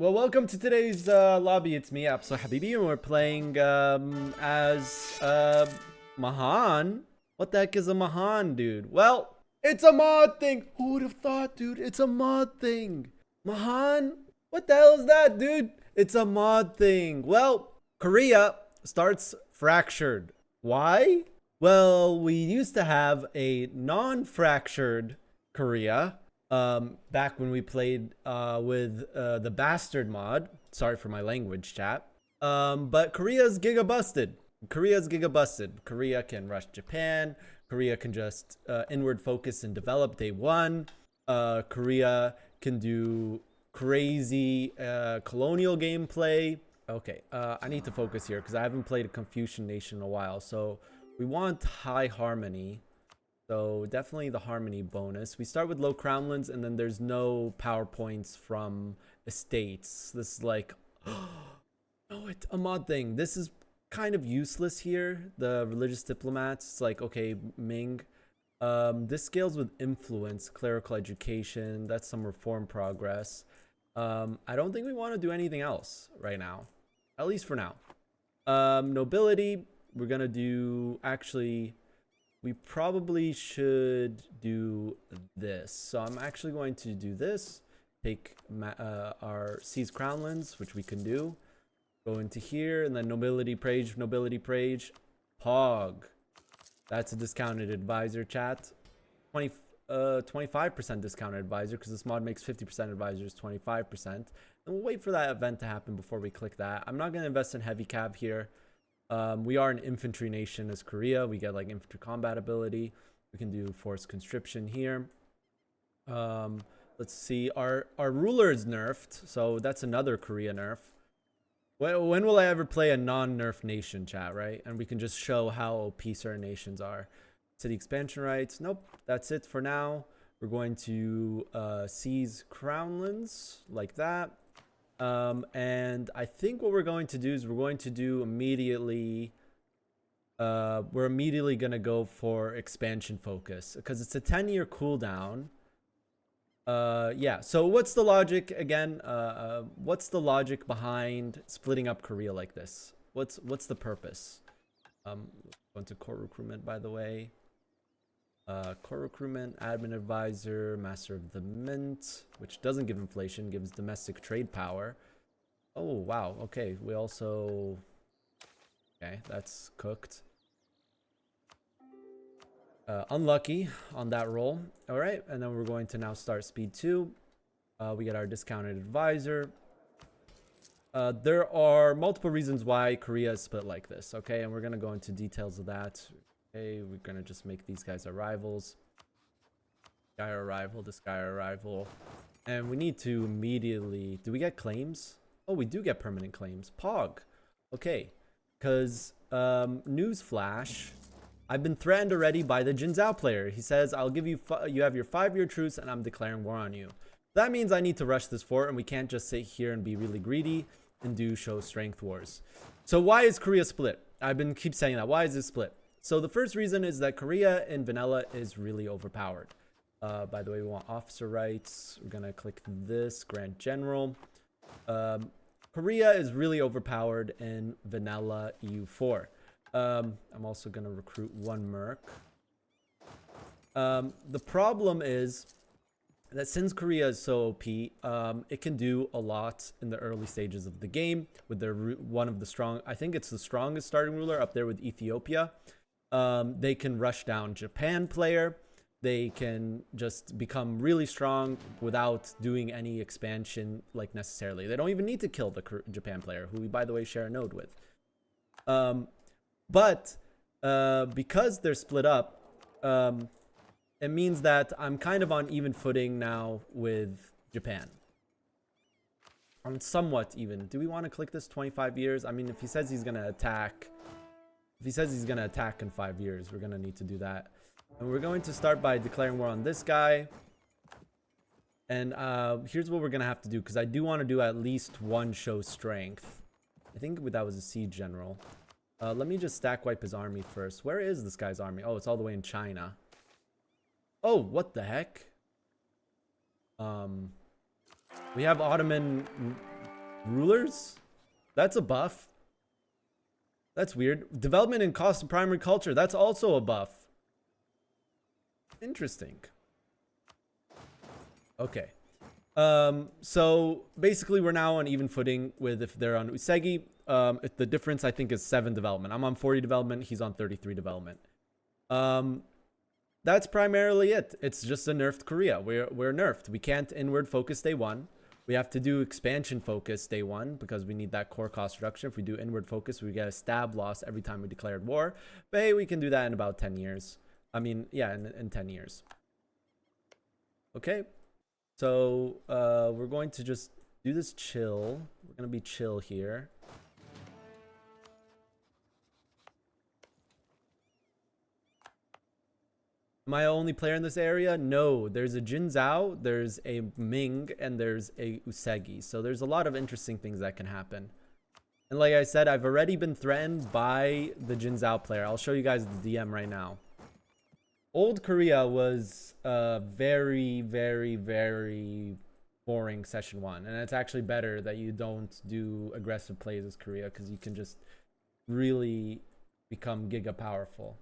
Well, welcome to today's lobby. It's me, absolutehabibi, and we're playing as Mahan. What the heck is a Mahan, dude? Well, it's a mod thing. Who would have thought, dude? It's a mod thing. Mahan? What the hell is that, dude? It's a mod thing. Well, Korea starts fractured. Why? Well, we used to have a non-fractured Korea back when we played with the bastard mod. Sorry for my language, chat. But Korea's giga busted. Korea can rush Japan. Korea can just inward focus and develop day one. Korea can do crazy colonial gameplay. Okay, I need to focus here because I haven't played a Confucian nation in a while. So we want high harmony. So definitely the harmony bonus. We start with low crownlands, and then there's no PowerPoints from estates. This is like, no, it's a mod thing. This is kind of useless here. The religious diplomats, it's like, okay, Ming. This scales with influence, clerical education. That's some reform progress. I don't think we want to do anything else right now, at least for now. Nobility, we're gonna do actually. We probably should do this. So I'm actually going to do this. Take our seize crownlands, which we can do. Go into here and then nobility praise, Pog. That's a discounted advisor, chat. 25% discounted advisor because this mod makes 50% advisors 25%. And we'll wait for that event to happen before we click that. I'm not going to invest in heavy cav here. We are an infantry nation as Korea. We get like infantry combat ability. We can do forced conscription here. Let's see. Our ruler is nerfed, so that's another Korea nerf. When will I ever play a non-nerf nation, chat, right? And we can just show how OP certain nations are. City expansion rights. Nope. That's it for now. We're going to seize crownlands like that. And I think what we're going to do is we're going to do immediately, we're immediately going to go for expansion focus because it's a 10-year cooldown. Yeah, so what's the logic again? What's the logic behind splitting up Korea like this? What's the purpose? Going to core recruitment, by the way. Core recruitment, admin advisor, master of the mint, which doesn't give inflation, gives domestic trade power. Oh, wow. Okay. We also, okay, that's cooked. Unlucky on that roll. All right. And then we're going to now start speed 2. We get our discounted advisor. There are multiple reasons why Korea is split like this. Okay. And we're going to go into details of that. Okay, we're gonna just make these guys our rivals. Guy our rival, this guy our rival. And we need to immediately... Do we get claims? Oh, we do get permanent claims. Pog. Okay. Because, newsflash. I've been threatened already by the Jinzhou player. He says, I'll give you... You have your 5-year truce and I'm declaring war on you. That means I need to rush this fort and we can't just sit here and be really greedy and do show strength wars. So why is Korea split? Keep saying that. Why is it split? So the first reason is that Korea in vanilla is really overpowered. By the way, we want officer rights. We're going to click this, Grand General. Korea is really overpowered in vanilla EU4. I'm also going to recruit 1 merc. The problem is that since Korea is so OP, it can do a lot in the early stages of the game with their one of the strong, I think it's the strongest starting ruler up there with Ethiopia. They can rush down Japan player. They can just become really strong without doing any expansion like necessarily. They don't even need to kill the Japan player, who we, by the way, share a node with. But because they're split up, it means that I'm kind of on even footing now with Japan. I'm somewhat even. Do we want to click this 25 years? I mean, if he says he's going to attack... If he says he's going to attack in 5 years, we're going to need to do that. And we're going to start by declaring war on this guy. And here's what we're going to have to do, because I do want to do at least 1 show strength. I think that was a siege general. Let me just stack wipe his army first. Where is this guy's army? Oh, it's all the way in China. Oh, what the heck? We have Ottoman Rulers? That's a buff. That's weird. Development and cost of primary culture. That's also a buff. Interesting. Okay. So basically we're now on even footing with if they're on Usagi. If the difference I think is 7 development. I'm on 40 development. He's on 33 development. That's primarily it. It's just a nerfed Korea. We're nerfed. We can't inward focus day 1. We have to do expansion focus day 1 because we need that core cost reduction. If we do inward focus, we get a stab loss every time we declared war. But hey, we can do that in about 10 years. I mean, yeah, in 10 years. Okay. So we're going to just do this chill. We're going to be chill here. Am I the only player in this area? No, there's a Jin Zhao, there's a Ming, and there's a Usagi. So there's a lot of interesting things that can happen. And like I said, I've already been threatened by the Jin Zhao player. I'll show you guys the DM right now. Old Korea was very, very, very boring session 1. And it's actually better that you don't do aggressive plays as Korea because you can just really become giga powerful.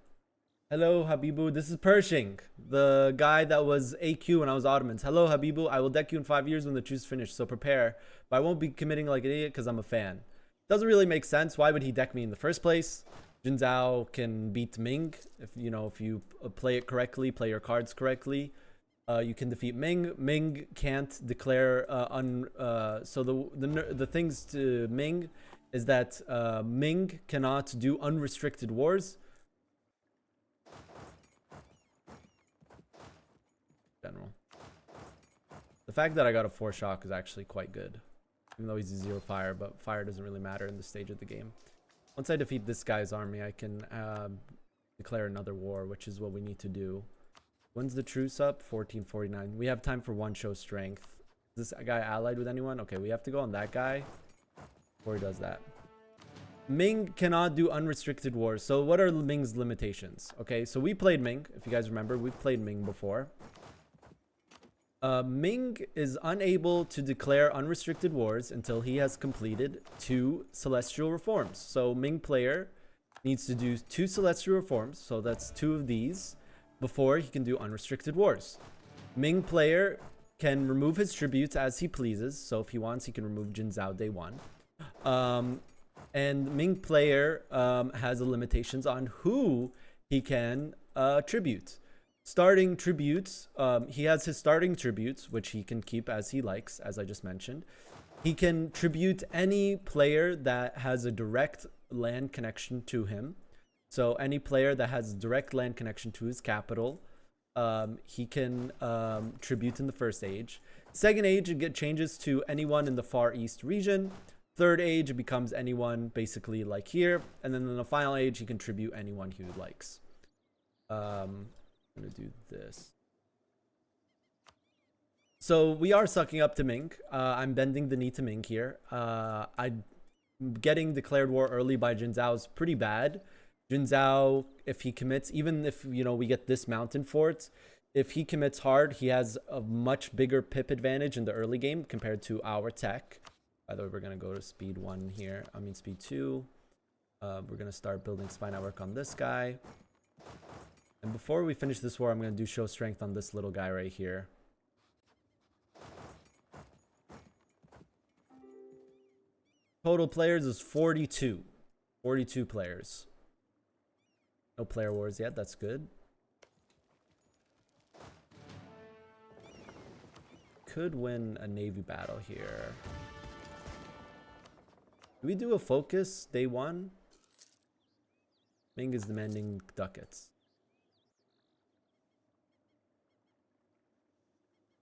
Hello, Habibu. This is Pershing, the guy that was AQ when I was Ottomans. Hello, Habibu. I will deck you in 5 years when the truce is finished, so prepare. But I won't be committing like an idiot because I'm a fan. Doesn't really make sense. Why would he deck me in the first place? Jin Zhao can beat Ming if you play it correctly, play your cards correctly. You can defeat Ming. Ming can't declare so the things to Ming is that Ming cannot do unrestricted wars. General. The fact that I got a 4 shock is actually quite good. Even though he's a 0 fire, but fire doesn't really matter in this stage of the game. Once I defeat this guy's army, I can declare another war, which is what we need to do. When's the truce up? 1449. We have time for 1 show strength. Is this guy allied with anyone? Okay, we have to go on that guy before he does that. Ming cannot do unrestricted wars. So what are Ming's limitations? Okay, so we played Ming. If you guys remember, we've played Ming before. Ming is unable to declare unrestricted wars until he has completed 2 celestial reforms. So Ming player needs to do 2 celestial reforms, so that's 2 of these, before he can do unrestricted wars. Ming player can remove his tributes as he pleases, so if he wants he can remove Jin Zhao day 1. And Ming player has limitations on who he can tribute. Starting tributes, he has his starting tributes, which he can keep as he likes, as I just mentioned. He can tribute any player that has a direct land connection to him. So any player that has a direct land connection to his capital, he can tribute in the first age. Second age, it changes to anyone in the Far East region. Third age, it becomes anyone basically like here. And then in the final age, he can tribute anyone he likes. I'm gonna do this. So we are sucking up to Ming. I'm bending the knee to Ming here. Getting declared war early by Jin Zhao is pretty bad. Jin Zhao, if he commits, even if we get this mountain fort, if he commits hard, he has a much bigger pip advantage in the early game compared to our tech. By the way, we're gonna go to speed 1 here. I mean speed 2. We're gonna start building spy network on this guy. And before we finish this war, I'm going to do show strength on this little guy right here. Total players is 42. 42 players. No player wars yet. That's good. Could win a navy battle here. Do we do a focus day 1? Ming is demanding ducats.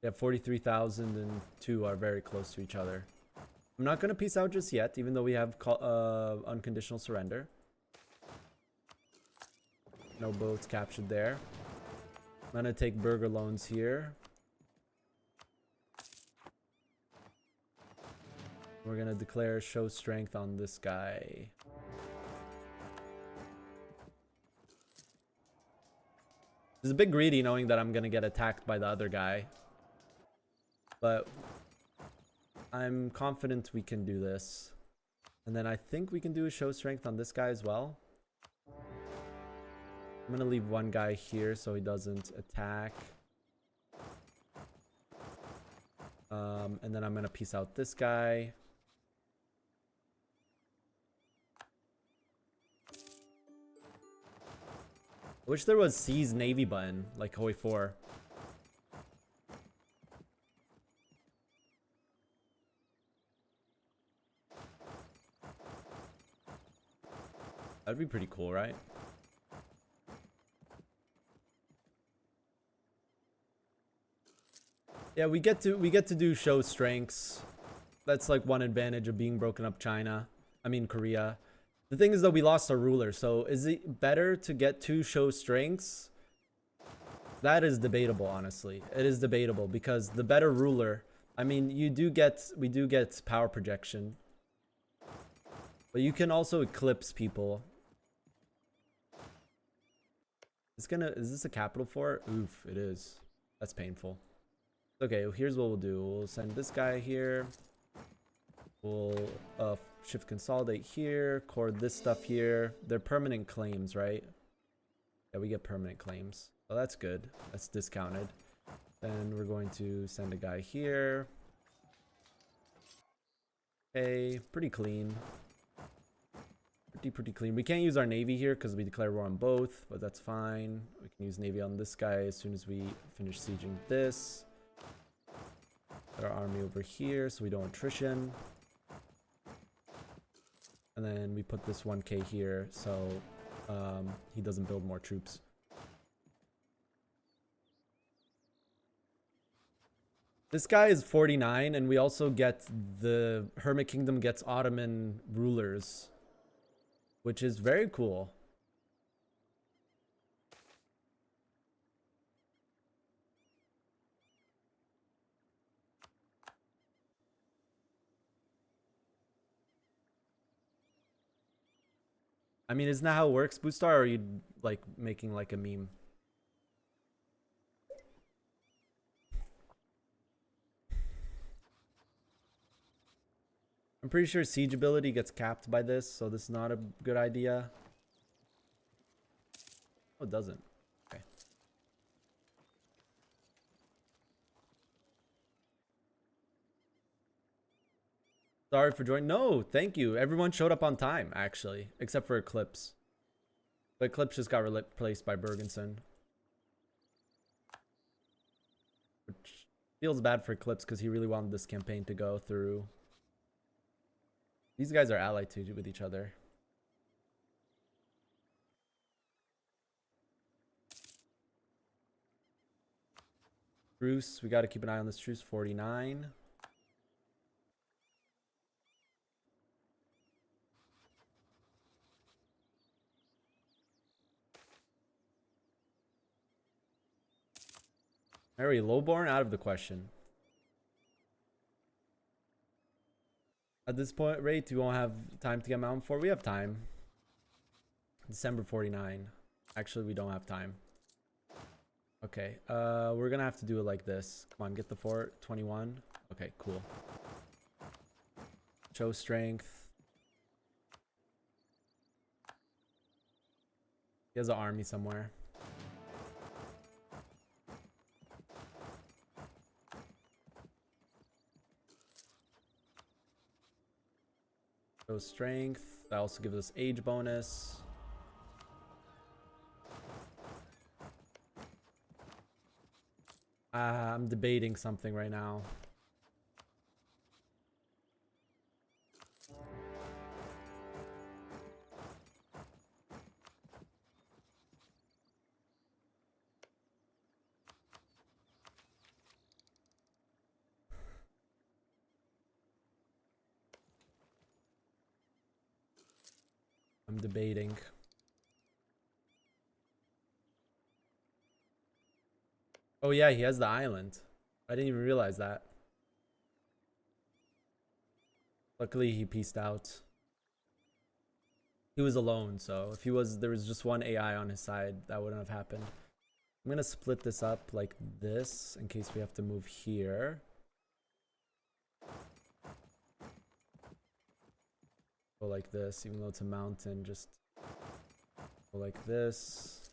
Yeah, 43,000 and 2 are very close to each other. I'm not going to peace out just yet, even though we have unconditional surrender. No boats captured there. I'm going to take burger loans here. We're going to declare show strength on this guy. It's a bit greedy knowing that I'm going to get attacked by the other guy. But I'm confident we can do this. And then I think we can do a show strength on this guy as well. I'm gonna leave one guy here so he doesn't attack. And then I'm gonna piece out this guy. I wish there was C's Navy button, like Hoi 4. That'd be pretty cool, right? Yeah, we get to do show strengths. That's like one advantage of being broken up Korea. The thing is though, we lost our ruler, so is it better to get 2 show strengths? That is debatable, honestly. It is debatable because the better ruler, I mean, we do get power projection. But you can also eclipse people. Is this a capital for it? Oof, it is. That's painful. Okay, well, here's what we'll do. We'll send this guy here. We'll shift consolidate here, chord this stuff here. They're permanent claims, right? Yeah, we get permanent claims. So that's good. That's discounted. Then we're going to send a guy here. Okay, pretty clean. Pretty clean. We can't use our navy here because we declare war on both, but that's fine. We can use navy on this guy as soon as we finish sieging this. Put our army over here so we don't attrition. And then we put this 1k here so he doesn't build more troops. This guy is 49, and we also get the Hermit Kingdom gets Ottoman rulers, which is very cool. I mean, isn't that how it works, Boostar, or are you like making like a meme? I'm pretty sure siege ability gets capped by this, so this is not a good idea. Oh, it doesn't. Okay. Sorry for joining. No, thank you. Everyone showed up on time, actually, except for Eclipse. But Eclipse just got replaced by Bergenson. Which feels bad for Eclipse because he really wanted this campaign to go through. These guys are allied with each other. Truce, we got to keep an eye on this truce. 49. Harry, lowborn out of the question. At this point, rate, you won't have time to get Mountain 4. We have time. December 49. Actually, we don't have time. Okay, we're gonna have to do it like this. Come on, get the fort. 21. Okay, cool. Show strength. He has an army somewhere. Show strength. That also gives us age bonus. I'm debating something right now. I'm debating. Oh yeah, he has the island. I didn't even realize that. Luckily, he pieced out. He was alone, so if there was just one AI on his side, that wouldn't have happened. I'm gonna split this up like this in case we have to move here. go like this, even though it's a mountain. Just go like this.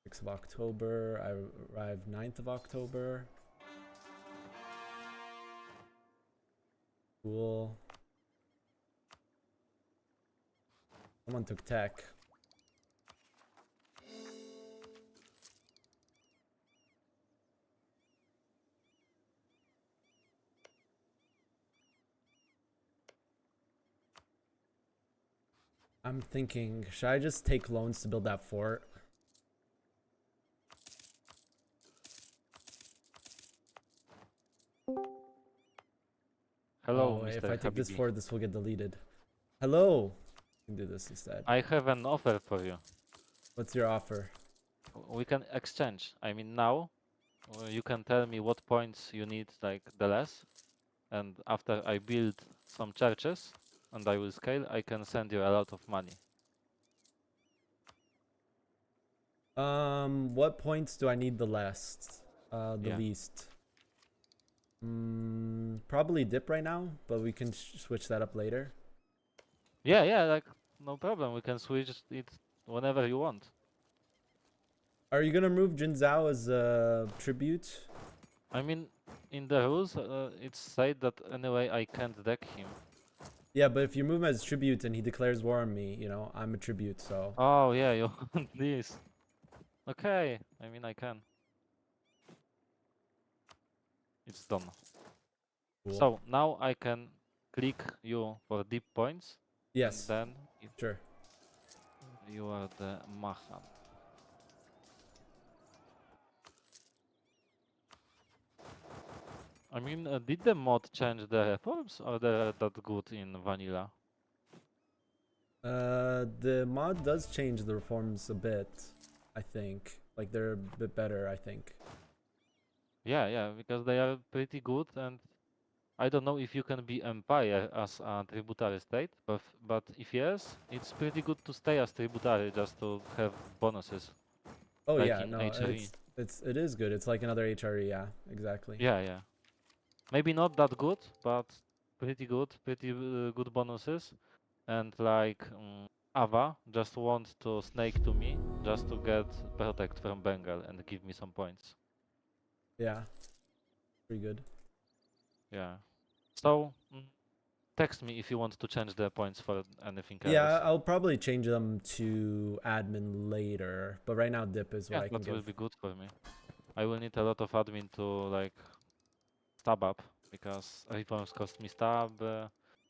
6th of October. I arrived 9th of October. Cool. Someone took tech. I'm thinking, should I just take loans to build that fort? Hello, Oh, if Mr. I take this Habibi. fort, this will get deleted. Hello. We can do this instead. I have an offer for you. What's your offer? We can exchange. I mean, now you can tell me what points you need, like the less, and after I build some churches and I will scale, I can send you a lot of money. What points do I need the least? The Yeah. least. Probably dip right now, but we can switch that up later. Yeah, yeah, like no problem. We can switch it whenever you want. Are you gonna remove Jinzhao as a tribute? I mean, in the rules, it's said that anyway I can't deck him. Yeah, but if you move him as tribute and he declares war on me, you know, I'm a tribute, so. Oh yeah, you want this? Okay, I mean I can. It's done. Cool. So now I can click you for deep points, and Yes, then sure. you are the Mahan. I mean, did the mod change the reforms or they're that good in vanilla? The mod does change the reforms a bit, I think. Like, they're a bit better, I think. Yeah, yeah, because they are pretty good, and I don't know if you can be empire as a tributary state, but if yes, it's pretty good to stay as tributary just to have bonuses, Oh like yeah, in no, HRE. it is good. It's like another HRE, yeah, exactly. Yeah, yeah. Maybe not that good, but pretty good, pretty good bonuses. And like Ava just want to snake to me just to get protect from Bengal and give me some points. Yeah, pretty good. Yeah. So text me if you want to change the points for anything Yeah, else. I'll probably change them to admin later, but right now dip is what Yeah, I can that will give. be good for me. I will need a lot of admin to like stab up because reforms cost me stab.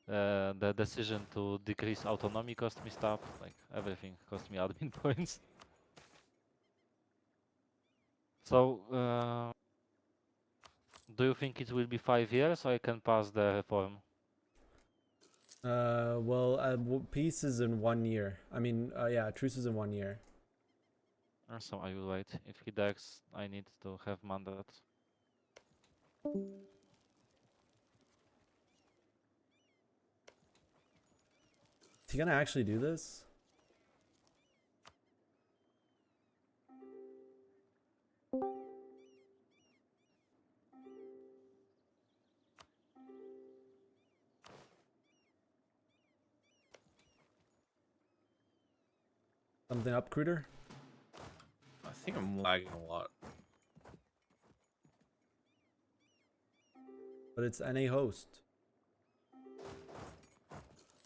The decision to decrease autonomy cost me stab. Like everything cost me admin points. So do you think it will be 5 years or I can pass the reform? Well, peace is in 1 year. I mean, yeah, truce is in 1 year. So I will wait. If he decks, I need to have mandate. Is he gonna actually do this? Something up, Cruder? I think I'm lagging a lot. But it's NA host.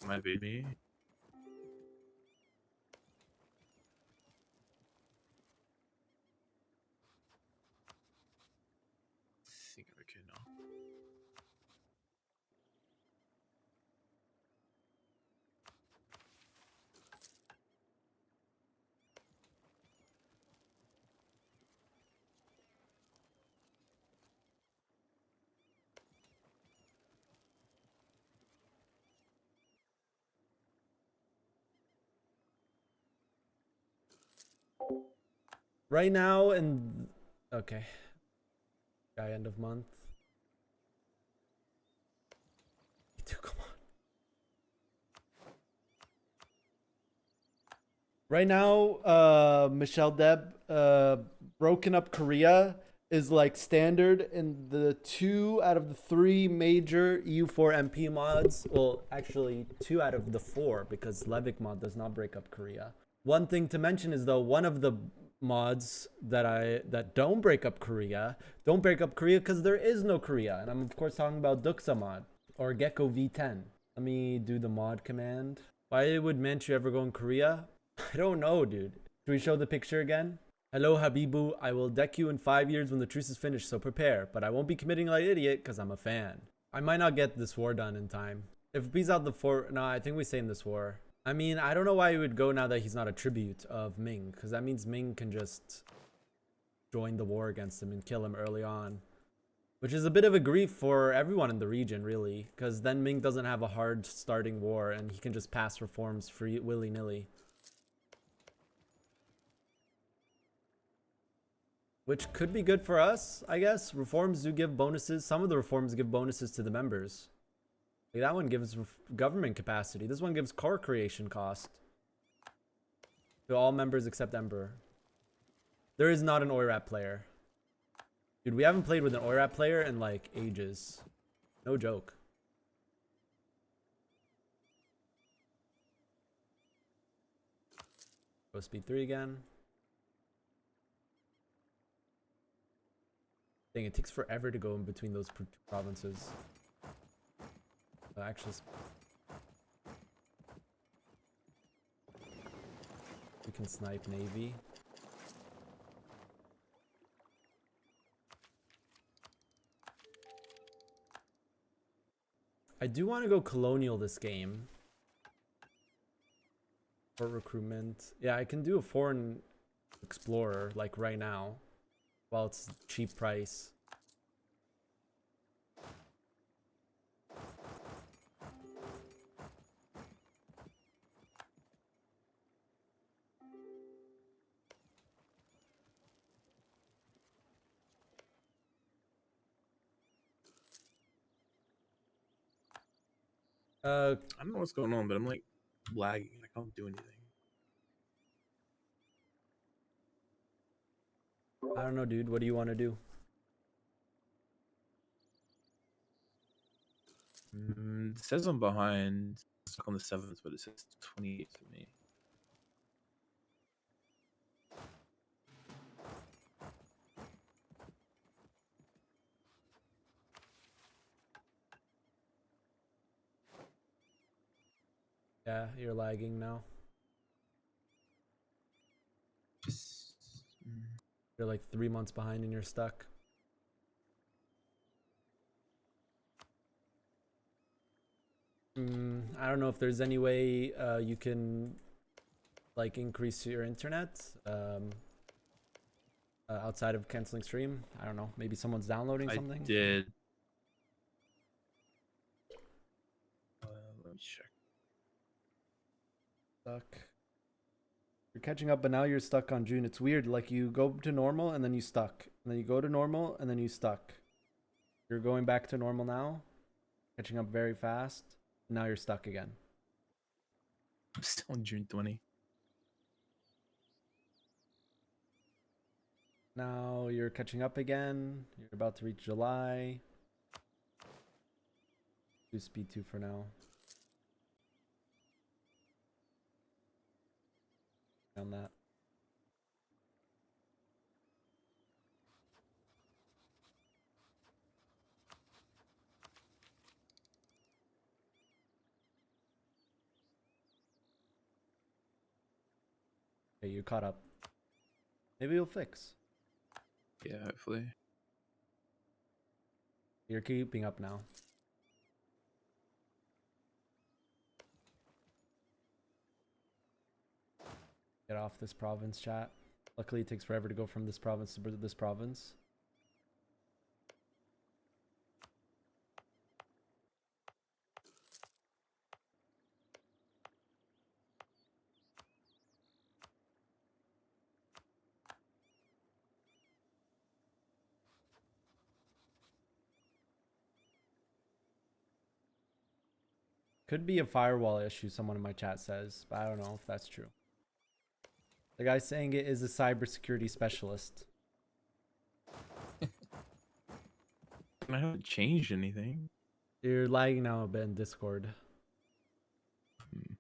Might be me. I think I'm okay now. Right now, and okay. Guy end of month. Come on. Right now, Michelle Deb, broken up Korea is like standard in the 2 out of the 3 major EU4 MP mods. Well, actually 2 out of the 4 because Levick mod does not break up Korea. One thing to mention is though one of the mods that don't break up Korea because there is no Korea, and I'm of course talking about Duxa mod or Gecko V10. Let me do the mod command. Why would Manchu ever go in Korea? I don't know, dude. Should we show the picture again? Hello, Habibu. I will deck you in 5 years when the truce is finished, so prepare. But I won't be committing like an idiot because I'm a fan. I might not get this war done in time. If he's out the fort, no, I think we stay in this war. I mean, I don't know why he would go now that he's not a tribute of Ming, because that means Ming can just join the war against him and kill him early on. Which is a bit of a grief for everyone in the region, really, because then Ming doesn't have a hard starting war and he can just pass reforms free willy-nilly. Which could be good for us, I guess. Reforms do give bonuses. Some of the reforms give bonuses to the members. Like that one gives government capacity. This one gives core creation cost. To all members except Emperor. There is not an OIRAP player. Dude, we haven't played with an OIRAP player in like ages. No joke. Go speed 3 again. Dang, it takes forever to go in between those provinces. Actually, we can snipe Navy. I do want to go colonial this game. For recruitment. Yeah, I can do a foreign explorer like right now. While it's cheap price. I don't know what's going on, but I'm like lagging. I can't do anything. I don't know, dude. What do you want to do? It says I'm behind. Stuck on the 7th, but it says 28 for me. Yeah, you're lagging now. Just. You're like 3 months behind and you're stuck. I don't know if there's any way you can like increase your internet outside of canceling stream. I don't know. Maybe someone's downloading something. I did. Let me check. Stuck. You're catching up, but now you're stuck on June. It's weird. Like you go to normal and then you stuck, and then you go to normal and then you stuck. You're going back to normal now, catching up very fast. And now you're stuck again. I'm still on June 20. Now you're catching up again. You're about to reach July. Do speed 2 for now. On that. Okay, you caught up. Maybe you'll fix. Yeah, hopefully. You're keeping up now. Get off this province, chat. Luckily, it takes forever to go from this province to this province. Could be a firewall issue, someone in my chat says, but I don't know if that's true. The guy saying it is a cybersecurity specialist. I haven't changed anything. You're lagging now a bit in Discord. Hmm.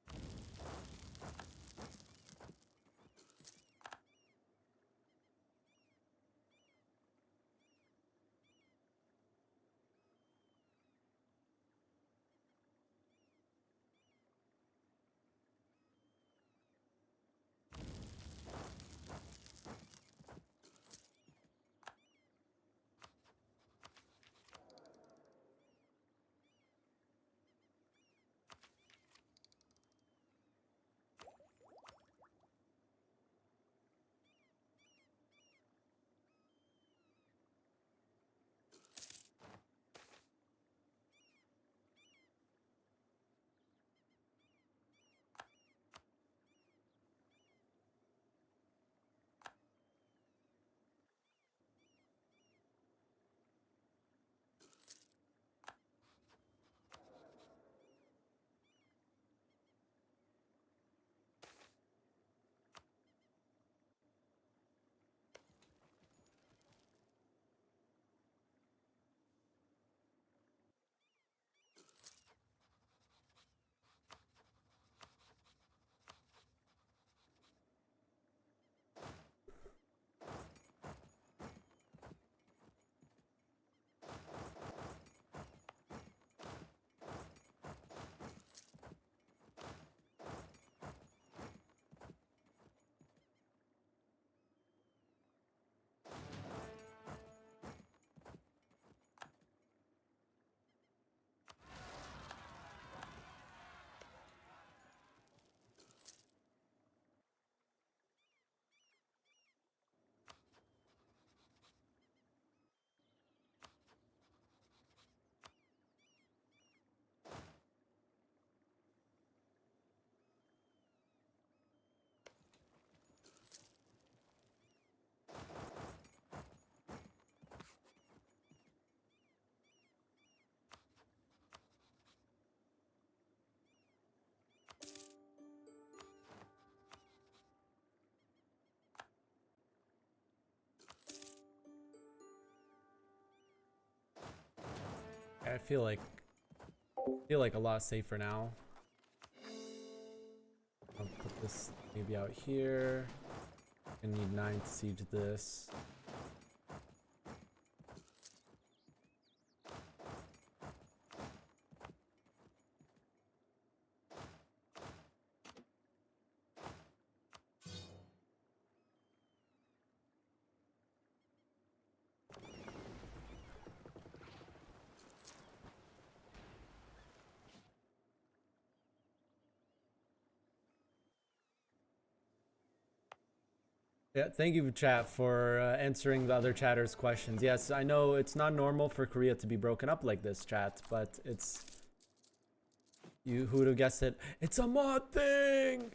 I feel like a lot safer now. I'll put this maybe out here. I need 9 to siege this. Yeah, thank you, chat, for answering the other chatters' questions. Yes, I know it's not normal for Korea to be broken up like this, chat, but it's... Who would have guessed it? It's a mod thing!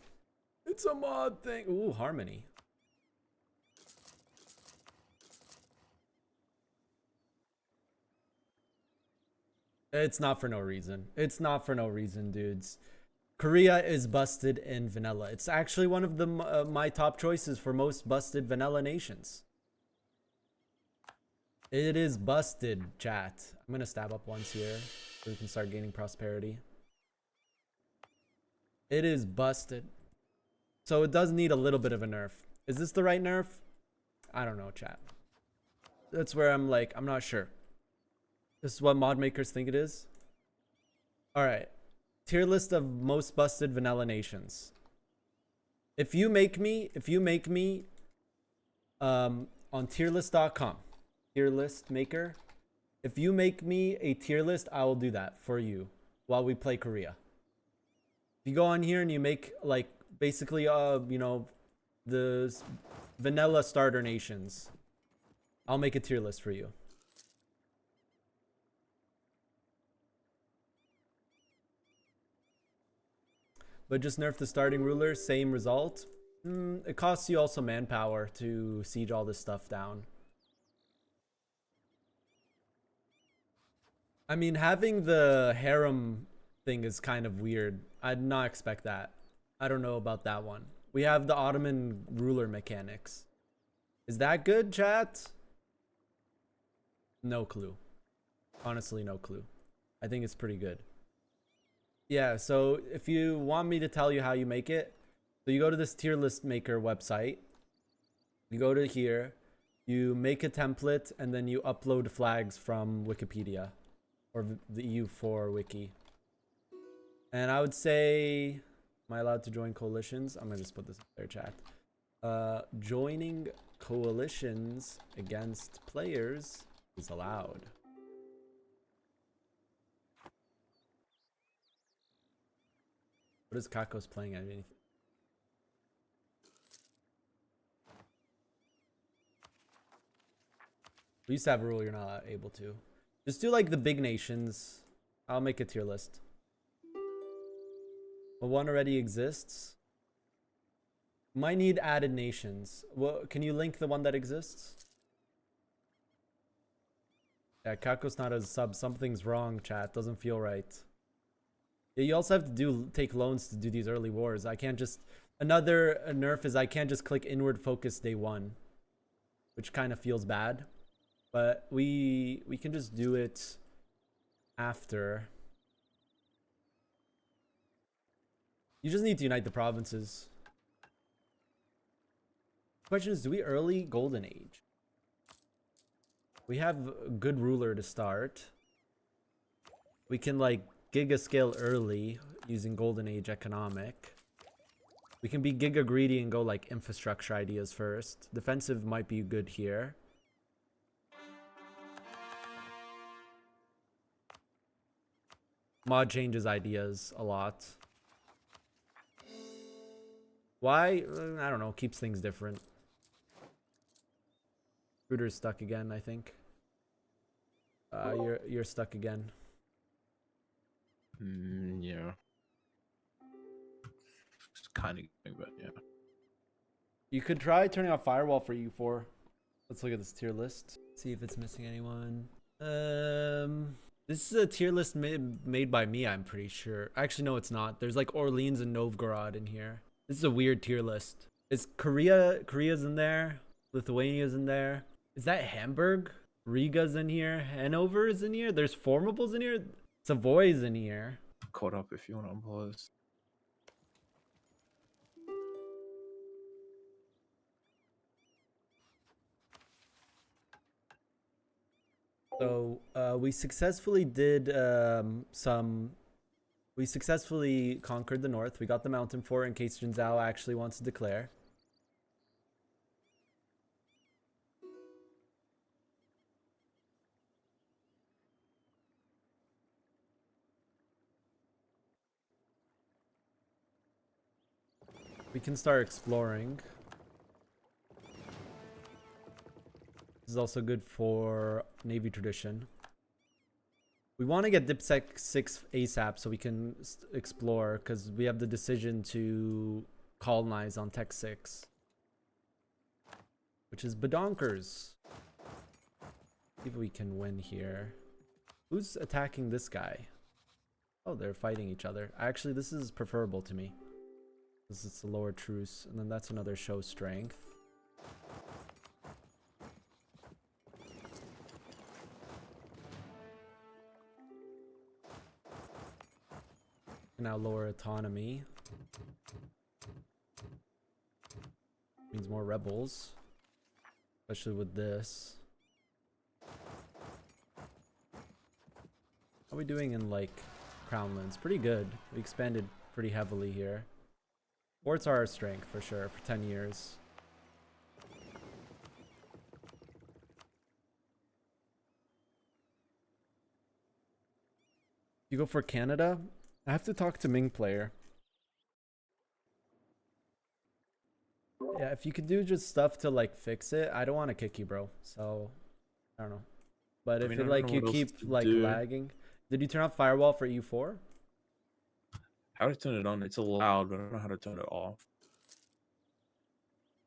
It's a mod thing! Ooh, harmony. It's not for no reason. It's not for no reason, dudes. Korea is busted in vanilla. It's actually one of the my top choices for most busted vanilla nations. It is busted, chat. I'm gonna stab up once here so we can start gaining prosperity. It is busted. So it does need a little bit of a nerf. Is this the right nerf? I don't know, chat. That's where I'm like, I'm not sure. This is what mod makers think it is. All right. Tier list of most busted vanilla nations. If you make me on tierlist.com, tier list maker, if you make me a tier list, I will do that for you while we play Korea. If you go on here and you make like basically you know, the vanilla starter nations, I'll make a tier list for you. But just nerf the starting ruler, same result. It costs you also manpower to siege all this stuff down. I mean, having the harem thing is kind of weird. I did not expect that. I don't know about that one. We have the Ottoman ruler mechanics. Is that good, chat? No clue. Honestly, no clue. I think it's pretty good. Yeah, so if you want me to tell you how you make it, so you go to this tier list maker website. You go to here, you make a template, and then you upload flags from Wikipedia or the EU4 wiki. And I would say, am I allowed to join coalitions? I'm gonna just put this in their chat. Joining coalitions against players is allowed. What is Kakos playing at? Anything? We used to have a rule you're not able to. Just do like the big nations. I'll make a tier list. Well, one already exists. Might need added nations. Well, can you link the one that exists? Yeah, Kako's not a sub. Something's wrong, chat. Doesn't feel right. Yeah, you also have to take loans to do these early wars. I can't just... Another nerf is I can't just click inward focus day one. Which kind of feels bad. But we can just do it after. You just need to unite the provinces. Question is, do we early Golden Age? We have a good ruler to start. We can like giga scale early using Golden Age economic. We can be giga greedy and go like infrastructure ideas first. Defensive might be good here. Mod changes ideas a lot. Why? I don't know. Keeps things different. Router's stuck again, I think. You're stuck again. Yeah. It's kind of going, but yeah. You could try turning off firewall for U4. Let's look at this tier list. See if it's missing anyone. This is a tier list made by me, I'm pretty sure. Actually, no, it's not. There's like Orleans and Novgorod in here. This is a weird tier list. Is Korea's in there? Lithuania's in there. Is that Hamburg? Riga's in here. Hanover is in here. There's Formables in here. Savoy's in here. Caught up if you want to unpause. So we successfully did we successfully conquered the north. We got the mountain fort in case Jin Zhao actually wants to declare. We can start exploring. This is also good for Navy tradition. We want to get DipSec 6 ASAP so we can explore, because we have the decision to colonize on Tech 6. Which is badonkers. See if we can win here. Who's attacking this guy? Oh, they're fighting each other. Actually, this is preferable to me. This is a lower truce, and then that's another show strength. Now lower autonomy. Means more rebels. Especially with this. How are we doing in like Crownlands? Pretty good. We expanded pretty heavily here. Forts are our strength for sure for 10 years. You go for Canada? I have to talk to Ming player. Yeah, if you could do just stuff to like fix it, I don't want to kick you, bro. So I don't know. But if it like you keep like lagging. Did you turn off firewall for U4? How to turn it on? It's allowed, but I don't know how to turn it off.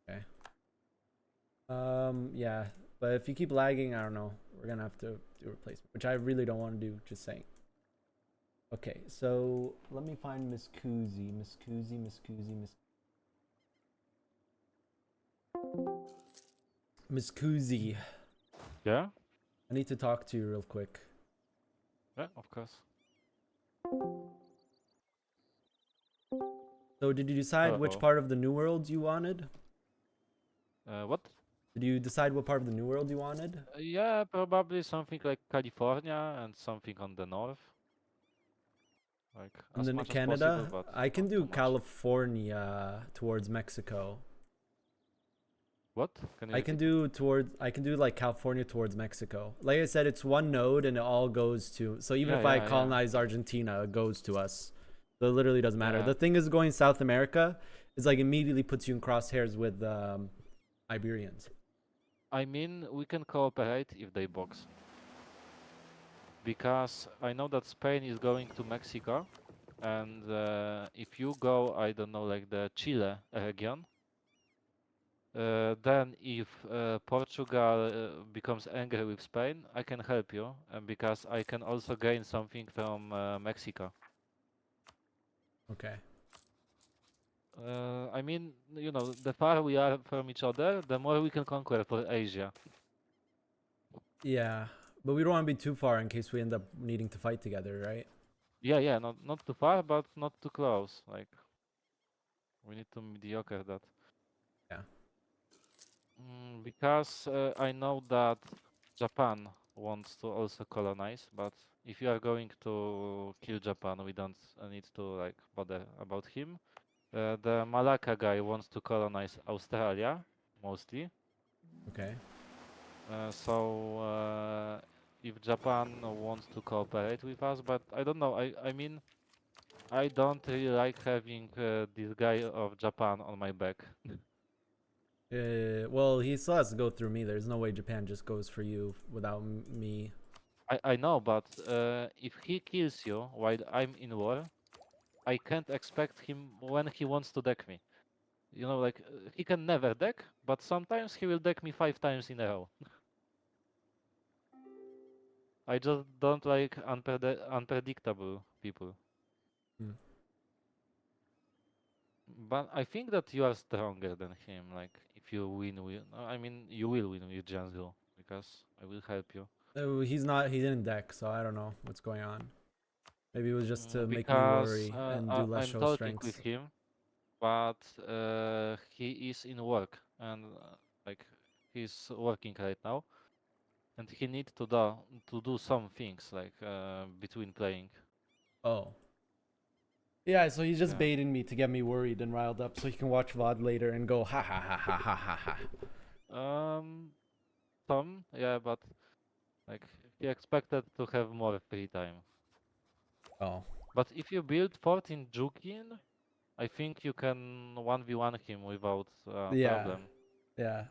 Okay. Yeah, but if you keep lagging, I don't know. We're gonna have to do a replacement, which I really don't want to do. Just saying. Okay, so let me find Miss Kuzi. Miss Kuzi. Yeah? I need to talk to you real quick. Yeah, of course. So did you decide which Hello. part of the New World you wanted? What? Did you decide what part of the New World you wanted? Yeah, probably something like California and something on the north. Like And as then much as possible, Canada? but I can not do too much. California towards Mexico. What? Can you I can repeat? do like California towards Mexico. Like I said, it's one node and it all goes to, so even Yeah, if I yeah, yeah. colonize Argentina, it goes to us. So it literally doesn't matter. Yeah. The thing is going South America is like immediately puts you in crosshairs with Iberians. I mean, we can cooperate if they box. Because I know that Spain is going to Mexico, and if you go, I don't know, like the Chile region, then if Portugal becomes angry with Spain, I can help you, because I can also gain something from Mexico. Okay. I mean, you know, the far we are from each other, the more we can conquer for Asia. Yeah, but we don't want to be too far in case we end up needing to fight together, right? Yeah, yeah, not too far, but not too close. Like we need to mediocre that. Yeah. Because I know that Japan wants to also colonize, but if you are going to kill Japan, we don't need to like bother about him. The Malacca guy wants to colonize Australia mostly. Okay. So if Japan wants to cooperate with us, but I don't know. I mean, I don't really like having this guy of Japan on my back. Well, he still has to go through me. There's no way Japan just goes for you without me. I know, but if he kills you while I'm in war, I can't expect him when he wants to deck me. You know, like he can never deck, but sometimes he will deck me 5 times in a row. I just don't like unpredictable people. Hmm. But I think that you are stronger than him. Like if you win, I mean, you will win with Janzu because I will help you. He's not. He didn't deck, so I don't know what's going on. Maybe it was just to make me Because worry and do less I'm show talking with strengths. him, but he is in work and like he's working right now, and he needs to do some things like between playing. Oh. Yeah, so he's just Yeah. baiting me to get me worried and riled up so he can watch VOD later and go ha ha ha ha ha ha ha. Um, some, yeah, but like he expected to have more free time. Oh. But if you build 14 Jukin, I think you can 1v1 him without Yeah. problem. Yeah.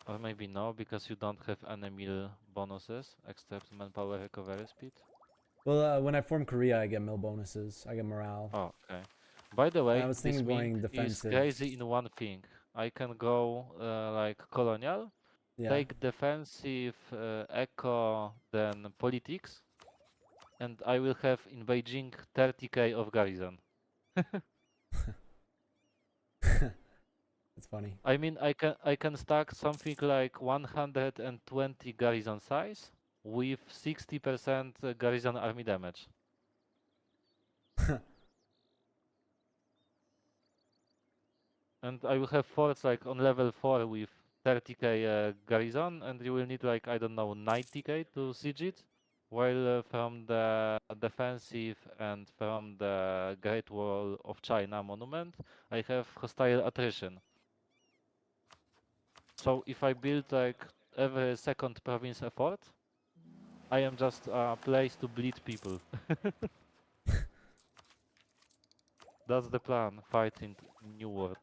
Or maybe no, because you don't have any meal bonuses except manpower recovery speed. Well, when I form Korea, I get mill bonuses. I get morale. Oh, okay. By the And I way, was this thinking Ming going is defensive. crazy in one thing. I can go like colonial, Yeah. take defensive, eco, then politics, and I will have in Beijing 30k of garrison. It's funny. I mean, I can stack something like 120 garrison size with 60% garrison army damage. And I will have forts like on level 4 with 30k garrison, and you will need like, I don't know, 90k to siege it. While from the defensive and from the Great Wall of China monument, I have hostile attrition. So if I build like every second province a fort, I am just a place to bleed people. That's the plan, fight in New World.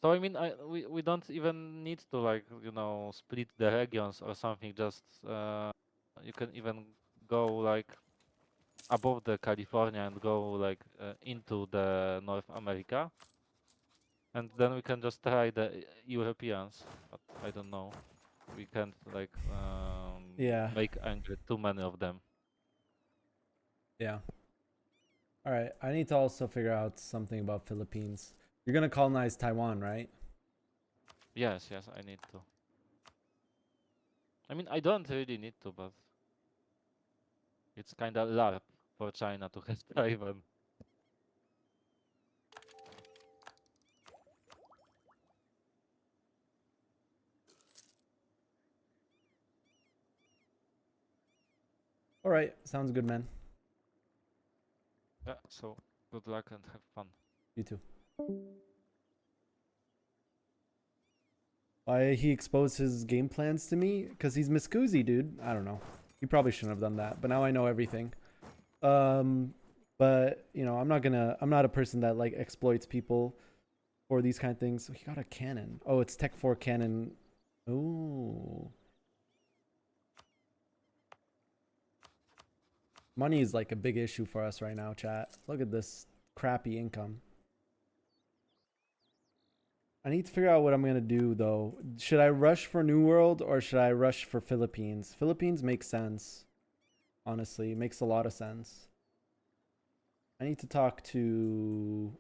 So I mean, we don't even need to like, you know, split the regions or something. Just you can even go like above the California and go like into the North America, and then we can just try the Europeans. But I don't know. We can't like Yeah. make angry too many of them. Yeah. All right. I need to also figure out something about Philippines. You're gonna colonize Taiwan, right? Yes, yes, I need to. I mean, I don't really need to, but it's kind of LARP for China to have Taiwan. All right, sounds good, man. Yeah, so good luck and have fun. You too. Why he exposed his game plans to me? Because he's Miscusi, dude. I don't know. He probably shouldn't have done that, but now I know everything. But you know, I'm not a person that like exploits people for these kind of things. So he got a cannon. Oh, it's Tech 4 cannon. Ooh. Money is like a big issue for us right now, chat. Look at this crappy income. I need to figure out what I'm gonna do though. Should I rush for New World or should I rush for Philippines? Philippines makes sense. Honestly, it makes a lot of sense. I need to talk to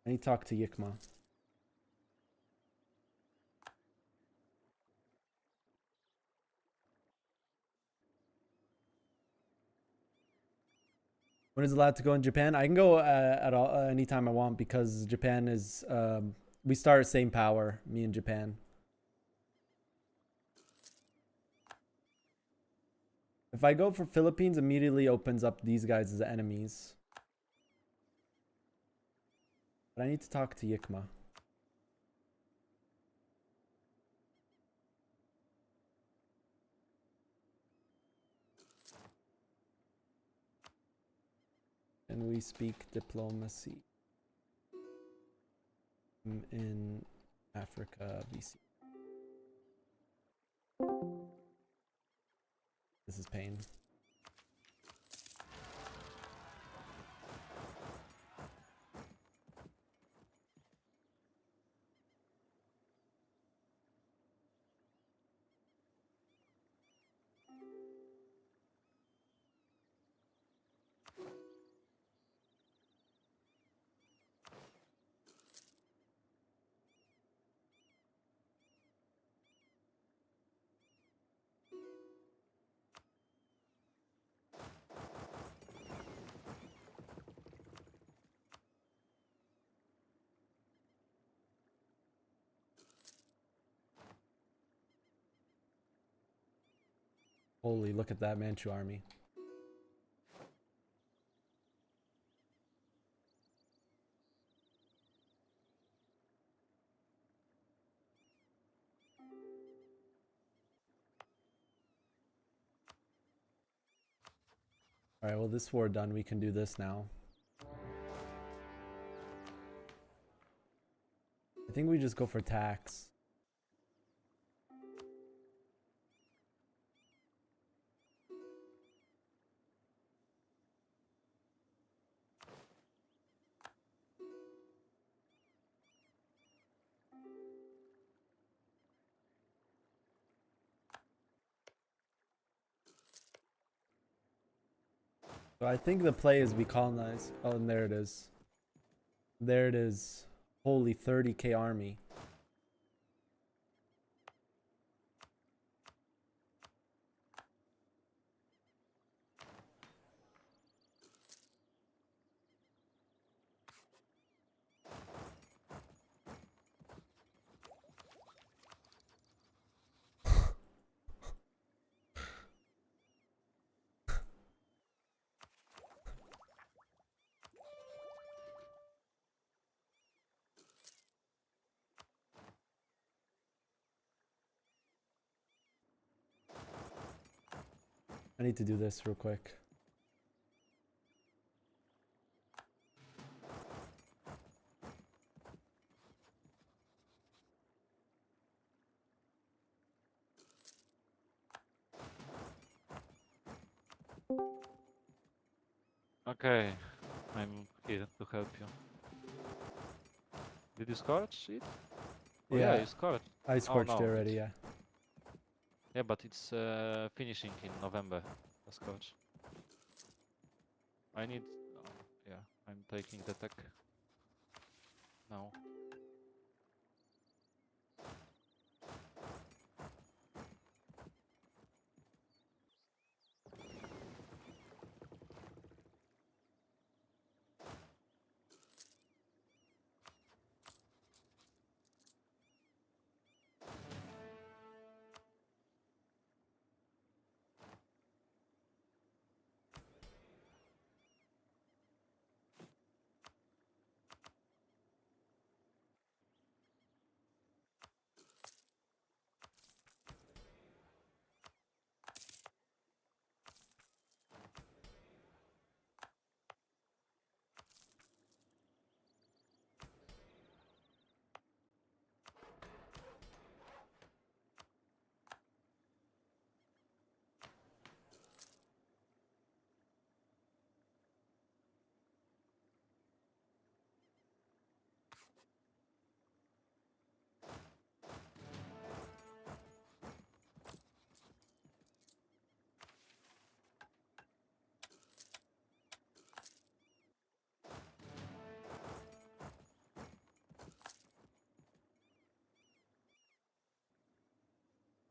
Yikma. When is allowed to go in Japan? I can go at all anytime I want because Japan is we start same power, me and Japan. If I go for Philippines, immediately opens up these guys as enemies. But I need to talk to Yikma. And we speak diplomacy in Africa, BC. This is pain. Holy, look at that Manchu army. All right, well, this war done, we can do this now. I think we just go for tax. So I think the play is we colonize. Oh, and there it is. There it is. Holy 30k army. I need to do this real quick. Okay, I'm here to help you. Did you scorch it? Oh yeah, Yeah, you scorched. I Oh scorched it no, already, it's, yeah. yeah, but it's finishing in November. The scorch. I need. Oh, yeah, I'm taking the tech now.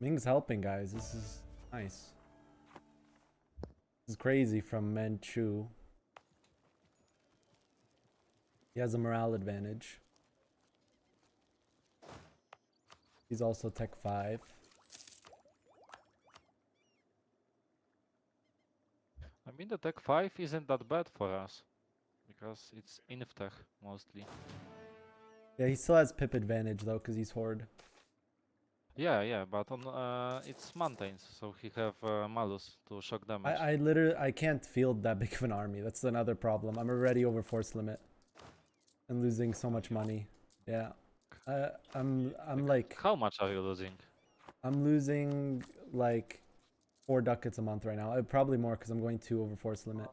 Things helping, guys. This is nice. This is crazy from Manchu. He has a morale advantage. He's also Tech 5. I mean, the Tech 5 isn't that bad for us. Because it's Inftech mostly. Yeah, he still has pip advantage though, because he's Horde. Yeah, but on it's mountains, so he have malus to shock damage. I literally I can't field that big of an army. That's another problem. I'm already over force limit and losing so much money. Yeah, I'm like How much are you losing? I'm losing like 4 ducats a month right now. Probably more because I'm going 2 over force limit.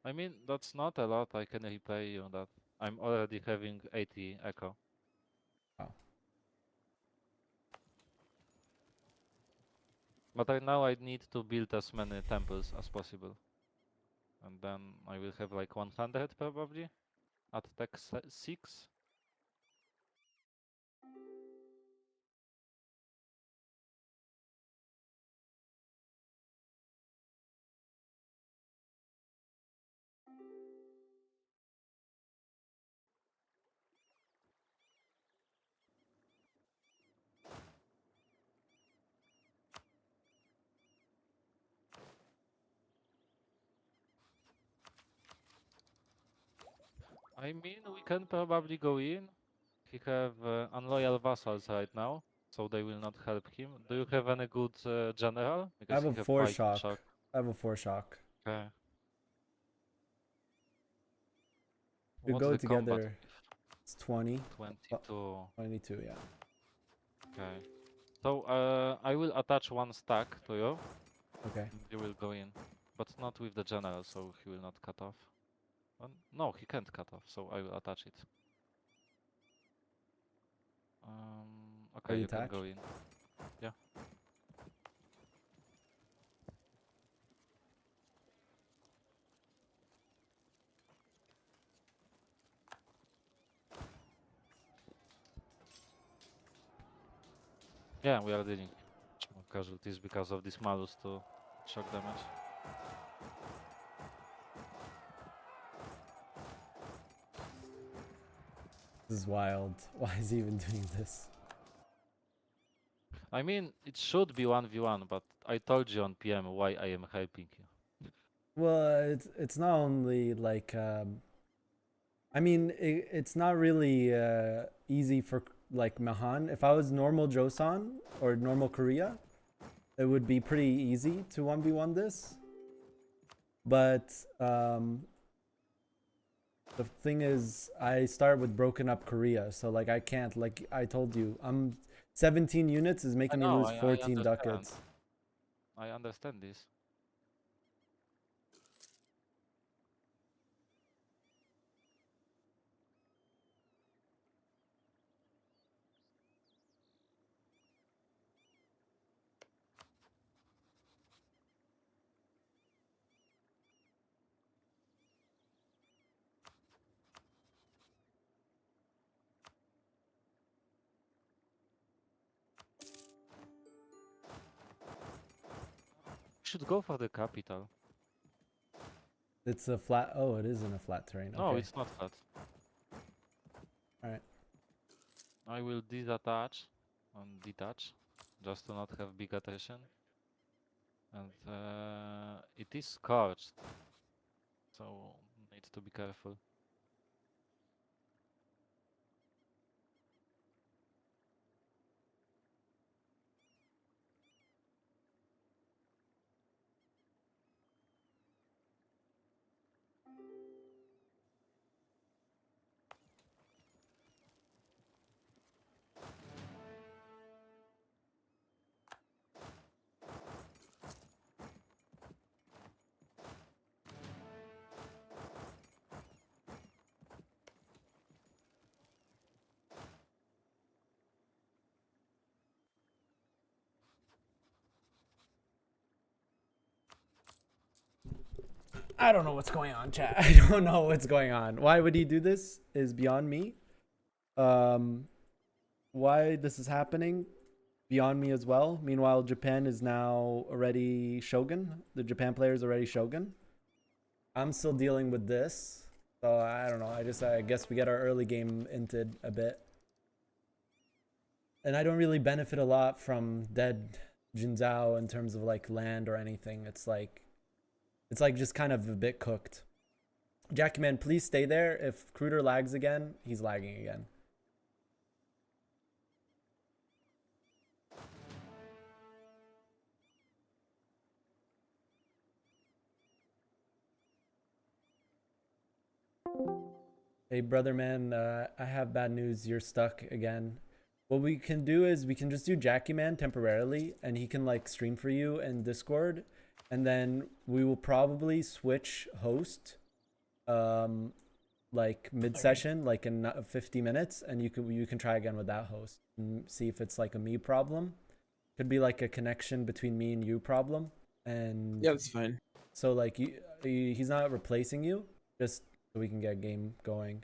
I mean, that's not a lot. I can repay you that. I'm already having 80 echo. Wow. But now I need to build as many temples as possible. And then I will have like 100 probably at Tech 6. I mean, we can probably go in. He have unloyal vassals right now, so they will not help him. Do you have any good general? I Because have he a have 4 Viking shock. shock. I have a 4 shock. Okay. We What's go the combat? together. It's 20. 22. 22, yeah. Okay. So I will attach one stack to you. Okay. And you will go in, but not with the general, so he will not cut off. No, he can't cut off, so I will attach it. Are Okay, you you can attached? go in. Yeah. Yeah, we are dealing much more casualties because of this malus to shock damage. This is wild. Why is he even doing this? I mean, it should be 1v1, but I told you on PM why I am helping you. Well, it's not only like I mean it's not really easy for like Mahan. If I was normal Joseon or normal Korea, it would be pretty easy to 1v1 this. But the thing is, I start with broken up Korea, so like I can't, like I told you, I'm 17 units is making me know, lose I 14 understand. ducats. I understand this. Should go for the capital. It's a flat. Oh, it is in a flat terrain. No, Okay. it's not flat. Alright. I will disattach and detach, just to not have big attrition. And it is scorched, so need to be careful. I don't know what's going on, chat. I don't know what's going on. Why would he do this is beyond me. Why this is happening, beyond me as well. Meanwhile, Japan is now already Shogun. The Japan player is already Shogun. I'm still dealing with this. So I don't know. I guess we get our early game inted a bit. And I don't really benefit a lot from dead Jinzhao in terms of like land or anything. It's like just kind of a bit cooked. Jackie Man, please stay there. If Cruder lags again, he's lagging again. Hey, brother man, I have bad news. You're stuck again. What we can do is we can just do Jackie Man temporarily, and he can like stream for you in Discord, and then we will probably switch host, like mid session, like in 50 minutes, and you can try again with that host and see if it's like a me problem. Could be like a connection between me and you problem, and Yeah, that's fine. so like he's not replacing you, just so we can get game going.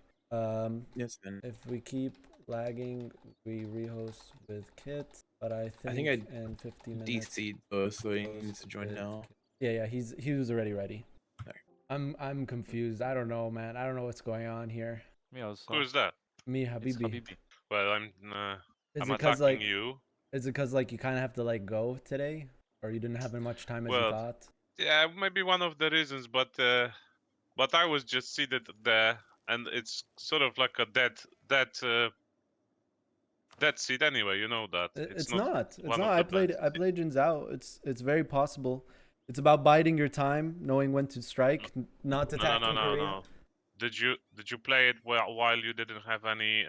Yes, then. If we keep lagging, we rehost with Kit, but I think I in 50 minutes. DC'd both, so he host needs to join with now. Kit. Yeah, he was already ready. Okay. I'm confused. I don't know, man. I don't know what's going on here. Me also. Who's that? Me, It's Habibi. Habibi. Well, I'm Is I'm it cause attacking like you. is it cause like you kind of have to like go today, or you didn't have as much time as you Well, thought? yeah, maybe one of the reasons, but I was just seated there, and it's sort of like a dead seat anyway. You know that it's It's not not. It's one not. of the best. I played Jin Zhao. It's very possible. It's about biding your time, knowing when to strike, not No, attacking Korea. no. Did you play it while you didn't have any?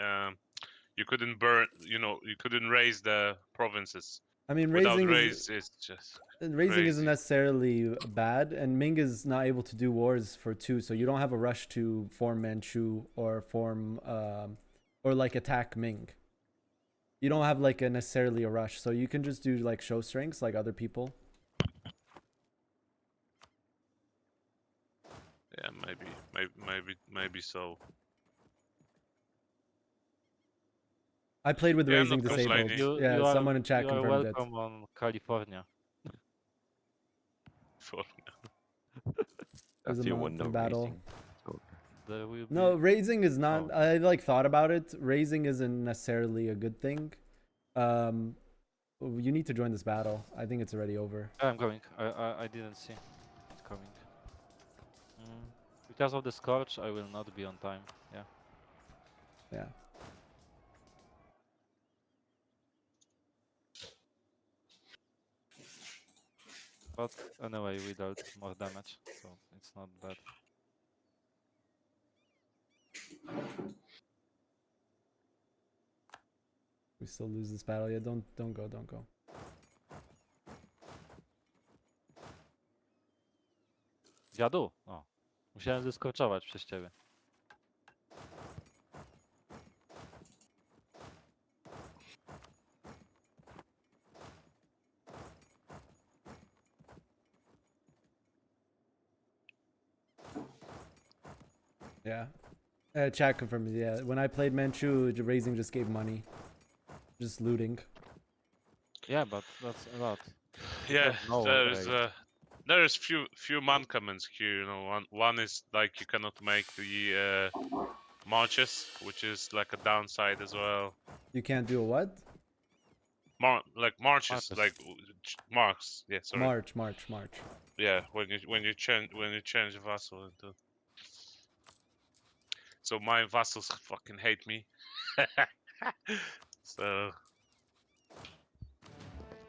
You couldn't burn. You couldn't raise the provinces. I mean, Without raising raise, it's just isn't crazy. necessarily bad, and Ming is not able to do wars for 2, so you don't have a rush to form Manchu or form or like attack Ming. You don't have like a necessarily a rush, so you can just do like show strengths like other people. Yeah, maybe so. I played with Yeah, I'm raising not disabled. complaining. Yeah, someone in chat you are confirmed it. welcome on California. There's a After you month won no in battle. racing. So There will be... No, raising is not. Oh. I like thought about it. Raising isn't necessarily a good thing. You need to join this battle. I think it's already over. I'm going. I didn't see it coming. Because of the scorch, I will not be on time. Yeah. Yeah. But anyway, we dealt more damage, so it's not bad. We still lose this battle. Yeah, don't go. Dziadu! O. Musiałem zeskoczować przez ciebie. Yeah. Chat confirmed. Yeah. When I played Manchu, raising just gave money. Just looting. Yeah, but that's a lot. Yeah, No there's few mankaments here. One is like you cannot make the marches, which is like a downside as well. You can't do a what? Like marches, Marches. like marks. Yeah, sorry. March. Yeah, when you change vassal into. So my vassals fucking hate me. So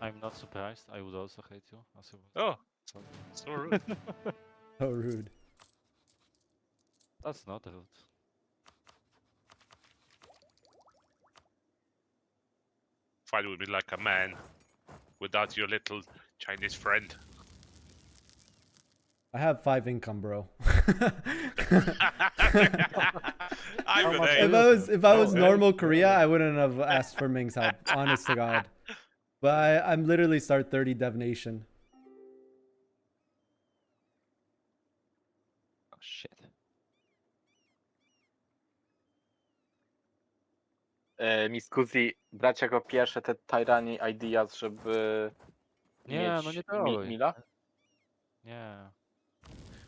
I'm not surprised. I would also hate you. As a... oh, So so rude. So rude. that's not rude. Fight with me like a man, without your little Chinese friend. I have 5 income, bro. I'm an much eight. If I was Oh, normal Korea, I wouldn't have asked for Ming's help. Honest to God. But I'm literally start 30 Dev Nation. oh shit. Miss Kuzi brać jako pierwsze te Tyrani Ideas, żeby Nie, no mieć nie troluj. Mila? Nie.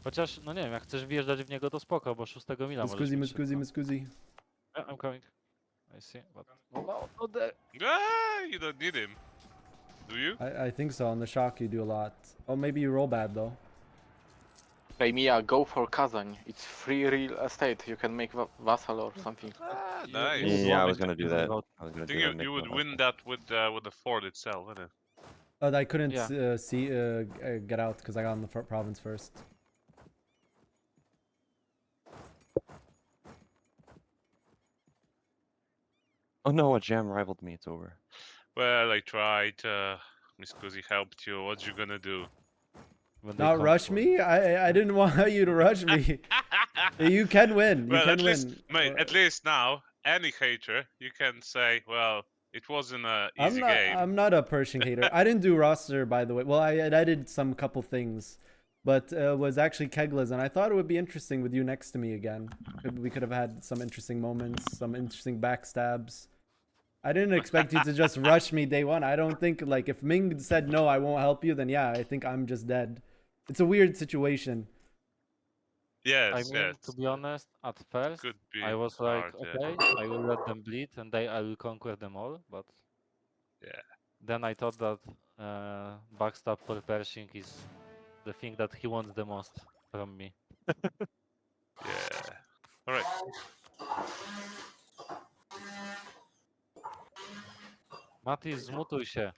Chociaż, no nie wiem, jak chcesz wjeżdżać w niego, to spoko, bo 6 mila możesz Muskuzi, mieć muskuzi, szybko. muskuzi. Yeah, I'm coming. I see, but... No, no there. You don't need him. Do you? I think so. On the shock, you do a lot. Oh, maybe you roll bad though. Hey Mia, go for Kazań. It's free real estate. You can make vassal or something. Ah, You nice. would Yeah, I want was it gonna do to that. go- I was gonna I do think that. you make would my win life. that with the fort itself, wouldn't it? I couldn't Yeah. get out because I got in the province first. Oh no, a jam rivaled me. It's over. Well, I tried. Miss Kuzi helped you. What you gonna do? when they Not come rush for- me. I didn't want you to rush me. You can win. You Well, can at least, win. mate. At least now, any hater, you can say, well, it wasn't a easy game. I'm not a Pershing hater. I didn't do roster, by the way. Well, I edited some couple things, but was actually Kegless, and I thought it would be interesting with you next to me again. We could have had some interesting moments, some interesting backstabs. I didn't expect you to just rush me day one. I don't think, like, if Ming said no, I won't help you, then yeah, I think I'm just dead. It's a weird situation. Yes, I mean, yes. to be honest, at first, Could be I was like, hard, yeah. okay, I will let them bleed and I will conquer them all, but Yeah. then I thought that backstab for Pershing is the thing that he wants the most from me. Yeah. All right. Mati, zmutuj się.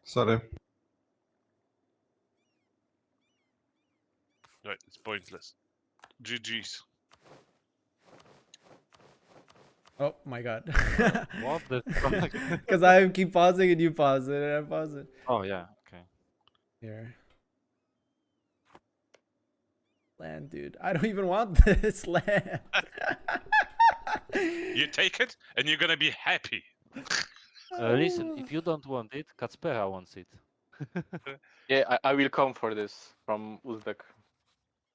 Sorry. Right. It's pointless. GG's. Oh my god. What the fuck? Because I keep pausing and you pause it and I pause it. Oh yeah, okay. Here. Land, dude. I don't even want this land. You take it, and you're gonna be happy. Listen, if you don't want it, Kacpera wants it. Yeah, I will come for this from Uzbek.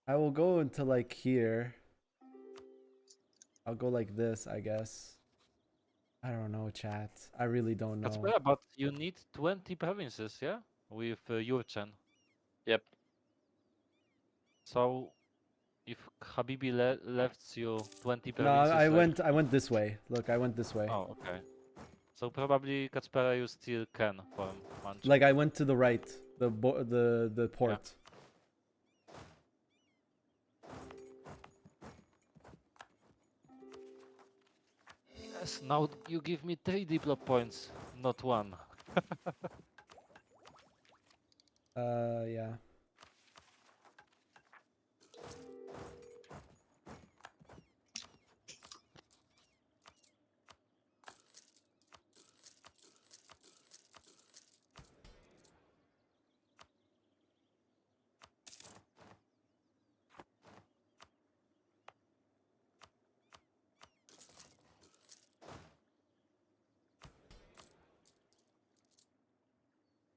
I will go into like here. I'll go like this, I guess. I don't know, chat. I really don't know. Kacpera, but you need 20 provinces, yeah? With Yurchen. Yep. So, if Habibi left you 20 No, provinces... I went this way. Look, I went this way. Oh, okay. So probably Kacpera you still can farm Manchu. Like I went to the right, the port. Yes, now you give me 3 Diplo points, not 1. Yeah.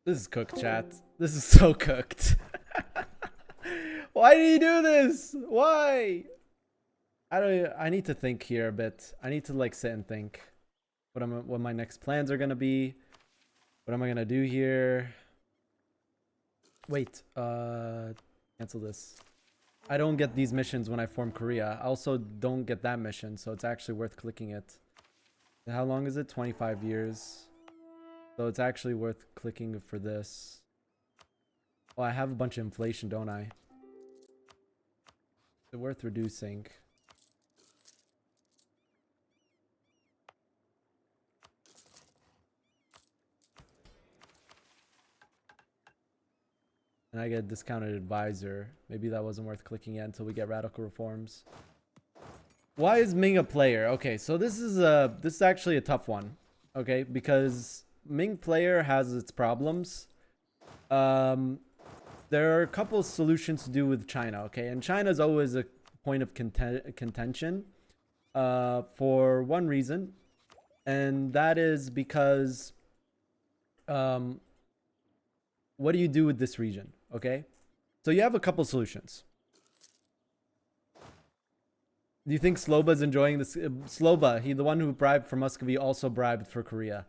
This is cooked, chat. This is so cooked. Why did you do this? Why? I need to think here a bit. I need to like sit and think what my next plans are gonna be. What am I gonna do here? Wait, cancel this. I don't get these missions when I form Korea. I also don't get that mission, so it's actually worth clicking it. How long is it? 25 years. So it's actually worth clicking for this. Oh, I have a bunch of inflation, don't I? Is it worth reducing? And I get a discounted advisor. Maybe that wasn't worth clicking yet until we get radical reforms. Why is Ming a player? Okay, so this is actually a tough one. Okay, because Ming player has its problems. There are a couple of solutions to do with China, okay? And China is always a point of contention for one reason. And that is because what do you do with this region, okay? So you have a couple solutions. Do you think Sloba's enjoying this? Sloba, the one who bribed for Muscovy, also bribed for Korea.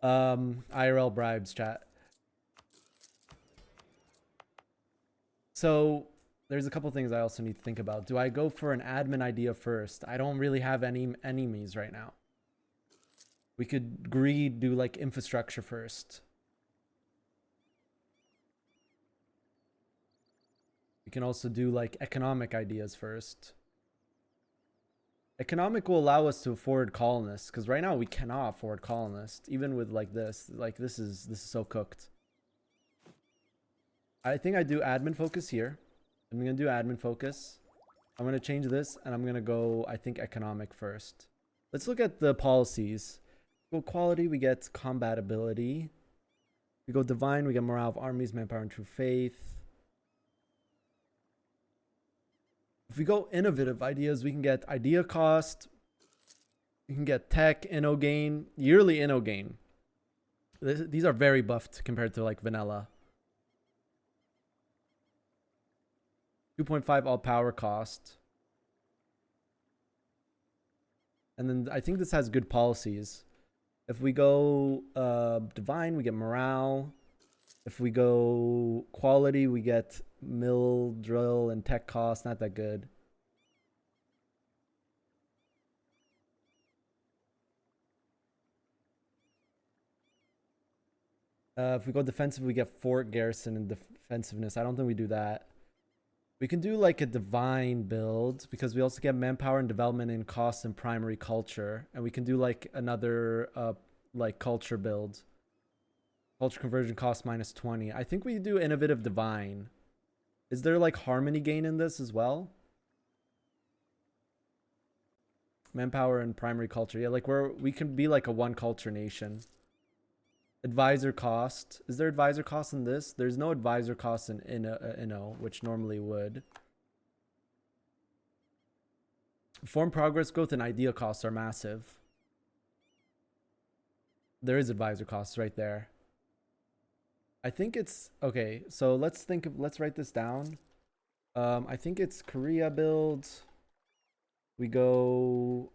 IRL bribes, chat. So there's a couple things I also need to think about. Do I go for an admin idea first? I don't really have any enemies right now. We could do like infrastructure first. We can also do like economic ideas first. Economic will allow us to afford colonists, because right now we cannot afford colonists, even with like this. Like this is so cooked. I think I do admin focus here. I'm gonna do admin focus. I'm gonna change this, and I'm gonna go, I think, economic first. Let's look at the policies. Go quality, we get combat ability. We go divine, we get morale of armies, manpower, and true faith. If we go innovative ideas, we can get idea cost. We can get tech, inno gain, yearly inno gain. These are very buffed compared to like vanilla. 2.5 all power cost. And then I think this has good policies. If we go divine, we get morale. If we go quality, we get mill, drill, and tech cost. Not that good. If we go defensive, we get fort garrison and defensiveness. I don't think we do that. We can do like a divine build because we also get manpower and development in cost and primary culture. And we can do like another like culture build. Culture conversion cost -20. I think we do innovative divine. Is there like harmony gain in this as well? Manpower and primary culture. Yeah, like we can be like a one culture nation. Advisor cost. Is there advisor cost in this? There's no advisor cost in Inno, which normally would. Form progress growth and idea costs are massive. There is advisor costs right there. I think it's okay. So let's write this down. I think it's Korea build. We go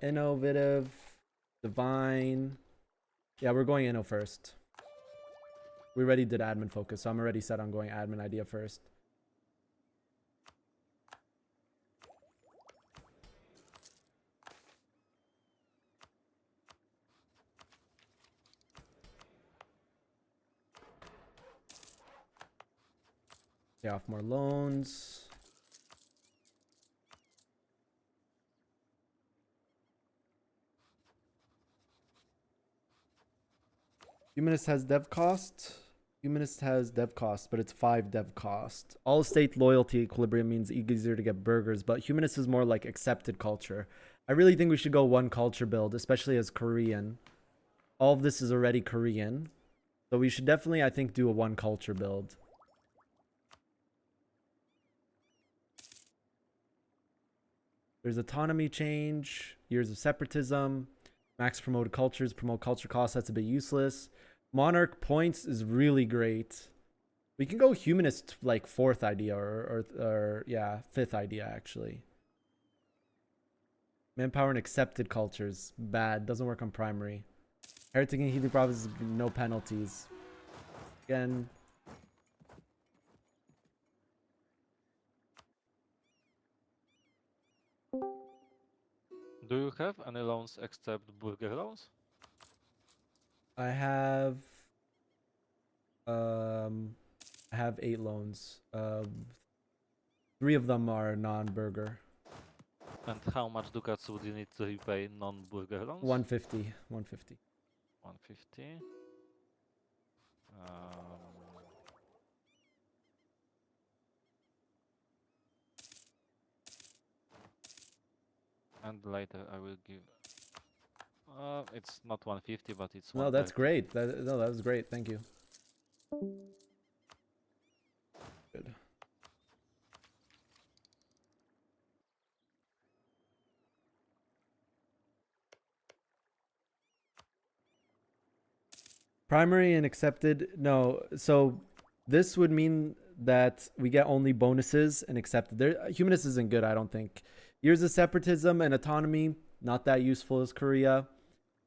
innovative, divine. Yeah, we're going Inno first. We already did admin focus, so I'm already set on going admin idea first. Pay off more loans. Humanist has dev cost. Humanist has dev cost, but it's 5 dev cost. All state loyalty equilibrium means easier to get burgers, but humanist is more like accepted culture. I really think we should go one culture build, especially as Korean. All of this is already Korean. So we should definitely, I think, do a one culture build. There's autonomy change, years of separatism, max promoted cultures, promote culture costs, that's a bit useless. Monarch points is really great. We can go humanist like 4th idea or yeah, 5th idea actually. Manpower and accepted cultures, bad, doesn't work on primary. Heretic and heathen provinces, no penalties. Again. Do you have any loans except burger loans? I have 8 loans. 3 of them are non-burger. And how much ducats would you need to repay non-burger loans? 150. 150. 150. And later I will give. It's not 150, but it's. No, that's great. That was great. Thank you. Good. Primary and accepted. No, so this would mean that we get only bonuses and accepted. Humanist isn't good, I don't think. Years of separatism and autonomy, not that useful as Korea.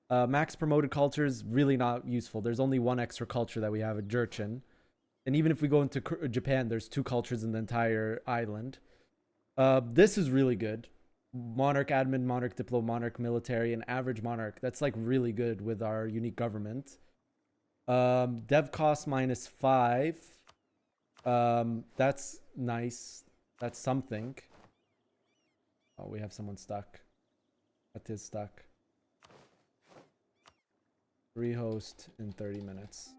Max promoted culture is really not useful. There's only one extra culture that we have, a Jurchen. And even if we go into Japan, there's 2 cultures in the entire island. This is really good. Monarch admin, monarch diplo, monarch military, and average monarch. That's like really good with our unique government. Dev cost -5. That's nice. That's something. Oh, we have someone stuck. That is stuck. Rehost in 30 minutes.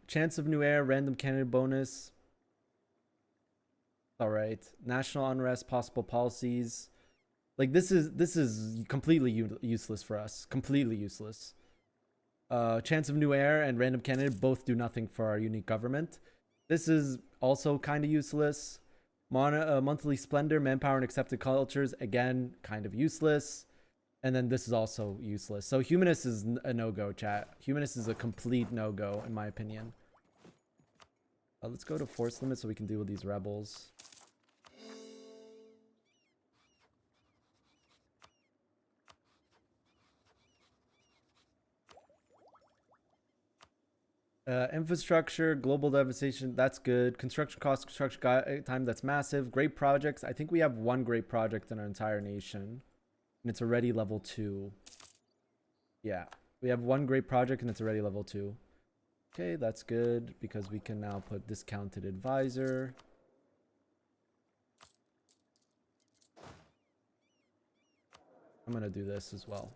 Chance of new heir, random candidate bonus. All right. National unrest, possible policies. Like this is completely useless for us. Completely useless. Chance of new heir and random candidate both do nothing for our unique government. This is also kind of useless. Monthly splendor, manpower, and accepted cultures, again, kind of useless. And then this is also useless. So humanist is a no-go, chat. Humanist is a complete no-go, in my opinion. Let's go to force limit so we can deal with these rebels. Infrastructure, global devastation, that's good. Construction cost, construction time, that's massive. Great projects. I think we have 1 great project in our entire nation. And it's already level 2. Yeah. We have 1 great project and it's already level 2. Okay, that's good because we can now put discounted advisor. I'm going to do this as well.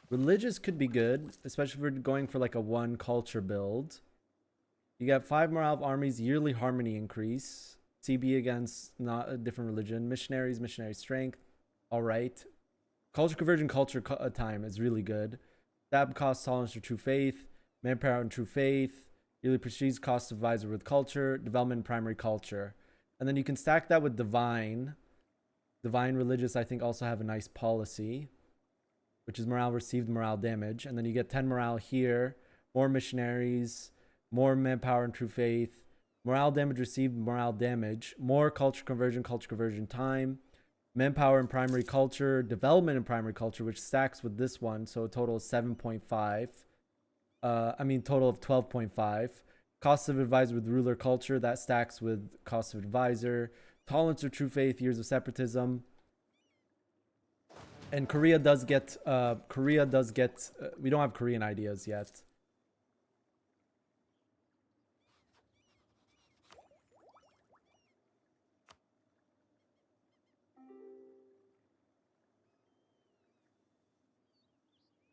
Religious could be good, especially if we're going for like a 1 culture build. You got 5 morale of armies, yearly harmony increase. CB against not a different religion. Missionaries, missionary strength. All right. Culture conversion, culture time is really good. Stab cost tolerance for true faith. Manpower and true faith. Yearly prestige cost advisor with culture. Development primary culture. And then you can stack that with divine. Divine religious, I think, also have a nice policy, which is morale received, morale damage. And then you get 10 morale here, more missionaries, more manpower and true faith, morale damage received, morale damage, more culture conversion time, manpower in primary culture, development in primary culture, which stacks with this one. So a total of 7.5. Total of 12.5. Cost of advisor with ruler culture, that stacks with cost of advisor. Tolerance of true faith, years of separatism. And Korea does get, we don't have Korean ideas yet.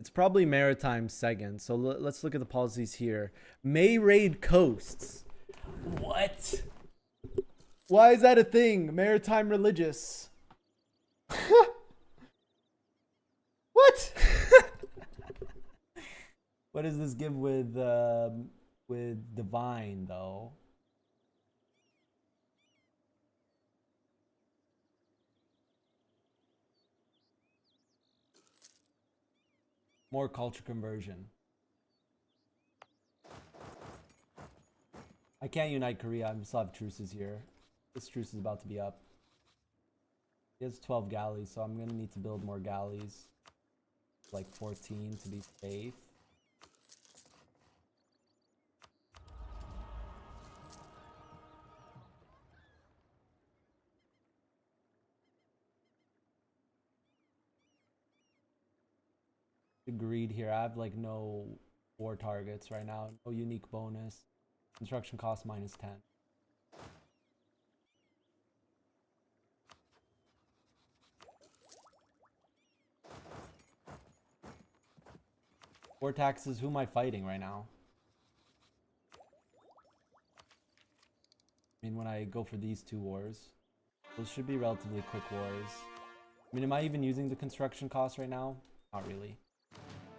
It's probably maritime second. So let's look at the policies here. May raid coasts. What? Why is that a thing? Maritime religious. What? What does this give with divine though? More culture conversion. I can't unite Korea. I still have truces here. This truce is about to be up. He has 12 galleys, so I'm gonna need to build more galleys. Like 14 to be safe. Agreed here. I have like no war targets right now. No unique bonus. Construction cost -10. War taxes, who am I fighting right now? I mean, when I go for these 2 wars, those should be relatively quick wars. I mean, am I even using the construction cost right now? Not really.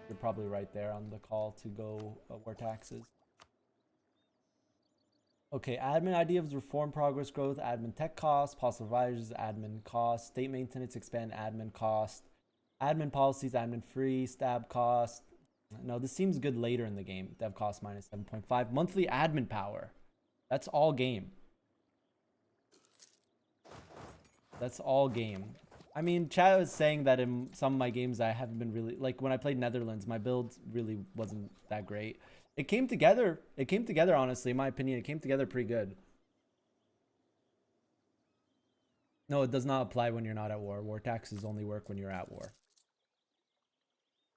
You're probably right there on the call to go war taxes. Okay, admin ideas, reform, progress, growth, admin tech cost, possible advisors, admin cost, state maintenance, expand admin cost. Admin policies, admin free, stab cost. No, this seems good later in the game. Dev cost minus 7.5. Monthly admin power. That's all game. That's all game. I mean, chat was saying that in some of my games I haven't been really, like when I played Netherlands, my build really wasn't that great. It came together. It came together, honestly, in my opinion. It came together pretty good. No, it does not apply when you're not at war. War taxes only work when you're at war.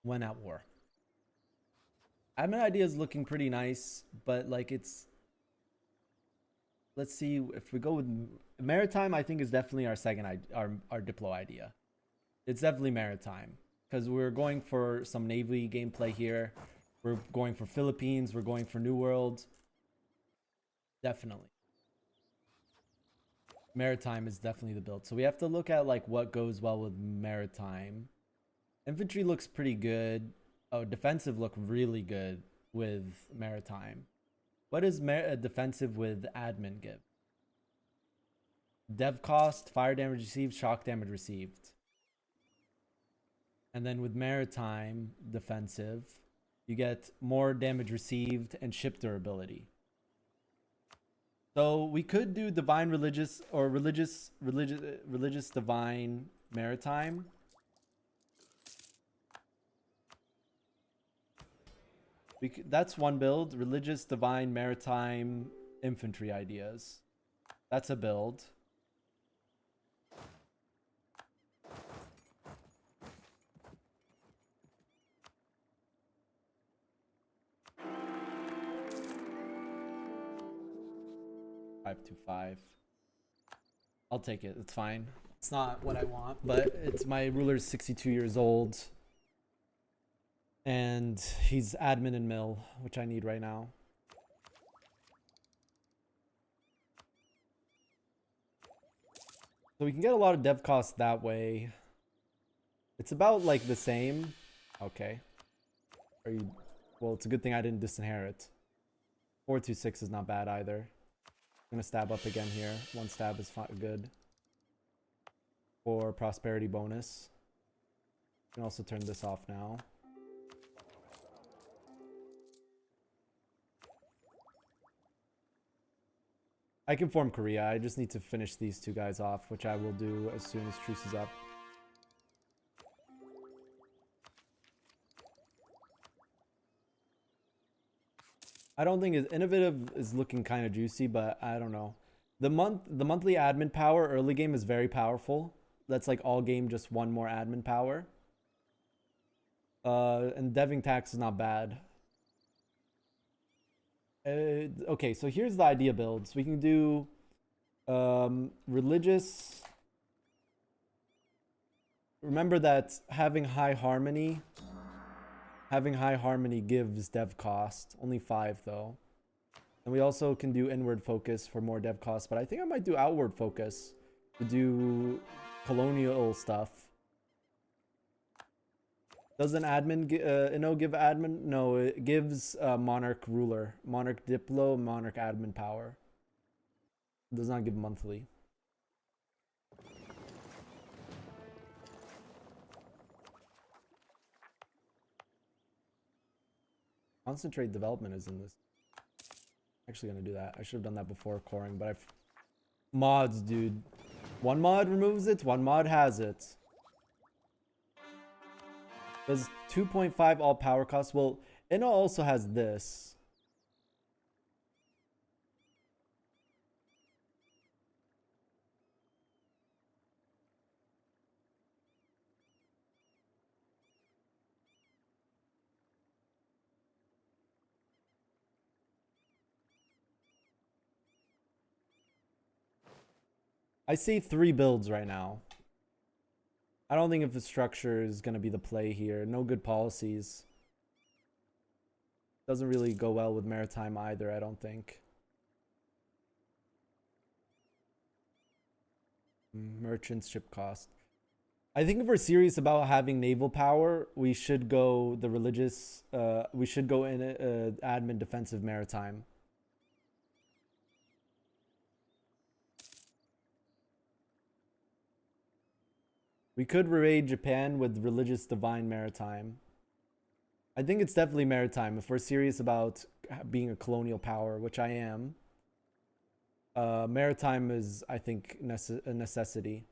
When at war. Admin idea is looking pretty nice, but like it's... Let's see if we go with maritime. I think is definitely our second our diplo idea. It's definitely maritime because we're going for some navy gameplay here. We're going for Philippines. We're going for New World. Definitely. Maritime is definitely the build. So we have to look at like what goes well with maritime. Infantry looks pretty good. Oh, defensive look really good with maritime. What does defensive with admin give? Dev cost, fire damage received, shock damage received. And then with maritime defensive, you get more damage received and ship durability. So we could do divine religious or religious divine maritime. That's one build. Religious divine maritime infantry ideas. That's a build. $525. I'll take it. It's fine. It's not what I want, but it's my ruler's 62 years old. And he's admin and mill, which I need right now. So we can get a lot of dev costs that way. It's about like the same. Okay. Are you? Well, it's a good thing I didn't disinherit. 426 is not bad either. I'm gonna stab up again here. One stab is good. For prosperity bonus. You can also turn this off now. I can form Korea. I just need to finish these two guys off, which I will do as soon as truce is up. I don't think it's innovative is looking kind of juicy, but I don't know. The monthly admin power early game is very powerful. That's like all game, just one more admin power. And deving tax is not bad. Okay, so here's the idea builds. We can do religious. Remember that having high harmony gives dev cost. Only 5 though. And we also can do inward focus for more dev cost, but I think I might do outward focus to do colonial stuff. Doesn't admin give admin? No, it gives monarch ruler, monarch diplo, monarch admin power. It does not give monthly. Concentrate development is in this. Actually gonna do that. I should have done that before coring, but I've mods, dude. One mod removes it, one mod has it. Does 2.5 all power costs? Well, Inno also has this. I see 3 builds right now. I don't think infrastructure is going to be the play here. No good policies. Doesn't really go well with maritime either, I don't think. Merchants ship cost. I think if we're serious about having naval power, we should go the religious, we should go in admin defensive maritime. We could raid Japan with religious divine maritime. I think it's definitely maritime if we're serious about being a colonial power, which I am. Maritime is, I think, a necessity.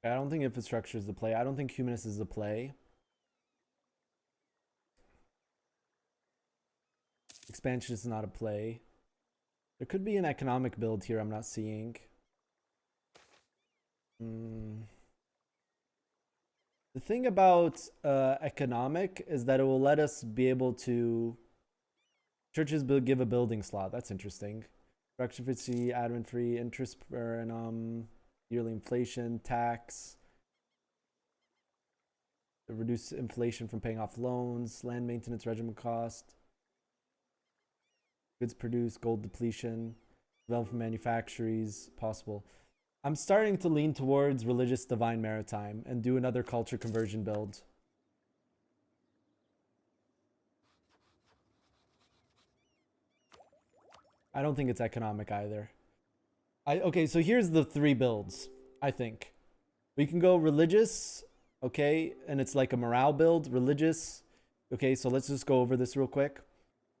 I don't think infrastructure is the play. I don't think humanist is the play. Expansion is not a play. There could be an economic build here I'm not seeing. The thing about economic is that it will let us be able to... Churches give a building slot. That's interesting. Production efficiency, admin free, interest per annum, yearly inflation, tax. Reduce inflation from paying off loans, land maintenance regimen cost. Goods produced, gold depletion, development manufactories, possible. I'm starting to lean towards religious divine maritime and do another culture conversion build. I don't think it's economic either. Okay, so here's the 3 builds, I think. We can go religious, okay, and it's like a morale build, religious. Okay, so let's just go over this real quick.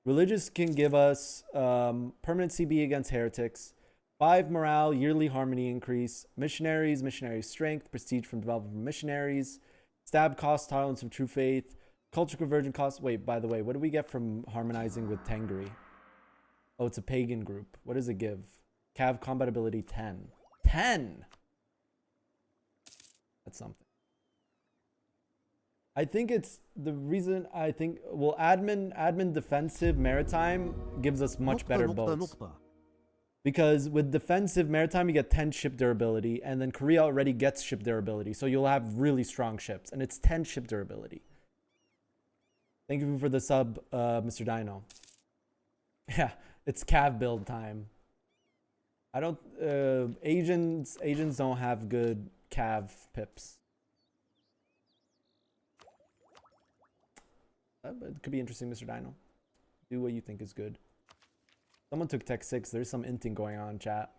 Religious can give us permanent CB against heretics, 5 morale, yearly harmony increase, missionary strength, prestige from development from missionaries, stab cost, tolerance of true faith, culture conversion cost. Wait, by the way, what do we get from harmonizing with Tengri? Oh, it's a pagan group. What does it give? Cav combat ability 10. 10! That's something. I think it's the reason I think, well, admin defensive maritime gives us much better boats. Because with defensive maritime, you get 10 ship durability, and then Korea already gets ship durability. So you'll have really strong ships, and it's 10 ship durability. Thank you for the sub, Mr. Dino. Yeah, it's Cav build time. I don't, Asians don't have good Cav pips. It could be interesting, Mr. Dino. Do what you think is good. Someone took Tech 6. There's some inting going on, chat.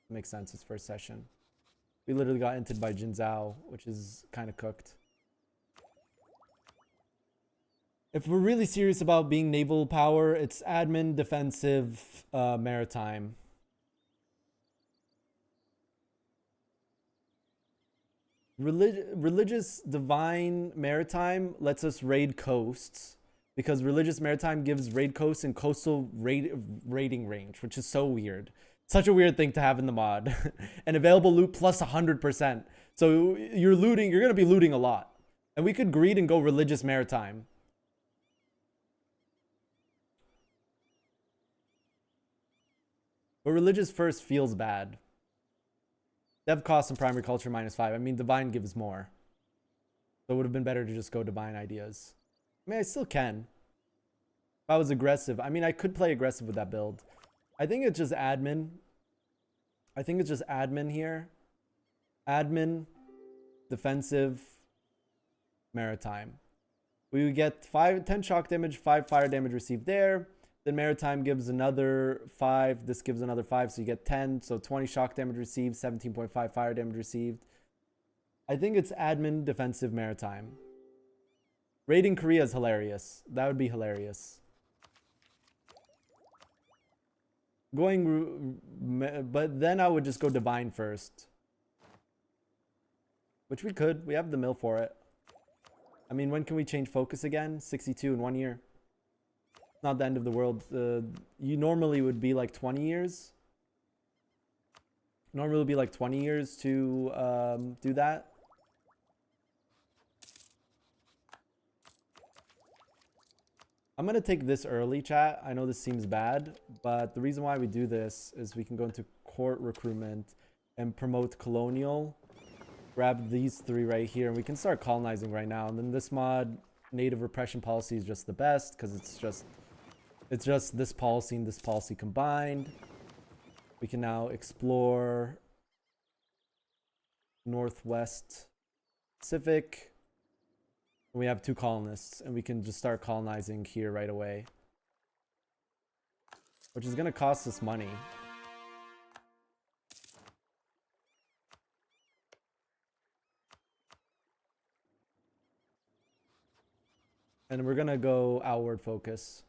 Makes sense. It's first session. We literally got inted by Jin Zhao, which is kind of cooked. If we're really serious about being naval power, it's admin, defensive, maritime. Religious divine maritime lets us raid coasts because religious maritime gives raid coasts and coastal raiding range, which is so weird. Such a weird thing to have in the mod. And available loot plus 100%. So you're looting, you're going to be looting a lot. And we could greed and go religious maritime. But religious first feels bad. Dev cost and primary culture -5. I mean, divine gives more. So it would have been better to just go divine ideas. I mean, I still can. If I was aggressive, I mean, I could play aggressive with that build. I think it's just admin. I think it's just admin here. Admin, defensive, maritime. We would get 10 shock damage, 5 fire damage received there. Then maritime gives another 5. This gives another 5, so you get 10. So 20 shock damage received, 17.5 fire damage received. I think it's admin, defensive, maritime. Raiding Korea is hilarious. That would be hilarious. But then I would just go divine first. Which we could. We have the mill for it. I mean, when can we change focus again? 62 in 1 year. Not the end of the world. You normally would be like 20 years. Normally it would be like 20 years to do that. I'm going to take this early, chat. I know this seems bad, but the reason why we do this is we can go into court recruitment and promote colonial. Grab these 3 right here, and we can start colonizing right now. And then this mod, native repression policy, is just the best because it's just this policy and this policy combined. We can now explore northwest Pacific. We have 2 colonists, and we can just start colonizing here right away. Which is gonna cost us money. And we're gonna go outward focus.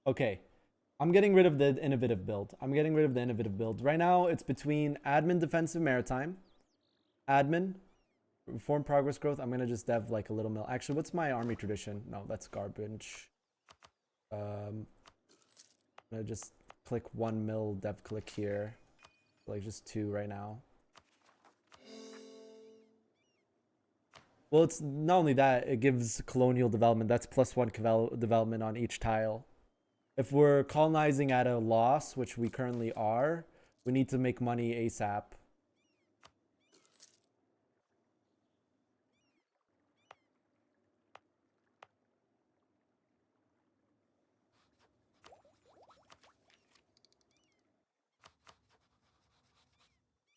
Okay, I'm getting rid of the innovative build. Right now, it's between admin, defensive, maritime, admin, reform, progress, growth. I'm gonna just dev like a little mill. Actually, what's my army tradition? No, that's garbage. I'm gonna just click 1 mill dev click here, like just 2 right now. Well, it's not only that, it gives colonial development. That's +1 development on each tile. If we're colonizing at a loss, which we currently are, we need to make money ASAP.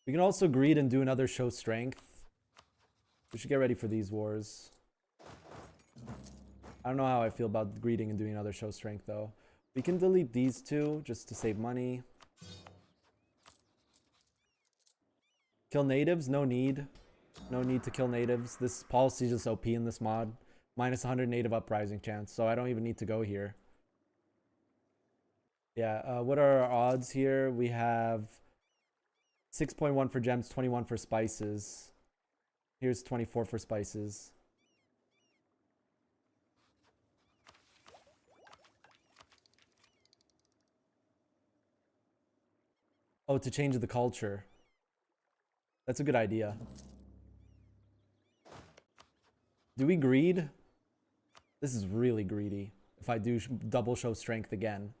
We can also greed and do another show strength. We should get ready for these wars. I don't know how I feel about greeting and doing another show strength though. We can delete these 2 just to save money. Kill natives? No need. No need to kill natives. This policy is just OP in this mod. Minus 100 native uprising chance, so I don't even need to go here. Yeah, what are our odds here? We have 6.1 for gems, 21 for spices. Here's 24 for spices. Oh, to change the culture. That's a good idea. Do we greed? This is really greedy. If I do double show strength again.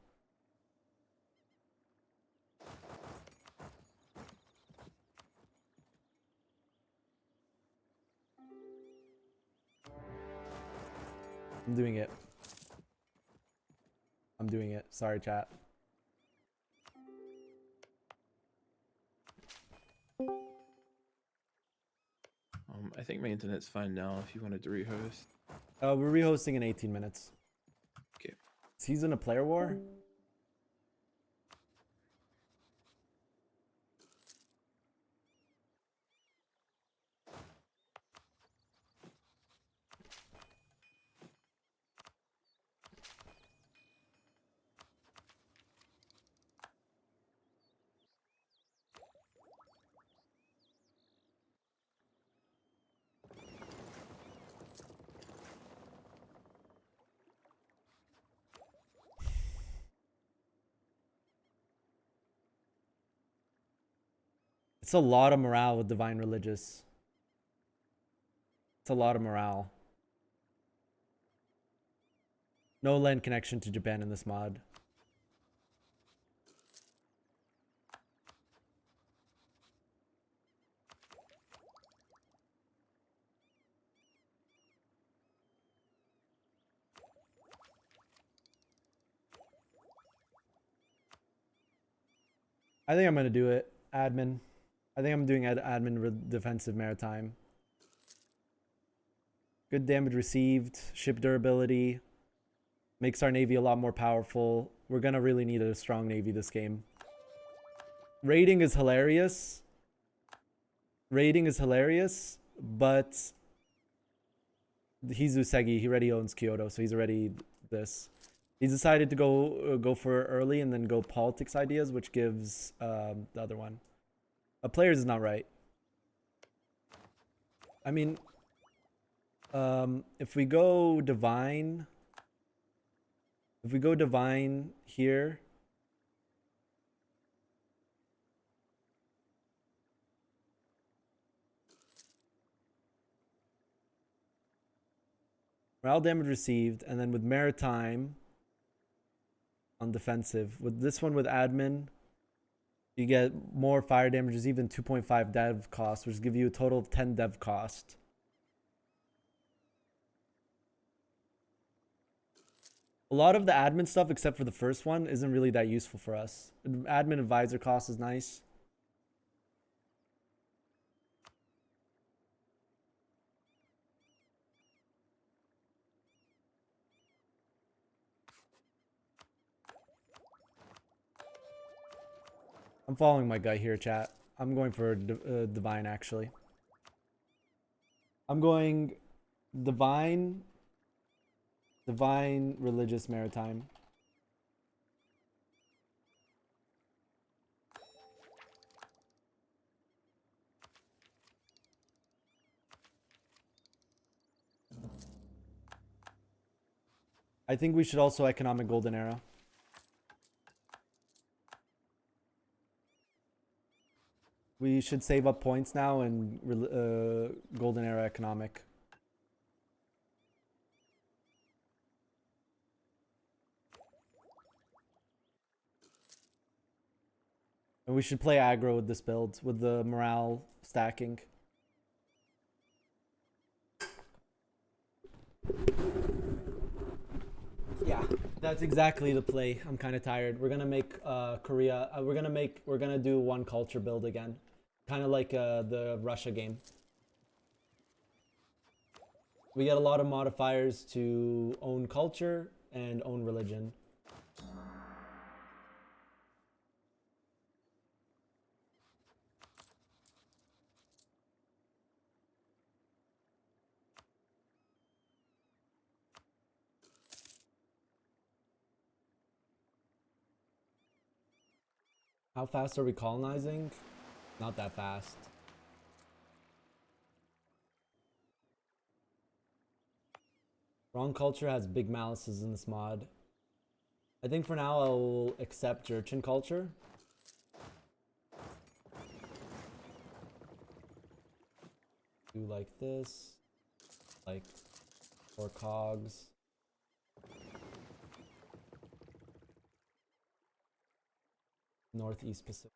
I'm doing it. I'm doing it. Sorry, chat. I think my internet's fine now if you wanted to rehost. We're rehosting in 18 minutes. Okay. Is he in a player war? It's a lot of morale with Divine Religious. It's a lot of morale. No land connection to Japan in this mod. I think I'm gonna do it. Admin. I think I'm doing admin defensive maritime. Good damage received. Ship durability. Makes our navy a lot more powerful. We're gonna really need a strong navy this game. Raiding is hilarious. But he's Usegi. He already owns Kyoto, so he's already this. He's decided to go for early and then go politics ideas, which gives the other one. Players is not right. I mean, if we go divine here, morale damage received, and then with maritime on defensive, with this one with admin, You get more fire damages, even 2.5 dev cost, which give you a total of 10 dev cost. A lot of the admin stuff, except for the first one, isn't really that useful for us. Admin advisor cost is nice. I'm following my gut here, chat. I'm going for divine, actually. I'm going divine, religious, maritime. I think we should also economic golden era. We should save up points now and golden era economic. And we should play aggro with this build, with the morale stacking. Yeah, that's exactly the play. I'm kind of tired. We're gonna make Korea. We're gonna do one culture build again, kind of like the Russia game. We get a lot of modifiers to own culture and own religion. How fast are we colonizing? Not that fast. Wrong culture has big malices in this mod. I think for now I'll accept Jurchen culture. Do like this. Like 4 cogs. Northeast Pacific.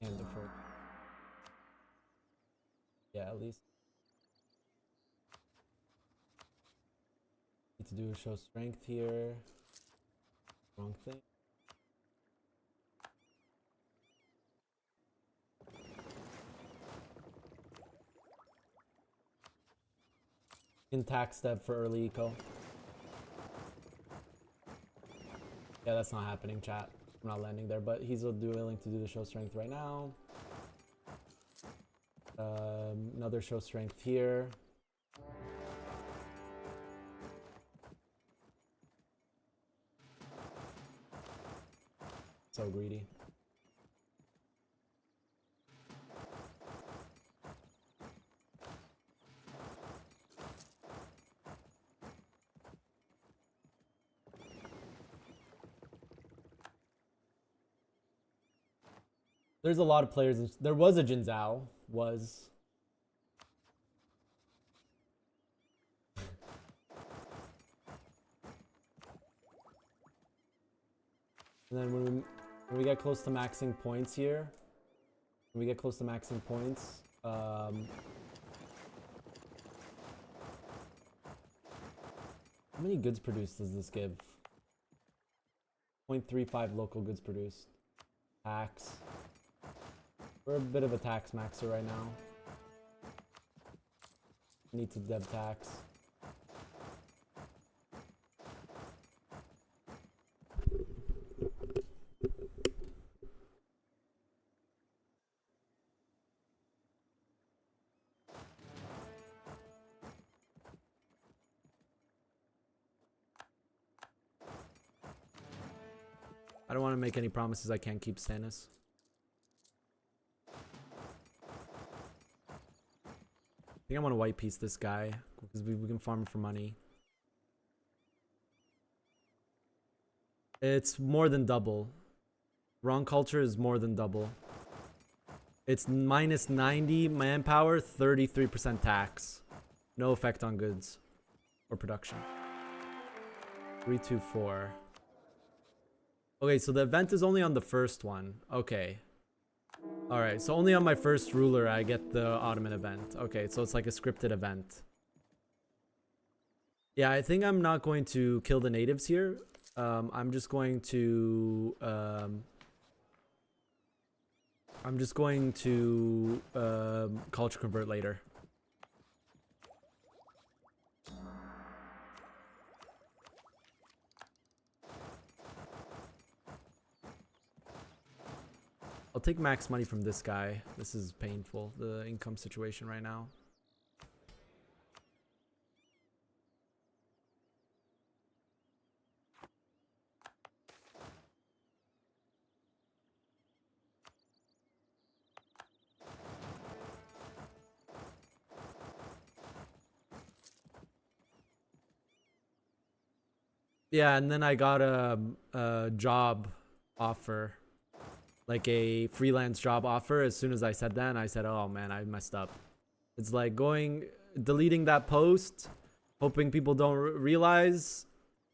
And defer. Yeah, at least. Need to do a show strength here. Wrong thing. In tax step for early eco. Yeah, that's not happening, chat. I'm not landing there, but he's willing to do the show strength right now. Another show strength here. So greedy. There's a lot of players. There was a Jinzhao. Was. And then when we get close to maxing points here, how many goods produced does this give? 0.35 local goods produced. Tax. We're a bit of a tax maxer right now. Need to dev tax. I don't want to make any promises I can't keep, Stannis. I think I want to white piece this guy because we can farm for money. It's more than double. Wrong culture is more than double. It's minus 90 manpower, 33% tax. No effect on goods or production. 324. Okay, so the event is only on the first one. Okay. Alright, so only on my first ruler I get the Ottoman event. Okay, so it's like a scripted event. Yeah, I think I'm not going to kill the natives here. I'm just going to culture convert later. I'll take max money from this guy. This is painful, the income situation right now. Yeah, and then I got a job offer, like a freelance job offer. As soon as I said that, and I said, oh man, I messed up. It's like deleting that post, hoping people don't realize,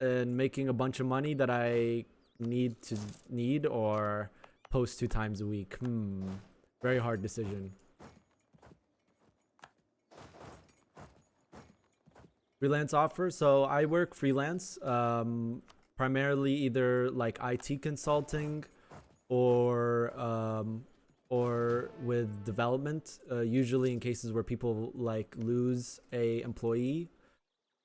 and making a bunch of money that I need or post 2 times a week. Very hard decision. Freelance offer. So I work freelance, primarily either like IT consulting or with development. Usually in cases where people like lose a employee,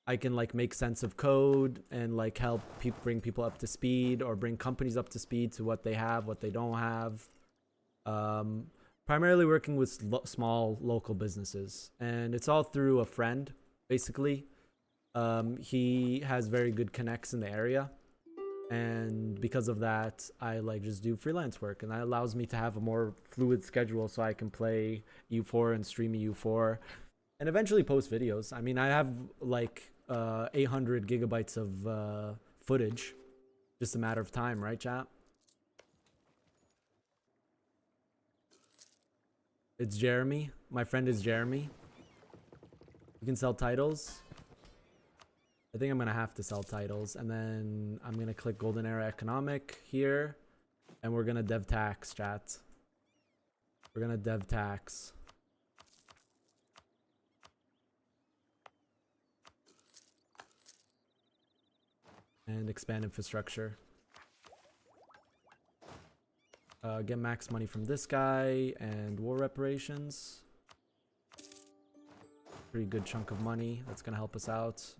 I can like make sense of code and like help bring people up to speed or bring companies up to speed to what they have, what they don't have. Primarily working with small local businesses, and it's all through a friend, basically. He has very good connects in the area, and because of that I like just do freelance work, and that allows me to have a more fluid schedule so I can play EU4 and stream EU4 and eventually post videos. I mean, I have like 800 gigabytes of footage, just a matter of time, right chat? It's Jeremy. My friend is Jeremy. You can sell titles. I think I'm gonna have to sell titles, and then I'm gonna click Golden Era Economic here, and we're gonna dev tax, chat. We're gonna dev tax. And expand infrastructure. Get max money from this guy and war reparations. Pretty good chunk of money. That's gonna help us out.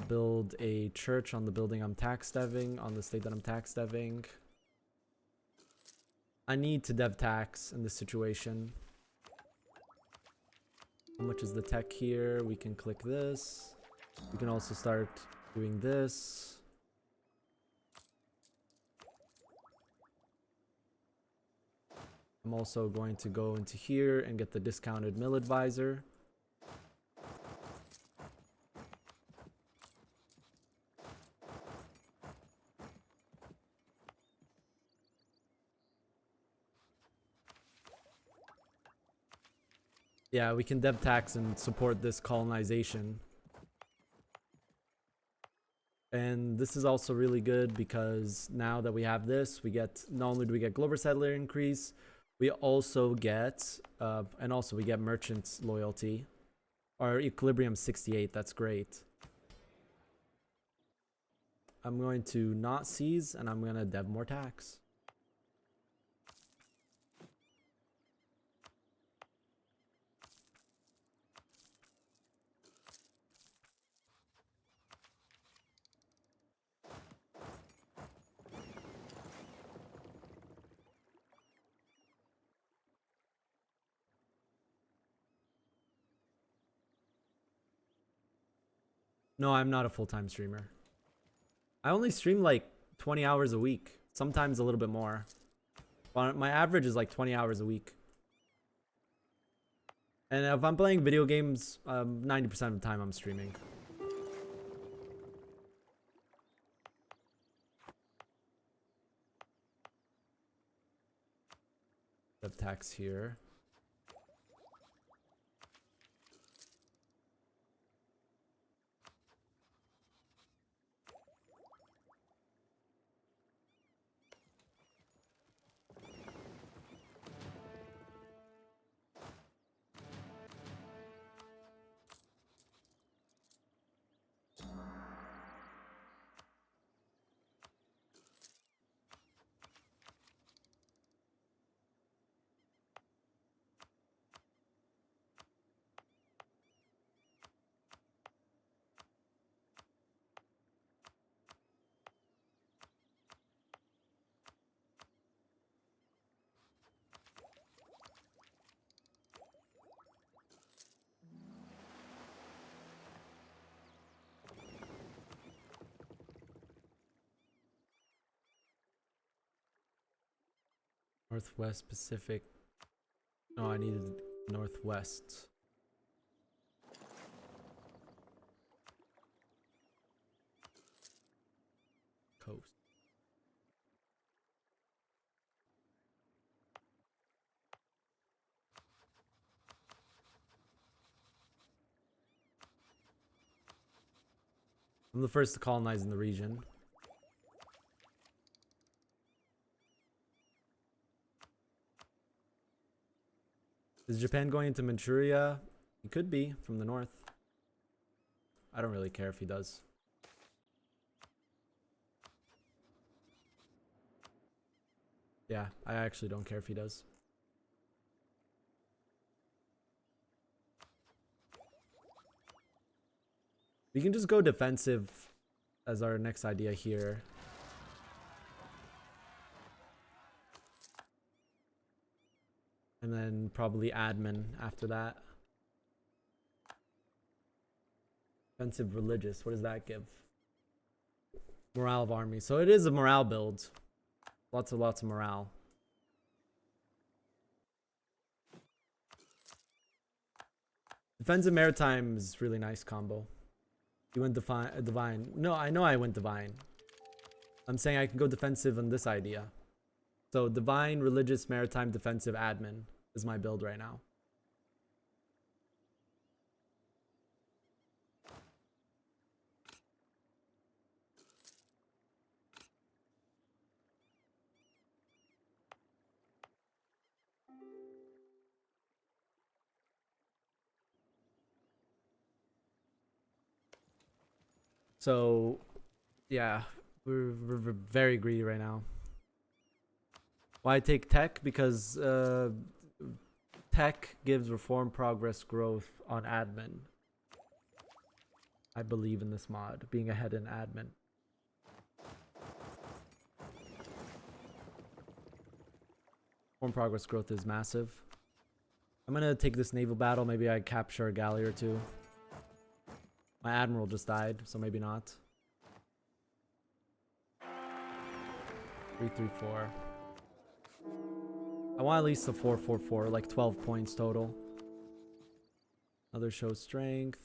Build a church on the building I'm tax deving, on the state that I'm tax deving. I need to dev tax in this situation. How much is the tech here? We can click this. We can also start doing this. I'm also going to go into here and get the discounted mill advisor. Yeah, we can dev tax and support this colonization. And this is also really good because now that we have this, we get, not only do we get global settler increase, we also get, we get merchants loyalty. Our equilibrium 68, that's great. I'm going to not seize, and I'm gonna dev more tax. No, I'm not a full-time streamer. I only stream like 20 hours a week, sometimes a little bit more. But my average is like 20 hours a week. And if I'm playing video games, 90% of the time I'm streaming. attacks here. Northwest Pacific. No, I needed northwest. Coast. I'm the first to colonize in the region. Is Japan going into Manchuria? He could be from the north. I don't really care if he does. Yeah, I actually don't care if he does. We can just go defensive as our next idea here. And then probably admin after that. Defensive religious, what does that give? Morale of army. So it is a morale build. Lots of morale. Defensive maritime is really nice combo. You went divine. No, I know I went divine. I'm saying I can go defensive on this idea. So divine, religious, maritime, defensive, admin is my build right now. So, yeah, we're very greedy right now. Why take tech? Because tech gives reform, progress, growth on admin. I believe in this mod, being ahead in admin. Reform, progress, growth is massive. I'm gonna take this naval battle. Maybe I capture a galley or two. My admiral just died, so maybe not. 334. I want at least a 444, like 12 points total. Another show strength.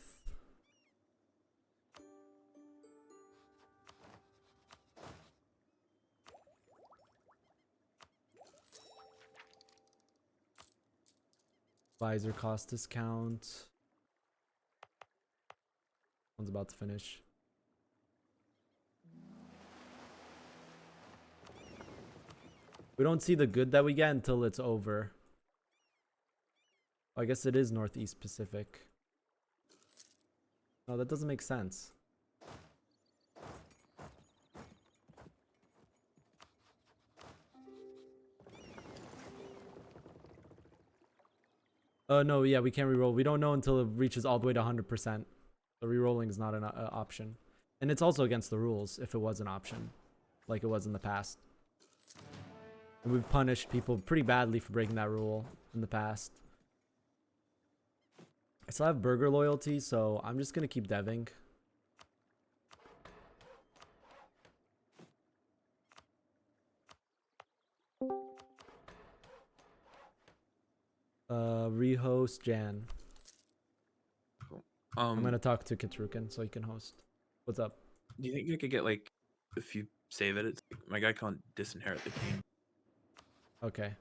Visor cost discount. One's about to finish. We don't see the good that we get until it's over. I guess it is Northeast Pacific. No, that doesn't make sense. No, yeah, we can't reroll. We don't know until it reaches all the way to 100%. The rerolling is not an option. And it's also against the rules if it was an option, like it was in the past. And we've punished people pretty badly for breaking that rule in the past. I still have burger loyalty, so I'm just going to keep deving. Rehost Jan. Cool. I'm going to talk to Kitrukin so he can host. What's up? Do you think you could get like a few save edits? My guy can't disinherit the king. Okay.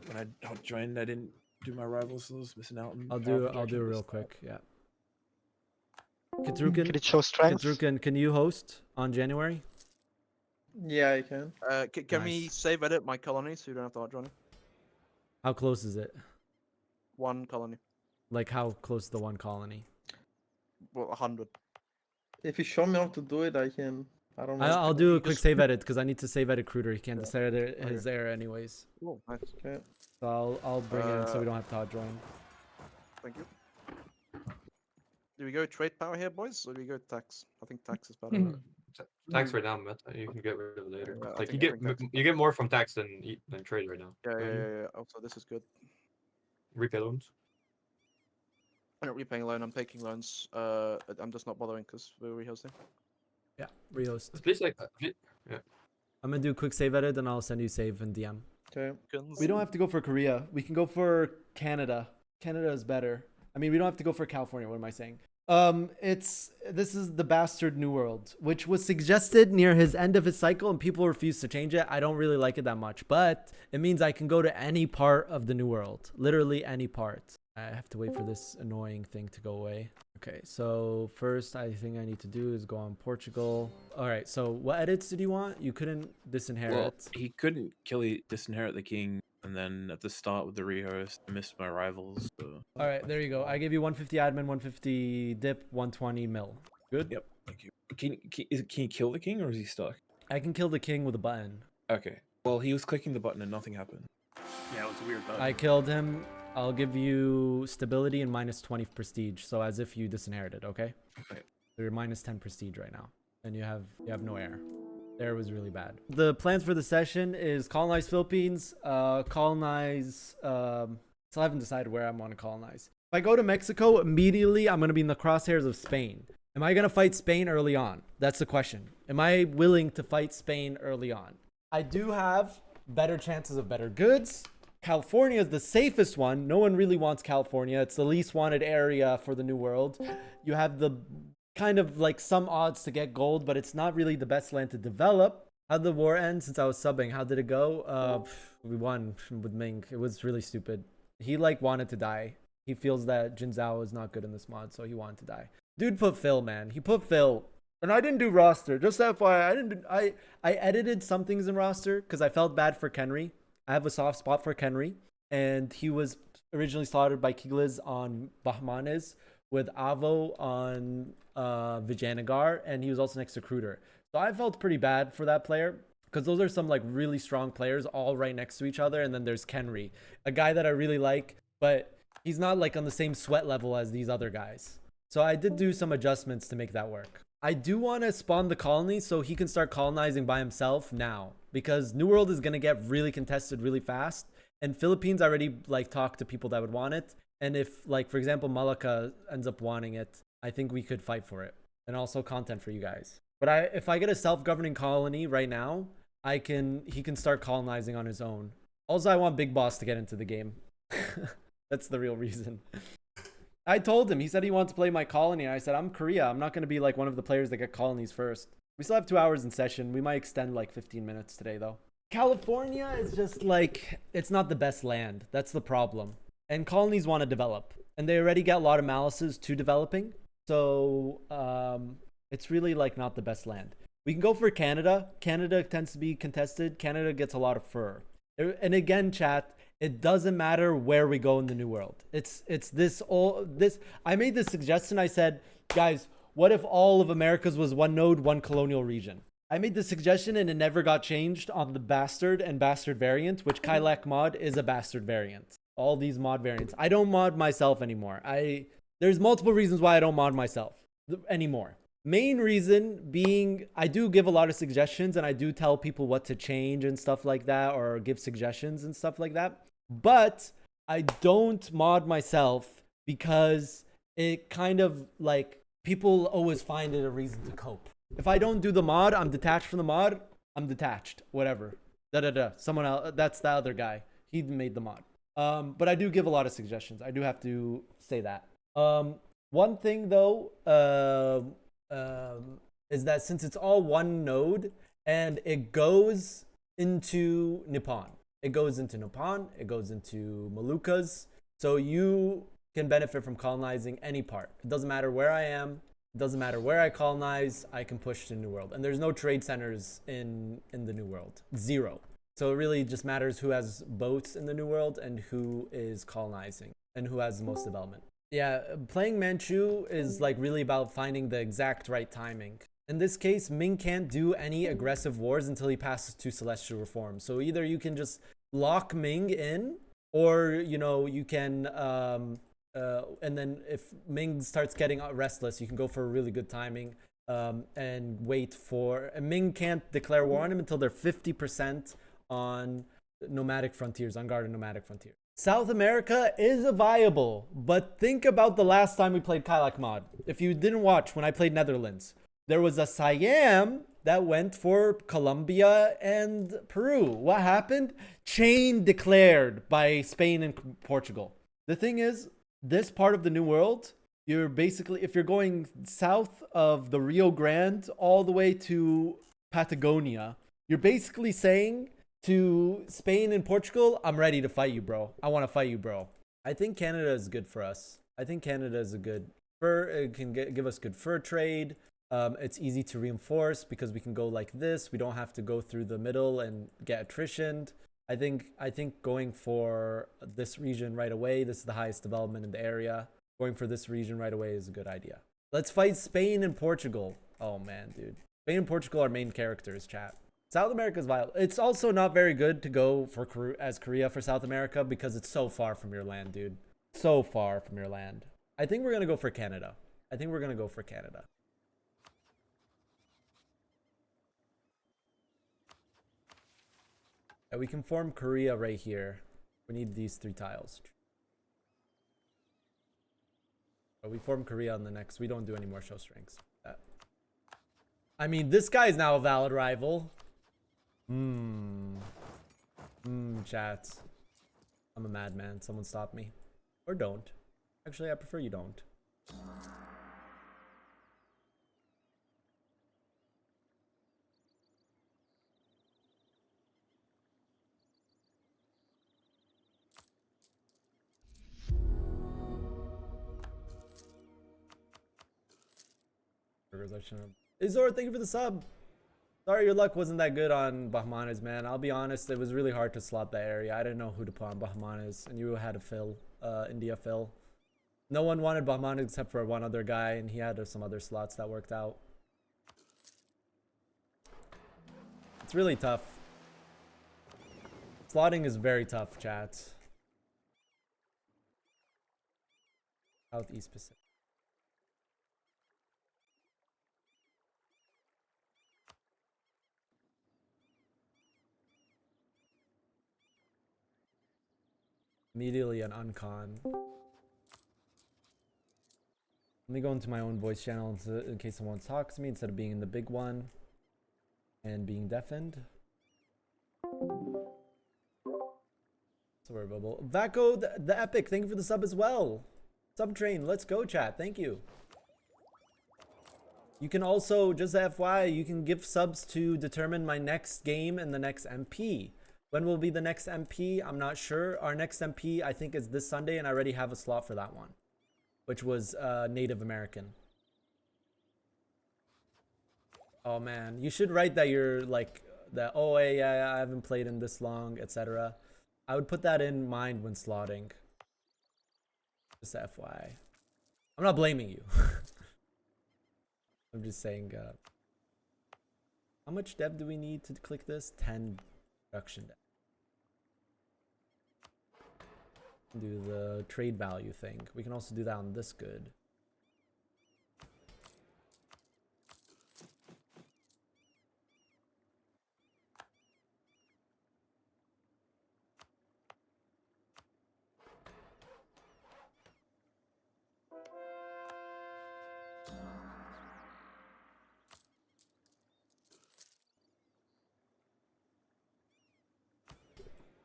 when I joined, I didn't do my rivals, so I was missing out. On I'll powerful do it direction real this time. quick. Yeah. Can Kitrukin, it show strength? Kitrukin, can you host on January? Yeah, I can. Can we Nice. save edit my colony so you don't have to hard join? How close is it? One colony. Like how close is the one colony? Well, 100. If you show me how to do it, I can. I don't know. I'll do a you quick just- save edit because I need to save edit Cruder. He can't Yeah. save edit Okay. his there anyways. Oh, nice. Okay. So I'll bring it in so we don't have to hard join. Thank you. Do we go trade power here, boys, or do we go tax? I think tax is better. right? Tax right now, Matt. You can get rid of it later. Yeah, I Like think- you I think tax is you get more from tax than trade right now. Yeah. Oh, so this is good. Repay loans. I'm not repaying a loan. I'm taking loans. I'm just not bothering because we're rehosting. Yeah, rehost. Please, like, I'm gonna do a quick save edit and I'll send you save in DM. Okay. We don't have to go for Korea. We can go for Canada. Canada is better. I mean, we don't have to go for California. What am I saying? This is the bastard New World, which was suggested near his end of his cycle, and people refuse to change it. I don't really like it that much, but it means I can go to any part of the New World, literally any part. I have to wait for this annoying thing to go away. Okay, so first I think I need to do is go on Portugal. All right, so what edits did you want? You couldn't disinherit. Well, he couldn't disinherit the king, and then at the start with the rehost, I missed my rivals. So. All right, there you go. I gave you 150 admin, 150 dip, 120 mil. Good? Yep. Thank you. Can you kill the king, or is he stuck? I can kill the king with a button. Okay. Well, he was clicking the button and nothing happened. Yeah, it was a weird button. I killed him. I'll give you stability and minus 20 prestige, so as if you disinherited, okay? Okay. So you're minus 10 prestige right now, and you have no air. Air was really bad. The plans for the session is colonize Philippines, colonize. Still haven't decided where I want to colonize. If I go to Mexico, immediately I'm gonna be in the crosshairs of Spain. Am I gonna fight Spain early on? That's the question. Am I willing to fight Spain early on? I do have better chances of better goods. California is the safest one. No one really wants California. It's the least wanted area for the New World. You have the kind of like some odds to get gold, but it's not really the best land to develop. How'd the war end since I was subbing? How did it go? We won with Ming. It was really stupid. He like wanted to die. He feels that Jin Zhao is not good in this mod, so he wanted to die. Dude put Phil, man. He put Phil. And I didn't do roster. Just FYI, I edited some things in roster because I felt bad for Kenry. I have a soft spot for Kenry, and he was originally slaughtered by Kigliz on Bahmanes with Avo on Vijayanagar, and he was also next to Kruder. So I felt pretty bad for that player because those are some like really strong players all right next to each other, and then there's Kenry, a guy that I really like, but he's not like on the same sweat level as these other guys. So I did do some adjustments to make that work. I do want to spawn the colony so he can start colonizing by himself now, because New World is going to get really contested really fast, and Philippines already like talked to people that would want it, and if like for example Malacca ends up wanting it, I think we could fight for it, and also content for you guys. But if I get a self-governing colony right now, he can start colonizing on his own. Also, I want Big Boss to get into the game. That's the real reason. I told him, he said he wants to play my colony. And I said, I'm Korea. I'm not going to be like one of the players that get colonies first. We still have 2 hours in session. We might extend like 15 minutes today though. California is just like, it's not the best land. That's the problem. And colonies want to develop. And they already get a lot of malices to developing. So it's really like not the best land. We can go for Canada. Canada tends to be contested. Canada gets a lot of fur. And again, chat, it doesn't matter where we go in the New World. It's this. I made this suggestion. I said, guys, what if all of America's was one node, one colonial region? I made this suggestion and it never got changed on the Bastard and Bastard variant, which Kylak mod is a Bastard variant. All these mod variants. I don't mod myself anymore. There's multiple reasons why I don't mod myself anymore. Main reason being I do give a lot of suggestions and I do tell people what to change and stuff like that, or give suggestions and stuff like that. But I don't mod myself because it kind of like people always find it a reason to cope. If I don't do the mod, I'm detached from the mod. I'm detached, whatever. Someone else, that's the other guy. He made the mod. But I do give a lot of suggestions. I do have to say that. One thing though, is that since it's all one node and it goes into Nippon, It goes into Nippon, it goes into Moluccas. So you can benefit from colonizing any part. It doesn't matter where I am. It doesn't matter where I colonize. I can push to New World. And there's no trade centers in the New World. 0. So it really just matters who has boats in the New World and who is colonizing and who has the most development. Yeah, playing Manchu is like really about finding the exact right timing. In this case, Ming can't do any aggressive wars until he passes to Celestial Reform. So either you can just lock Ming in, or, you know, you can, and then if Ming starts getting restless, you can go for a really good timing and wait for, and Ming can't declare war on him until they're 50% on nomadic frontiers, unguarded nomadic frontiers. South America is viable, but think about the last time we played Kailak mod. If you didn't watch when I played Netherlands, there was a Siam that went for Colombia and Peru. What happened? Chain declared by Spain and Portugal. The thing is, this part of the New World, you're basically, if you're going south of the Rio Grande all the way to Patagonia, you're basically saying to Spain and Portugal, I'm ready to fight you, bro. I want to fight you, bro. I think Canada is good for us. I think Canada is a good fur. It can give us good fur trade. It's easy to reinforce because we can go like this. We don't have to go through the middle and get attritioned. I think going for this region right away, this is the highest development in the area. Going for this region right away is a good idea. Let's fight Spain and Portugal. Oh man, dude. Spain and Portugal are main characters, chat. South America is viable. It's also not very good to go for Korea for South America because it's so far from your land, dude. So far from your land. I think we're going to go for Canada. Yeah, we can form Korea right here. We need these 3 tiles. But we form Korea on the next. We don't do any more show strings. I mean, this guy is now a valid rival. Chat. I'm a madman. Someone stop me. Or don't. Actually, I prefer you don't. Burgers, I shouldn't have. Izor, thank you for the sub. Sorry your luck wasn't that good on Bahmanes, man. I'll be honest, it was really hard to slot that area. I didn't know who to put on Bahmanes, and you had to fill, India fill. No one wanted Bahmanes except for one other guy, and he had some other slots that worked out. It's really tough. Slotting is very tough, chat. Southeast Pacific. Immediately an uncon. Let me go into my own voice channel in case someone talks to me instead of being in the big one and being deafened. Sorry, Bubble. Vaco, the Epic, thank you for the sub as well. Subtrain, let's go, chat. Thank you. You can also, just FYI, you can give subs to determine my next game and the next MP. When will be the next MP? I'm not sure. Our next MP, I think, is this Sunday, and I already have a slot for that one, which was Native American. Oh man, you should write that you're like that. Oh, hey, yeah, I haven't played in this long, etc. I would put that in mind when slotting. Just FYI. I'm not blaming you. I'm just saying. How much dev do we need to click this? 10 production dev. Do the trade value thing. We can also do that on this good.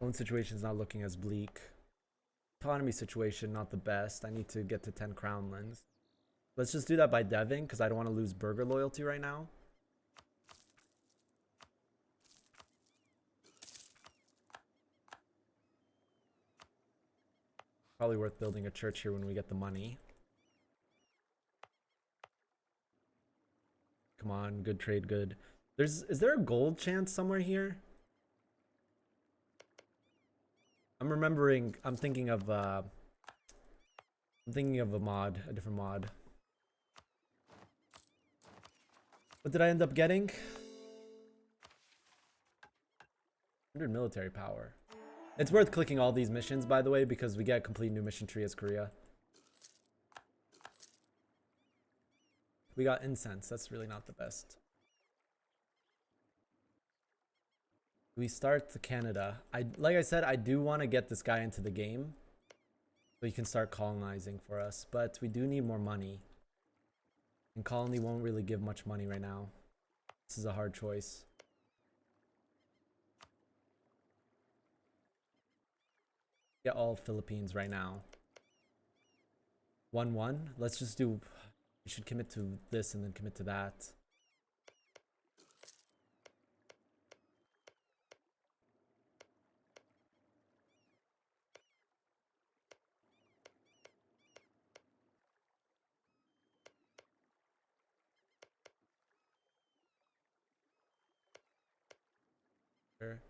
Own situation is not looking as bleak. Economy situation not the best. I need to get to 10 crownlands. Let's just do that by deving because I don't want to lose burger loyalty right now. Probably worth building a church here when we get the money. Come on, good trade, good. Is there a gold chance somewhere here? I'm thinking of a mod, a different mod. What did I end up getting? 100 military power. It's worth clicking all these missions, by the way, because we get a complete new mission tree as Korea. We got incense. That's really not the best. We start to Canada. Like I said, I do want to get this guy into the game so he can start colonizing for us, but we do need more money. And colony won't really give much money right now. This is a hard choice. Get all Philippines right now. 1-1. Let's just do. We should commit to this and then commit to that. Sure.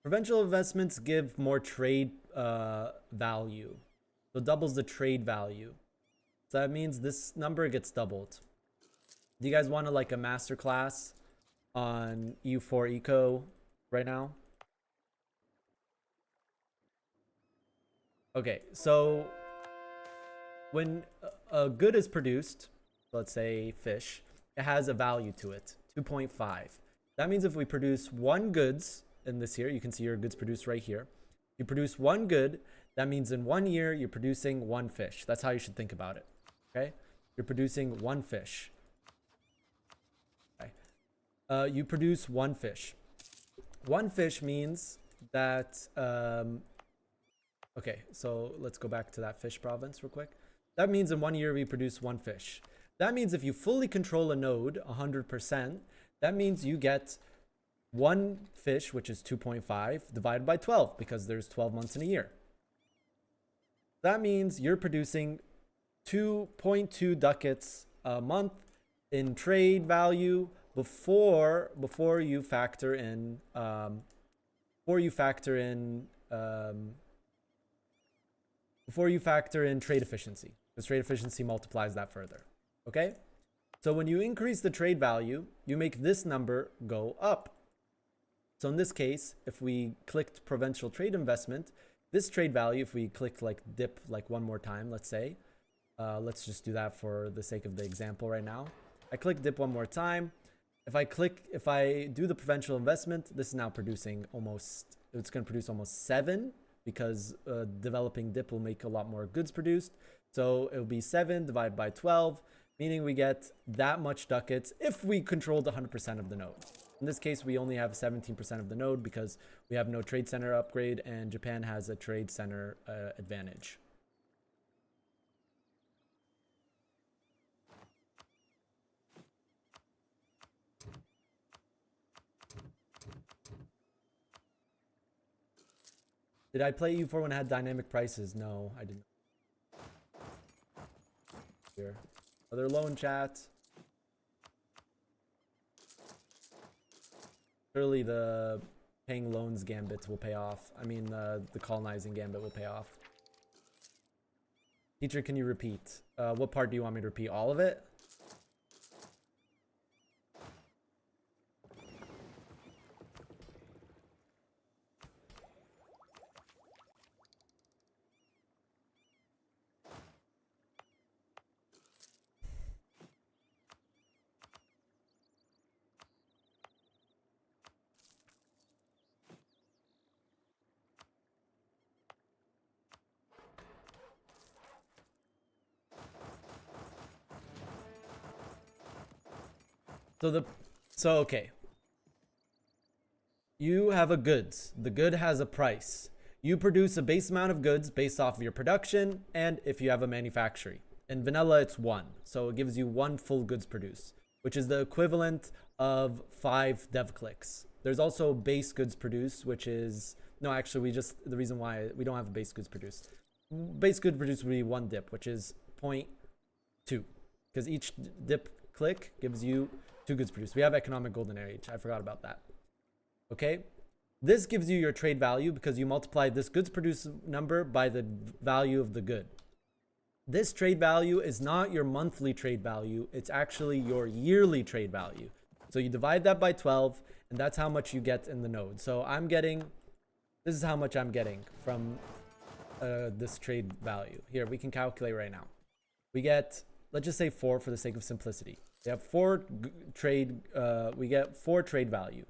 Provincial investments give more trade value. So it doubles the trade value. So that means this number gets doubled. Do you guys want to like a masterclass on EU4 Eco right now? Okay, so when a good is produced, let's say fish, it has a value to it, 2.5. That means if we produce one goods in this year, you can see your goods produced right here. You produce one good, that means in 1 year you're producing one fish. That's how you should think about it. Okay, you're producing one fish. Okay, you produce one fish. One fish means that okay, so let's go back to that fish province real quick. That means in 1 year we produce one fish. That means if you fully control a node 100%, that means you get one fish, which is 2.5, divided by 12, because there's 12 months in a year. That means you're producing 2.2 ducats a month in trade value before you factor in trade efficiency, because trade efficiency multiplies that further. Okay, so when you increase the trade value, you make this number go up. So in this case, if we clicked provincial trade investment, this trade value, if we click like dip like one more time, let's say, let's just do that for the sake of the example right now. I click dip one more time. If I do the provincial investment, this is now producing almost, it's going to produce almost 7, because developing dip will make a lot more goods produced. So it'll be 7 divided by 12, meaning we get that much ducats if we controlled 100% of the node. In this case, we only have 17% of the node because we have no trade center upgrade and Japan has a trade center advantage. Did I play EU4 when I had dynamic prices? No, I didn't. Here. Other loan chat. Surely the paying loans gambit will pay off. I mean, the colonizing gambit will pay off. Teacher, can you repeat? What part do you want me to repeat? All of it? So okay. You have a goods. The good has a price. You produce a base amount of goods based off of your production, and if you have a manufacturing. In vanilla, it's 1. So it gives you 1 full goods produced. which is the equivalent of 5 dev clicks. There's also base goods produced, which is no, actually, the reason why we don't have a base goods produced. Base good produced would be 1 dip, which is 0.2, because each dip click gives you 2 goods produced. We have economic golden age. I forgot about that. Okay, this gives you your trade value because you multiply this goods produced number by the value of the good. This trade value is not your monthly trade value. It's actually your yearly trade value. So you divide that by 12, and that's how much you get in the node. So I'm getting, this is how much I'm getting from this trade value. Here, we can calculate right now. We get, let's just say 4 for the sake of simplicity. We have 4 trade, we get 4 trade value.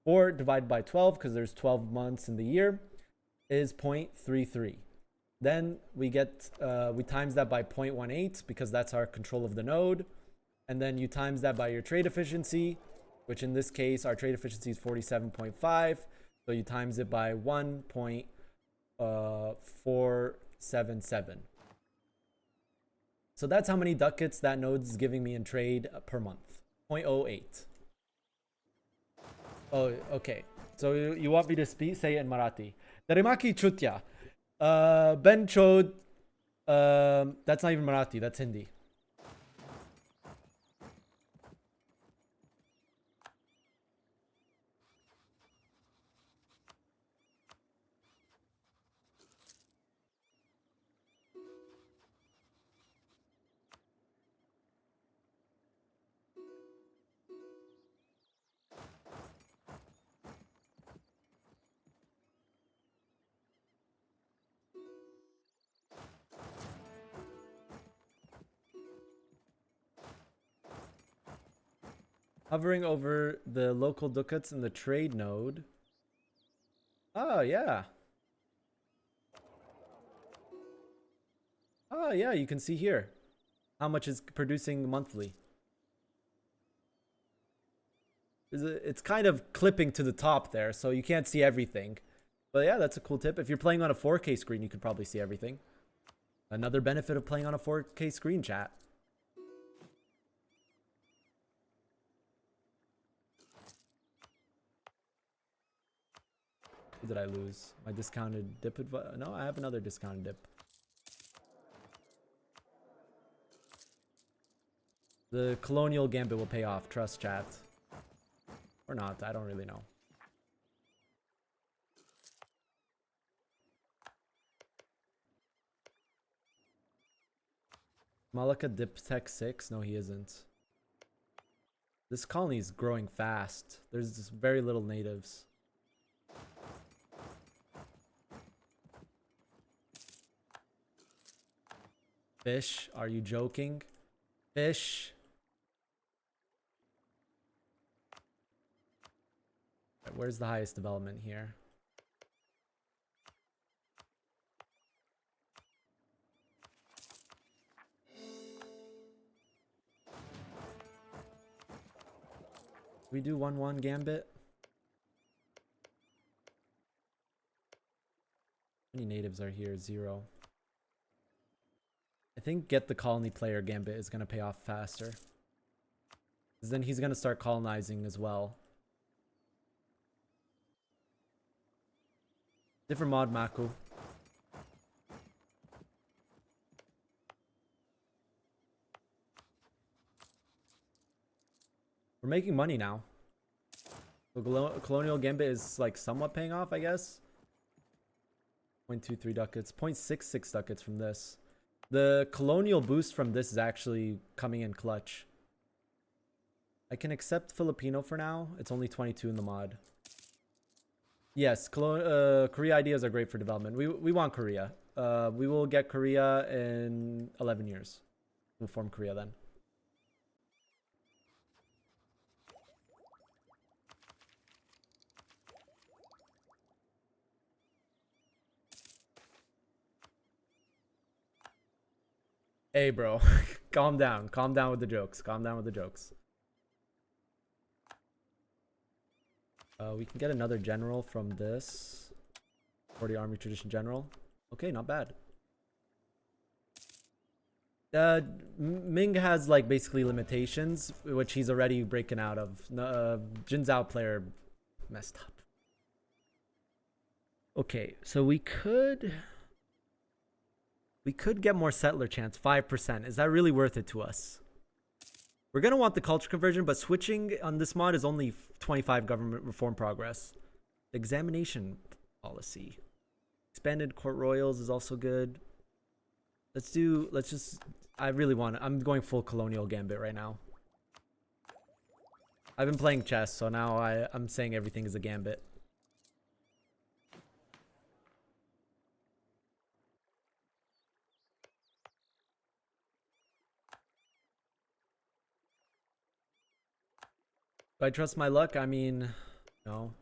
4 divided by 12, because there's 12 months in the year, is 0.33. Then we get, we times that by 0.18 because that's our control of the node. And then you times that by your trade efficiency, which in this case, our trade efficiency is 47.5. So you times it by 1.477. So that's how many ducats that node is giving me in trade per month. 0.08. Oh, okay. So you want me to say it in Marathi. Darimaki chutya. Ben chod. That's not even Marathi. That's Hindi. Hovering over the local ducats in the trade node. Oh, yeah. Oh, yeah, you can see here how much is producing monthly. It's kind of clipping to the top there, so you can't see everything. But yeah, that's a cool tip. If you're playing on a 4K screen, you could probably see everything. Another benefit of playing on a 4K screen, chat. Who did I lose? My discounted dip advice? No, I have another discounted dip. The Colonial Gambit will pay off. Trust, chat. Or not. I don't really know. Malaka dip tech 6? No, he isn't. This colony is growing fast. There's just very little natives. Fish, are you joking? Fish. Right, where's the highest development here? We do 1-1 gambit. How many natives are here? 0. I think get the colony player gambit is going to pay off faster. Because then he's going to start colonizing as well. Different mod, Maku. We're making money now. The Colonial Gambit is like somewhat paying off, I guess. 0.23 ducats. 0.66 ducats from this. The Colonial boost from this is actually coming in clutch. I can accept Filipino for now. It's only 22 in the mod. Yes, Korea ideas are great for development. We want Korea. We will get Korea in 11 years. We'll form Korea then. Hey, bro. Calm down. Calm down with the jokes. Calm down with the jokes. We can get another general from this. 40 Army Tradition General. Okay, not bad. Ming has like basically limitations, which he's already breaking out of. Jin Zhao player messed up. Okay, so we could get more settler chance, 5%. Is that really worth it to us? We're gonna want the culture conversion, but switching on this mod is only 25 government reform progress. The examination policy. Expanded court royals is also good. I really want it. I'm going full colonial gambit right now. I've been playing chess, so now I'm saying everything is a gambit. Do I trust my luck? I mean, no.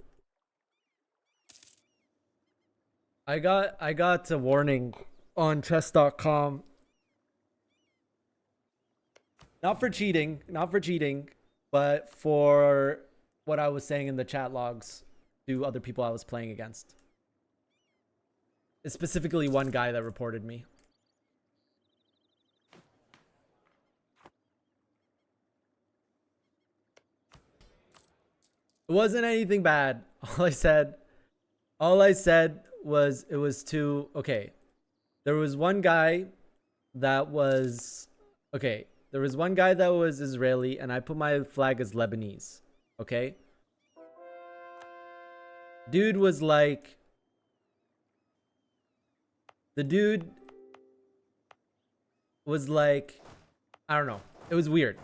I got a warning on chess.com. Not for cheating, but for what I was saying in the chat logs to other people I was playing against. It's specifically one guy that reported me. It wasn't anything bad. All I said was it was too okay. There was one guy that was okay. There was one guy that was Israeli, and I put my flag as Lebanese. Okay. Dude was like, the dude was like, I don't know. It was weird.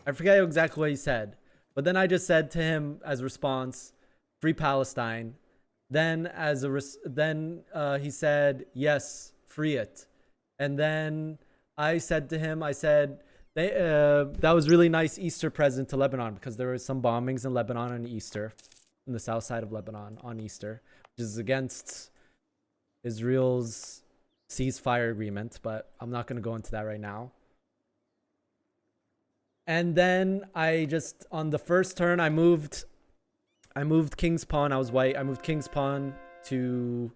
I forget exactly what he said. But then I just said to him as response, "Free Palestine." Then he said, "Yes, free it." And then I said to him, I said, that was really nice Easter present to Lebanon, because there were some bombings in Lebanon on Easter, in the south side of Lebanon on Easter, which is against Israel's ceasefire agreement, but I'm not going to go into that right now. And then I just, on the first turn, I moved King's Pawn. I was white. I moved King's Pawn to,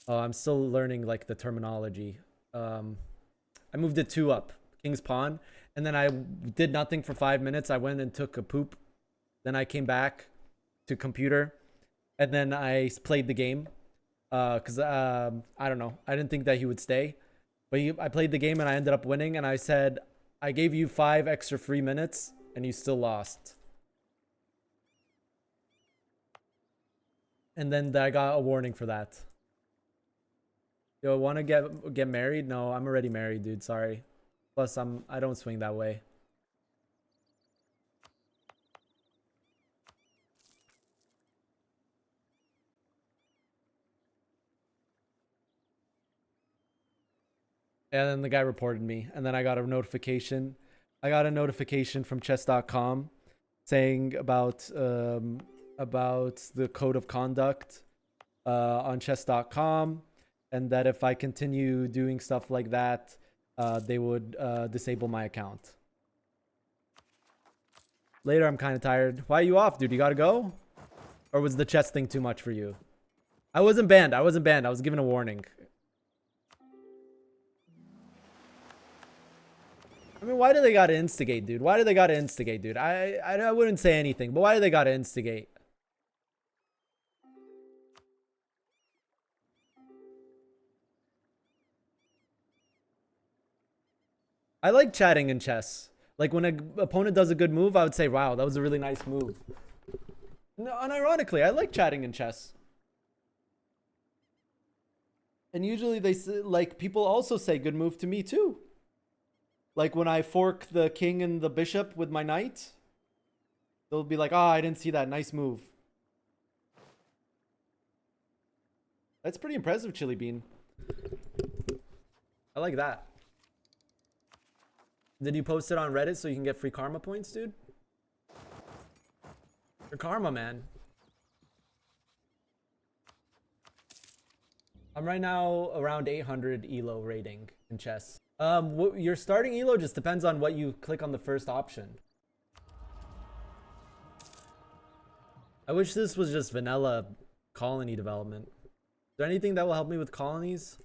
I'm still learning like the terminology. I moved it 2 up, King's Pawn. And then I did nothing for 5 minutes. I went and took a poop. Then I came back to computer. And then I played the game. Because, I don't know. I didn't think that he would stay. But I played the game and I ended up winning. And I said, I gave you 5 extra free minutes and you still lost. And then I got a warning for that. Yo, want to get married? No, I'm already married, dude. Sorry. Plus, I don't swing that way. And then the guy reported me, and then I got a notification. I got a notification from chess.com saying about the code of conduct on chess.com, and that if I continue doing stuff like that, they would disable my account. Later, I'm kind of tired. Why are you off, dude? You gotta go? Or was the chess thing too much for you? I wasn't banned. I was given a warning. I mean, why do they gotta instigate, dude? Why do they gotta instigate, dude? I wouldn't say anything, but why do they gotta instigate? I like chatting in chess. Like when an opponent does a good move, I would say, wow, that was a really nice move. No, unironically, I like chatting in chess. And usually like people also say good move to me too. Like when I fork the king and the bishop with my knight, they'll be like, "Ah, I didn't see that. Nice move." That's pretty impressive, Chili Bean. I like that. Did you post it on Reddit so you can get free karma points, dude? Your karma, man. I'm right now around 800 elo rating in chess. Your starting elo just depends on what you click on the first option. I wish this was just vanilla colony development. Is there anything that will help me with colonies?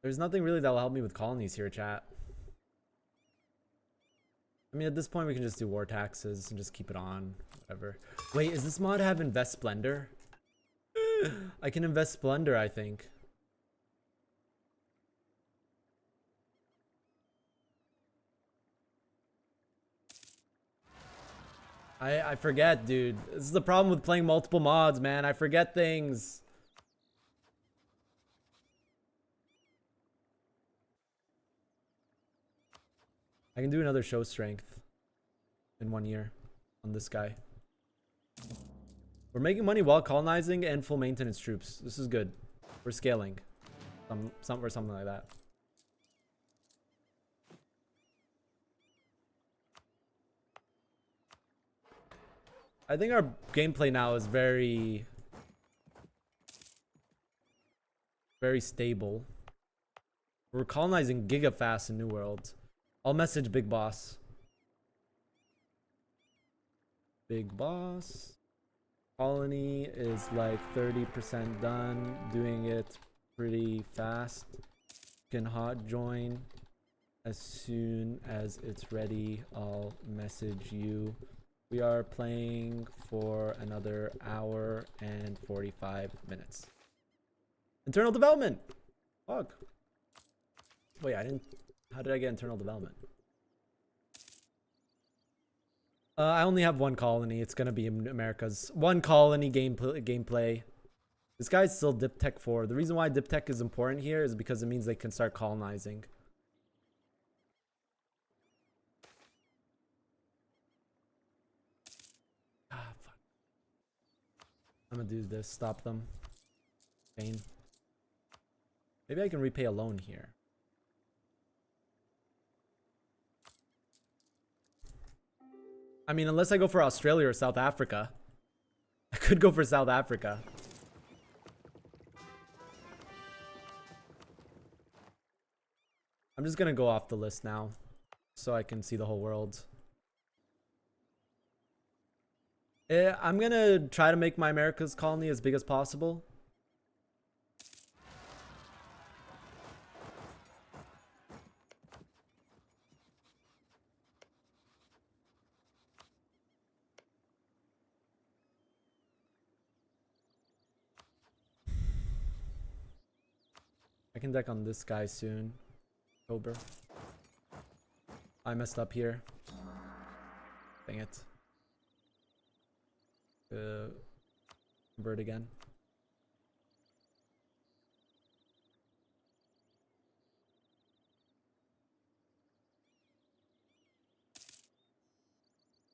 There's nothing really that will help me with colonies here, chat. I mean, at this point, we can just do war taxes and just keep it on. Whatever. Wait, is this mod have invest splendor? I can invest splendor, I think. I forget, dude. This is the problem with playing multiple mods, man. I forget things. I can do another show strength in 1 year on this guy. We're making money while colonizing and full maintenance troops. This is good. We're scaling. Something like that. I think our gameplay now is very stable. We're colonizing giga fast in New World. I'll message Big Boss. Big Boss. Colony is like 30% done. Doing it pretty fast. Can hot join as soon as it's ready. I'll message you. We are playing for another hour and 45 minutes. Internal development. Fuck. Wait, I didn't. How did I get internal development? I only have one colony. It's gonna be in America's. One colony gameplay. This guy's still Dip Tech 4. The reason why Dip Tech is important here is because it means they can start colonizing. Ah, fuck. I'm gonna do this. Stop them. Pain. Maybe I can repay a loan here. I mean, unless I go for Australia or South Africa. I could go for South Africa. I'm just gonna go off the list now, so I can see the whole world. I'm gonna try to make my America's colony as big as possible. I can deck on this guy soon. October. I messed up here. Dang it. Convert again.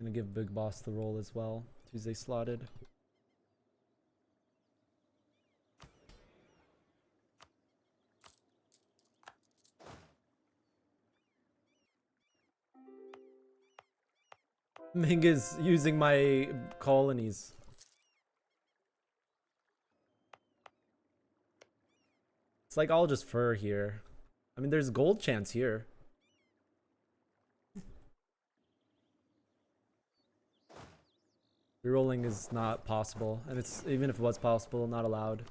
Gonna give Big Boss the role as well. Tuesday slotted. Ming is using my colonies. It's like all just fur here. I mean, there's gold chance here. Rerolling is not possible, and it's even if it was possible, not allowed.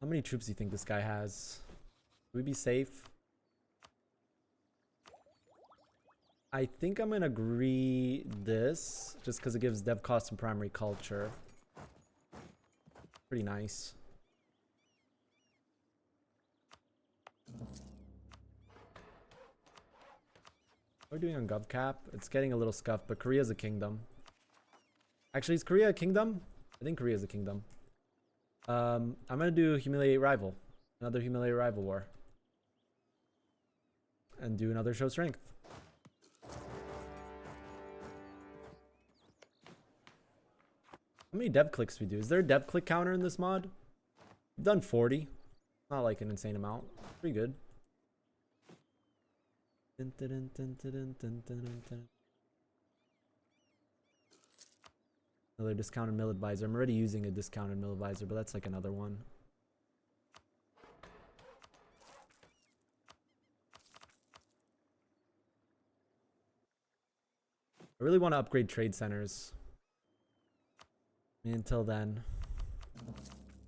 How many troops do you think this guy has? Would we be safe? I think I'm gonna agree this, just because it gives dev cost and primary culture. Pretty nice. What are we doing on GovCap? It's getting a little scuffed, but Korea's a kingdom. Actually, is Korea a kingdom? I think Korea's a kingdom. I'm gonna do Humiliate Rival. Another Humiliate Rival war. And do another Show Strength. How many dev clicks we do? Is there a dev click counter in this mod? I've done 40. Not like an insane amount. Pretty good. Another discounted mill advisor. I'm already using a discounted mill advisor, but that's like another one. I really want to upgrade trade centers. Until then,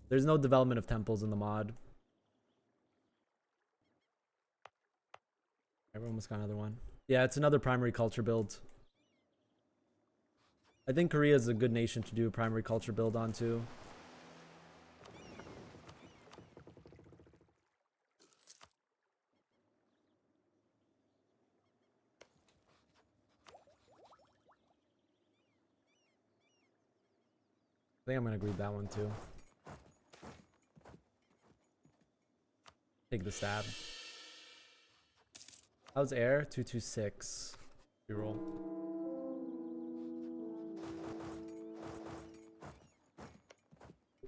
there's no development of temples in the mod. I've almost got another one. Yeah, it's another primary culture build. I think Korea is a good nation to do a primary culture build on too. I think I'm gonna greet that one too. Take the stab. How's air? 226. Reroll. I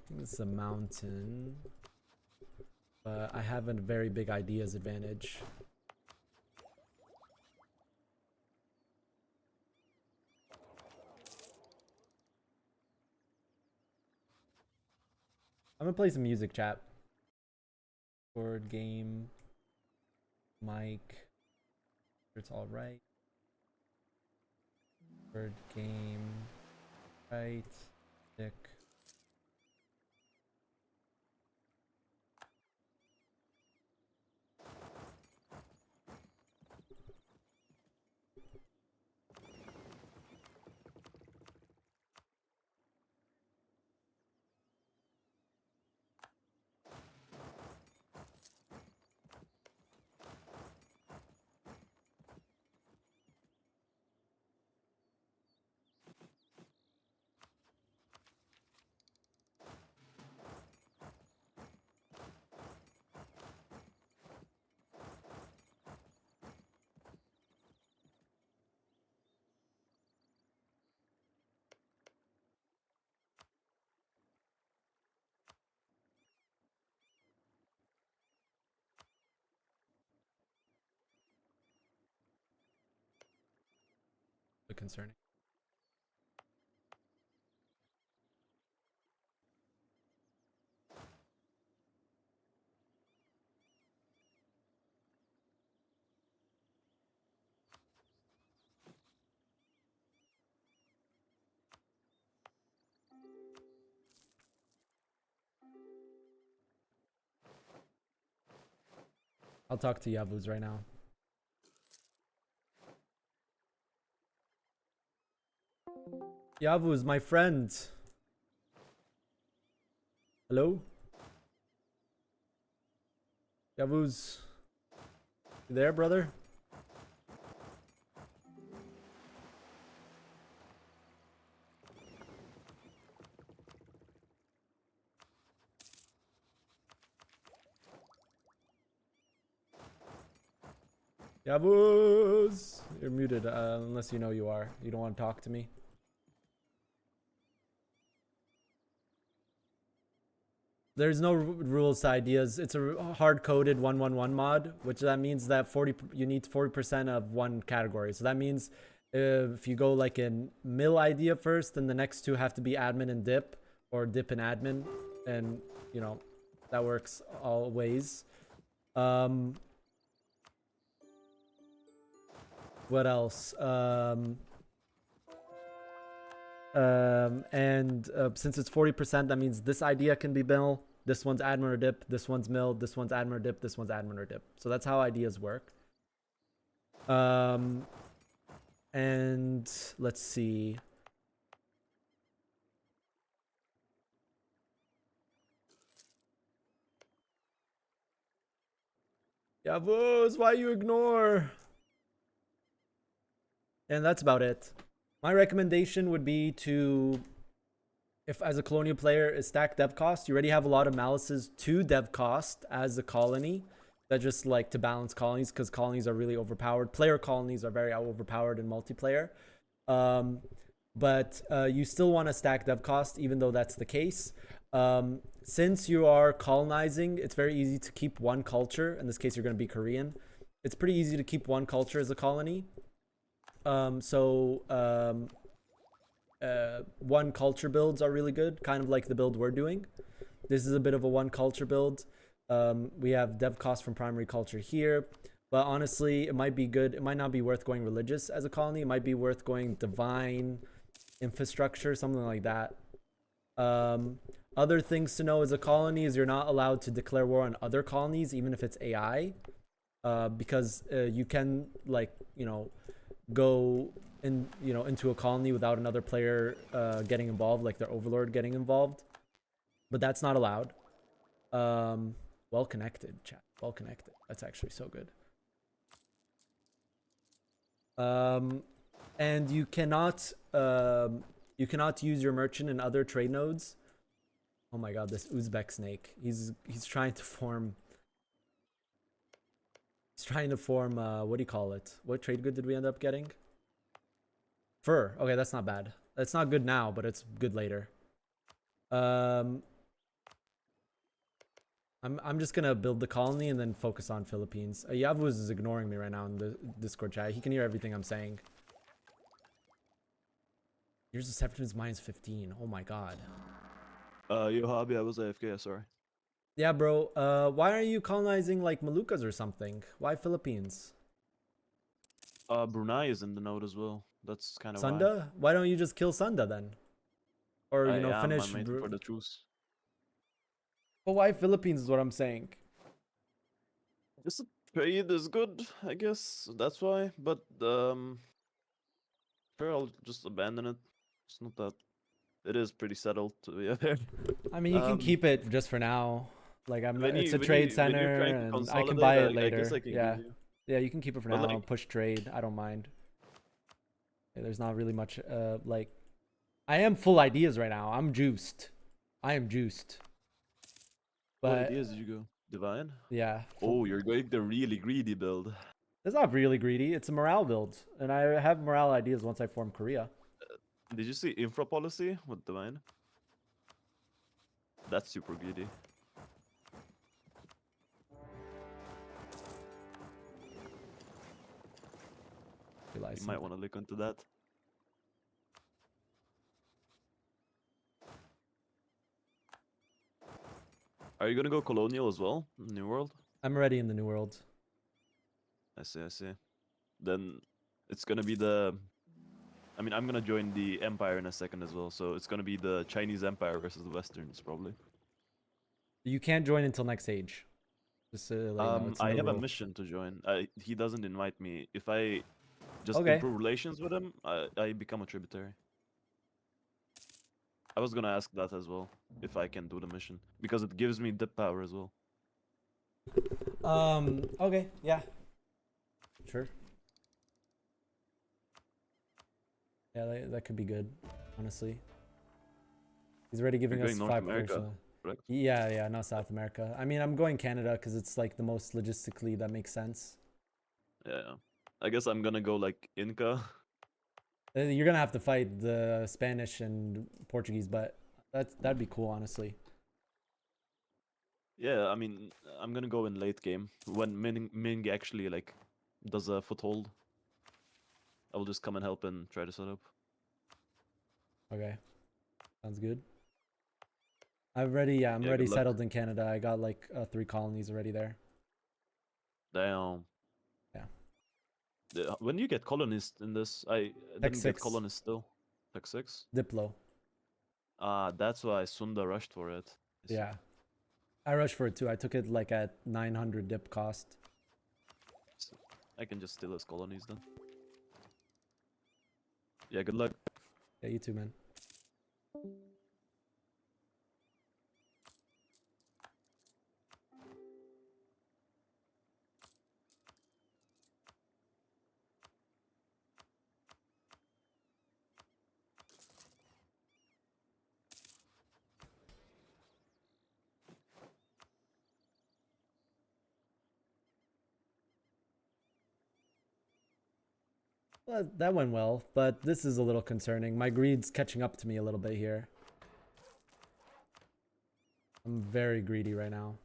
think this is a mountain. But I have a very big ideas advantage. I'm gonna play some music, chat. Board game. Mic. It's all right. Board game. Right. Stick. Concerning. I'll talk to Yavuz right now. Yavuz, my friend. Hello? Yavuz. You there, brother? Yavuz! You're muted, unless you know you are. You don't want to talk to me. There's no rules to ideas. It's a hard-coded 111 mod, which that means that you need 40% of one category. So that means if you go like in mill idea first, then the next two have to be admin and dip, or dip and admin, and you know that works all ways. What else? Since it's 40%, that means this idea can be mill, this one's admin or dip, this one's mill, this one's admin or dip, this one's admin or dip. So that's how ideas work. And let's see. Yavuz, why you ignore? And that's about it. My recommendation would be to, if as a colonial player, is stack dev cost. You already have a lot of malices to dev cost as a colony that just like to balance colonies, because colonies are really overpowered. Player colonies are very overpowered in multiplayer. But you still want to stack dev cost, even though that's the case. Since you are colonizing, it's very easy to keep one culture. In this case, you're going to be Korean. It's pretty easy to keep one culture as a colony. One culture builds are really good, kind of like the build we're doing. This is a bit of a one culture build. We have dev cost from primary culture here, but honestly, it might be good. It might not be worth going religious as a colony. It might be worth going divine infrastructure, something like that. Other things to know as a colony is you're not allowed to declare war on other colonies, even if it's AI. because you can like go in into a colony without another player getting involved, like their overlord getting involved, but that's not allowed. Well connected, chat. Well connected. That's actually so good. And you cannot use your merchant in other trade nodes. Oh my god, this Uzbek snake. He's trying to form. He's trying to form. What do you call it? What trade good did we end up getting? Fur. Okay, that's not bad. That's not good now, but it's good later. I'm just gonna build the colony and then focus on Philippines. Yavuz is ignoring me right now in the Discord chat. He can hear everything I'm saying. Here's the September's minus 15. Oh my god. Yo, Hobby, I was AFK, sorry. Yeah, bro. Why are you colonizing like Moluccas or something? Why Philippines? Brunei is in the node as well. That's kind of Sunda? Why don't you just kill Sunda then? Or finish. I'm waiting for the truce. But why Philippines is what I'm saying. Just the trade is good, I guess. That's why. But sure, I'll just abandon it. It's not that. It is pretty settled to be there. I mean, you can keep it just for now. Like it's a when trade you're center, trying to and I can consolidate, buy it I later. guess I can Yeah, give you. yeah, you can keep it for But, now. like- Push trade. I don't mind. Yeah, there's not really much. Like, I am full ideas right now. I'm juiced. I am juiced. What But ideas did you go? Divine? yeah, Oh, you're going the really greedy build. it's not really greedy. It's a morale build, and I have morale ideas once I form Korea. Did you see infra policy with Divine? That's super greedy. You might want to look into that. Are you gonna go colonial as well? New World? I'm already in the New World. I see, I see. Then it's gonna be the... I mean, I'm gonna join the Empire in a second as well, so it's gonna be the Chinese Empire versus the Westerns, probably. You can't join until next age. Just let you know, it's I no have a rule. mission to join. He doesn't invite me. If I just Okay. improve relations with him, I become a tributary. I was gonna ask that as well, if I can do the mission, because it gives me dip power as well. Okay, yeah. Sure. Yeah, that could be good, honestly. He's already giving You're us going North 5 America, commercial. correct? Yeah, not South America. I mean, I'm going Canada because it's like the most logistically that makes sense. Yeah. I guess I'm gonna go like Inca. You're gonna have to fight the Spanish and Portuguese, but that'd be cool, honestly. Yeah, I mean, I'm gonna go in late game when Ming actually like does a foothold. I will just come and help and try to set up. Okay, sounds good. I'm already good luck. settled in Canada. I got like 3 colonies already there. Damn. Yeah. When you get colonists in this, I didn't get 6. colonists still. Tech 6? Diplo. That's why Sunda rushed for it. I see. Yeah. I rushed for it too. I took it like at 900 dip cost. So I can just steal his colonies then. Yeah, good luck. Yeah, you too, man. Well, that went well, but this is a little concerning. My greed's catching up to me a little bit here. I'm very greedy right now.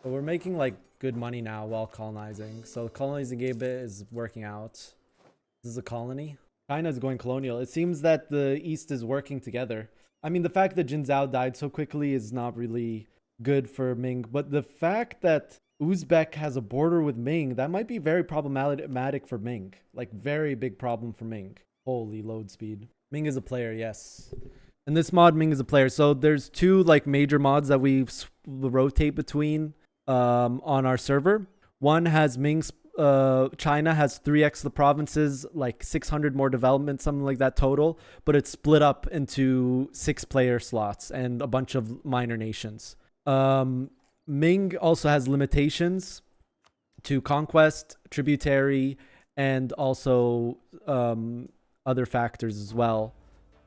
But we're making like good money now while colonizing. So colonizing a bit is working out. This is a colony. China's going colonial. It seems that the East is working together. I mean, the fact that Jin Zhao died so quickly is not really good for Ming, but the fact that Uzbek has a border with Ming, that might be very problematic for Ming. Like, very big problem for Ming. Holy load speed. Ming is a player, yes. In this mod, Ming is a player. So there's two like major mods that we rotate between on our server. One has Ming's China has 3x the provinces, like 600 more development, something like that total, but it's split up into 6-player slots and a bunch of minor nations. Ming also has limitations to conquest, tributary, and also other factors as well.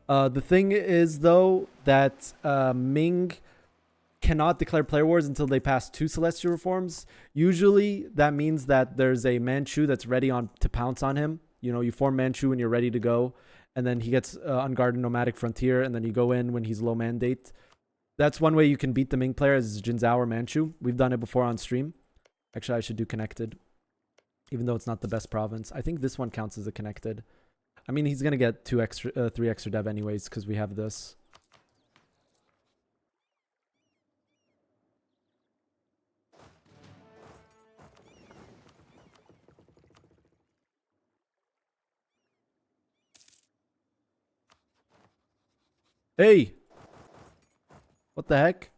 The thing is, though, that Ming cannot declare player wars until they pass 2 celestial reforms. Usually, that means that there's a Manchu that's ready to pounce on him. You know, you form Manchu when you're ready to go, and then he gets unguarded nomadic frontier, and then you go in when he's low mandate. That's one way you can beat the Ming player is Jinzhao or Manchu. We've done it before on stream. Actually, I should do connected, even though it's not the best province. I think this one counts as a connected. I mean, he's gonna get 3 extra dev anyways because we have this. Hey! What the heck?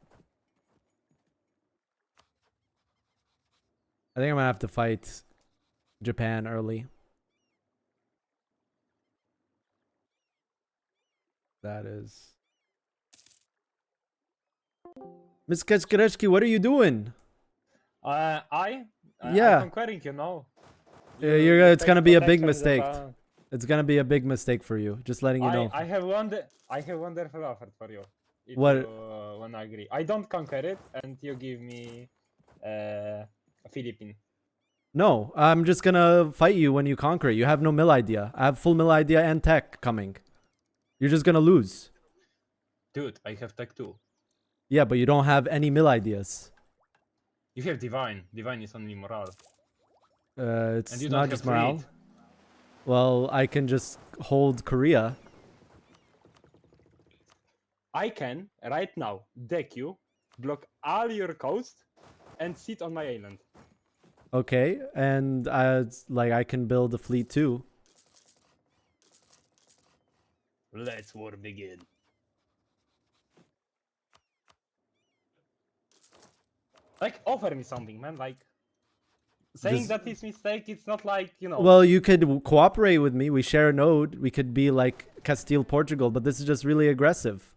I think I'm gonna have to fight Japan early. That is... Miss Kachkarechki, what are you doing? Yeah. Yeah. I'm conquering, you know. It's gonna be a big protection mistake. Japan. It's gonna be a big mistake for you. Just letting you know. I have wonderful offer for you. If What? you wanna agree. I don't conquer it, and you give me Philippine. No, I'm just gonna fight you when you conquer it. You have no mill idea. I have full mill idea and tech coming. You're just gonna lose. Dude, I have tech too. Yeah, but you don't have any mill ideas. You have divine. Divine is only morale. It's And you not don't just have morale. fleet. Well, I can just hold Korea. I can right now deck you, block all your coast, and sit on my island. Okay, and I can build a fleet too. Let's war begin. Like, offer me something, man. Like, saying Just- that is mistake, it's not like, you know. Well, you could cooperate with me. We share a node. We could be like Castile, Portugal, but this is just really aggressive.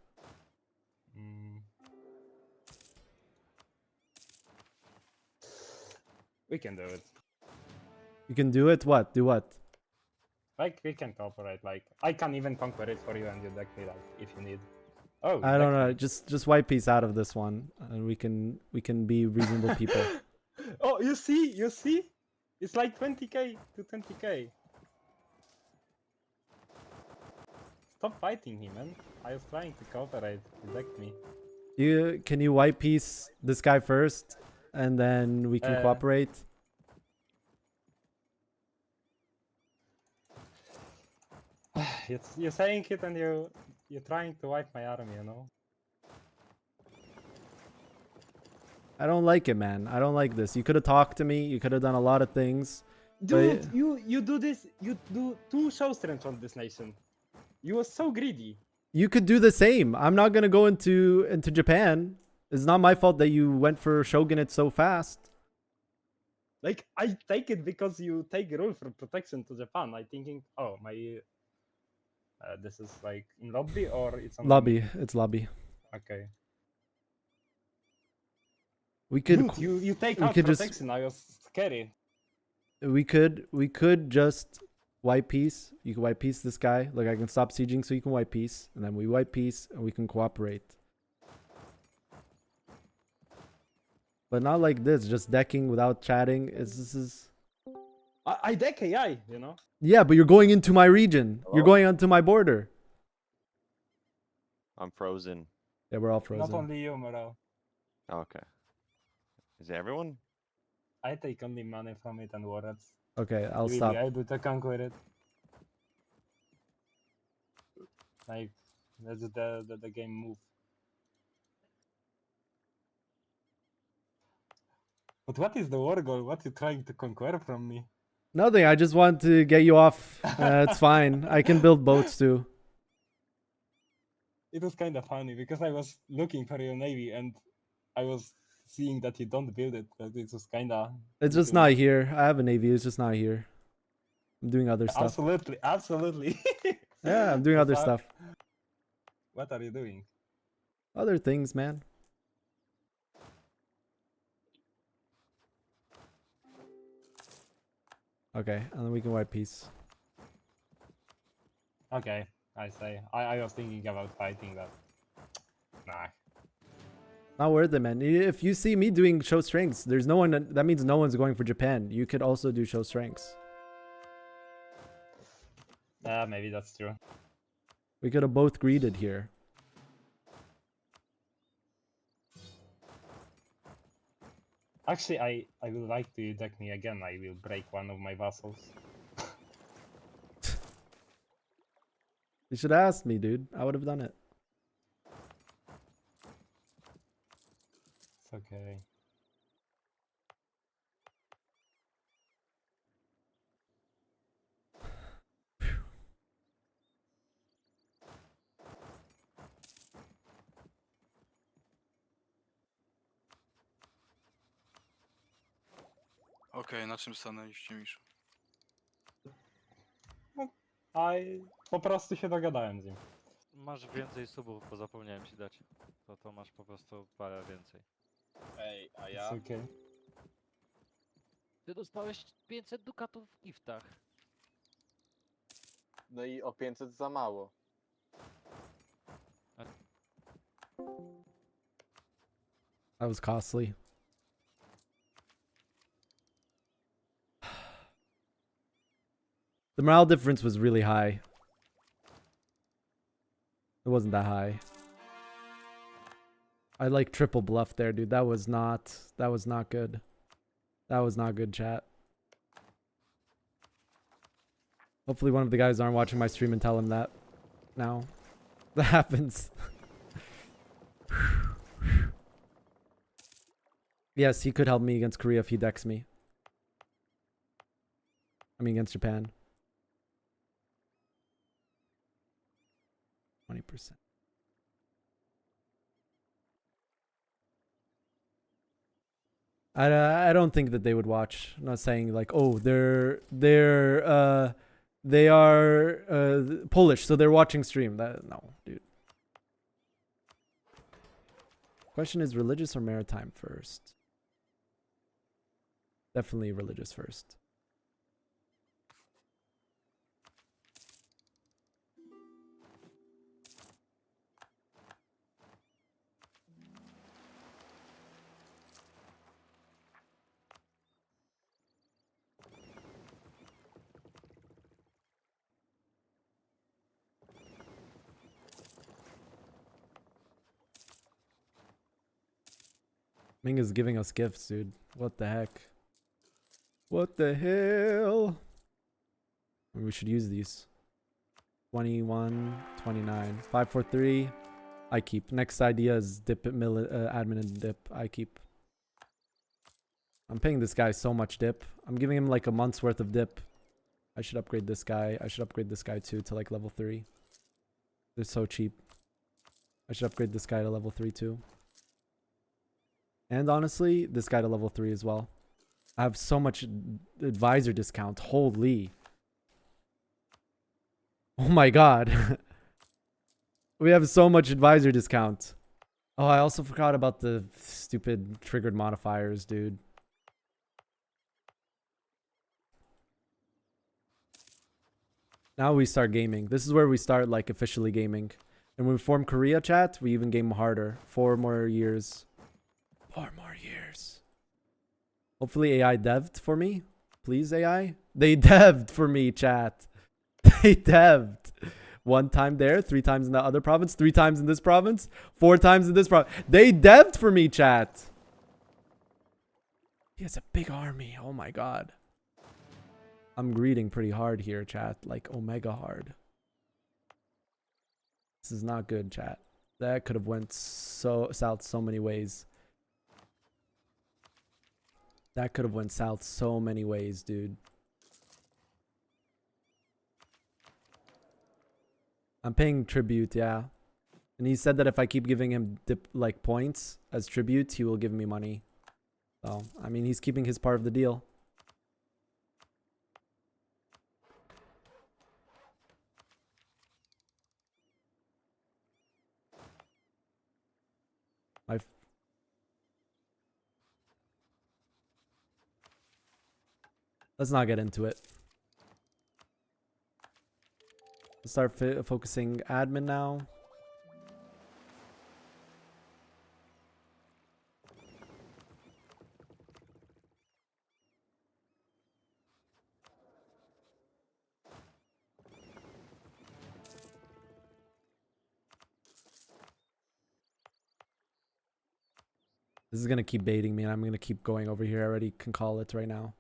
We can do it. You can do it? What? Do what? Like, we can cooperate. Like, I can even conquer it for you and you deck me, like, if you need. Oh, I don't deck know. me. Just white piece out of this one, and we can be reasonable people. Oh, you see? You see? It's like 20k to 20k. Stop fighting me, man. I was trying to cooperate. You decked me. Can you white piece this guy first, and then we can cooperate? You're saying it and you're trying to wipe my army, you know? I don't like it, man. I don't like this. You could have talked to me. You could have done a lot of things. Dude, but- you do this. You do 2 show strengths on this nation. You were so greedy. You could do the same. I'm not gonna go into Japan. It's not my fault that you went for shogunate so fast. Like, I take it because you take rule for protection to Japan. I thinking, oh, my... this is like in lobby or it's on Lobby. It's lobby. Okay. We could. Dude, you take we out could just- protection. I was scary. We could just white piece. You can white piece this guy. Like I can stop sieging so you can white piece, and then we white piece and we can cooperate. But not like this, just decking without chatting. This is. I deck AI, you know? Yeah, but you're going into my region. You're going onto my border. I'm frozen. Yeah, we're all frozen. Not only you, Morale. Okay. Is it everyone? I take only money from it and warrants. Okay, I'll You will stop. be able to conquer it. Like, that's the game move. But what is the war goal? What you trying to conquer from me? Nothing. I just want to get you off. It's fine. I can build boats too. It was kind of funny because I was looking for your navy and I was seeing that you don't build it. But it was kind of. It's just not here. I have a navy. It's just not here. I'm doing other stuff. Absolutely, absolutely. Yeah, I'm doing other What stuff. What are you doing? Other things, man. Okay, and then we can wipe peace. Okay, I say. I was thinking about fighting that. Nah. Not worth it, man. If you see me doing show strengths, there's no one. That means no one's going for Japan. You could also do show strengths. Maybe that's true. We could have both greeted here. Actually, I would like to deck me again. I will break one of my vassals. You should have asked me, dude. I would have done it. It's okay. Okej, na czym stanęliście, Miszu? Po prostu się dogadałem z nim. Masz więcej subów, bo zapomniałem ci dać. To masz po prostu parę więcej. Ej, a ja? It's okay. Ty dostałeś 500 dukatów w giftach. No i o 500 za mało. That was costly. The morale difference was really high. It wasn't that high. I like triple bluff there, dude. That was not good. That was not good, chat. Hopefully one of the guys aren't watching my stream and tell him that now. That happens. Yes, he could help me against Korea if he decks me. I mean against Japan. 20%. I don't think that they would watch. I'm not saying like, oh, they are Polish, so they're watching stream. No, dude. Question is religious or maritime first? Definitely religious first. Ming is giving us gifts, dude. What the heck? What the hell? We should use these. 21, 29. 5, 4, 3. I keep. Next idea is dip admin and dip. I keep. I'm paying this guy so much dip. I'm giving him like a month's worth of dip. I should upgrade this guy. I should upgrade this guy too to like level 3. They're so cheap. I should upgrade this guy to level 3 too. And honestly, this guy to level 3 as well. I have so much advisor discount. Holy. Oh my god. We have so much advisor discount. Oh, I also forgot about the stupid triggered modifiers, dude. Now we start gaming. This is where we start like officially gaming. And when we form Korea chat, we even game harder. 4 more years. 4 more years. Hopefully AI dev'd for me. Please, AI. They dev'd for me, chat. They dev'd. 1 time there, 3 times in the other province, 3 times in this province, 4 times in this province. They dev'd for me, chat. He has a big army. Oh my god. I'm greeting pretty hard here, chat. Like omega hard. This is not good, chat. That could have went south so many ways. That could have went south so many ways, dude. I'm paying tribute, yeah. And he said that if I keep giving him like points as tribute, he will give me money. So, I mean, he's keeping his part of the deal. Let's not get into it. Let's start focusing admin now. This is gonna keep baiting me, and I'm gonna keep going over here. I already can call it right now.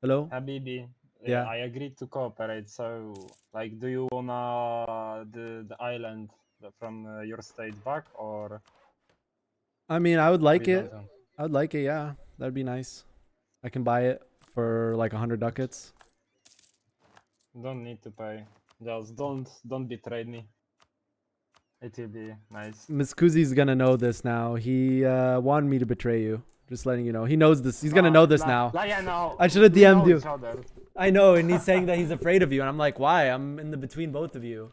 Hello? Habibi, Yeah. I agreed to cooperate. So, like, do you wanna the island from your state back, or I mean, I would like we it. don't want? I would like it, yeah. That'd be nice. I can buy it for like 100 ducats. Don't need to pay. Just don't betray me. It will be nice. Miss Kuzi's gonna know this now. He wanted me to betray you. Just letting you know. He knows this. He's gonna know this now. Like, I know. I should have we know DM'd you. each other. I know, and he's saying that he's afraid of you, and I'm like, why? I'm in the between both of you.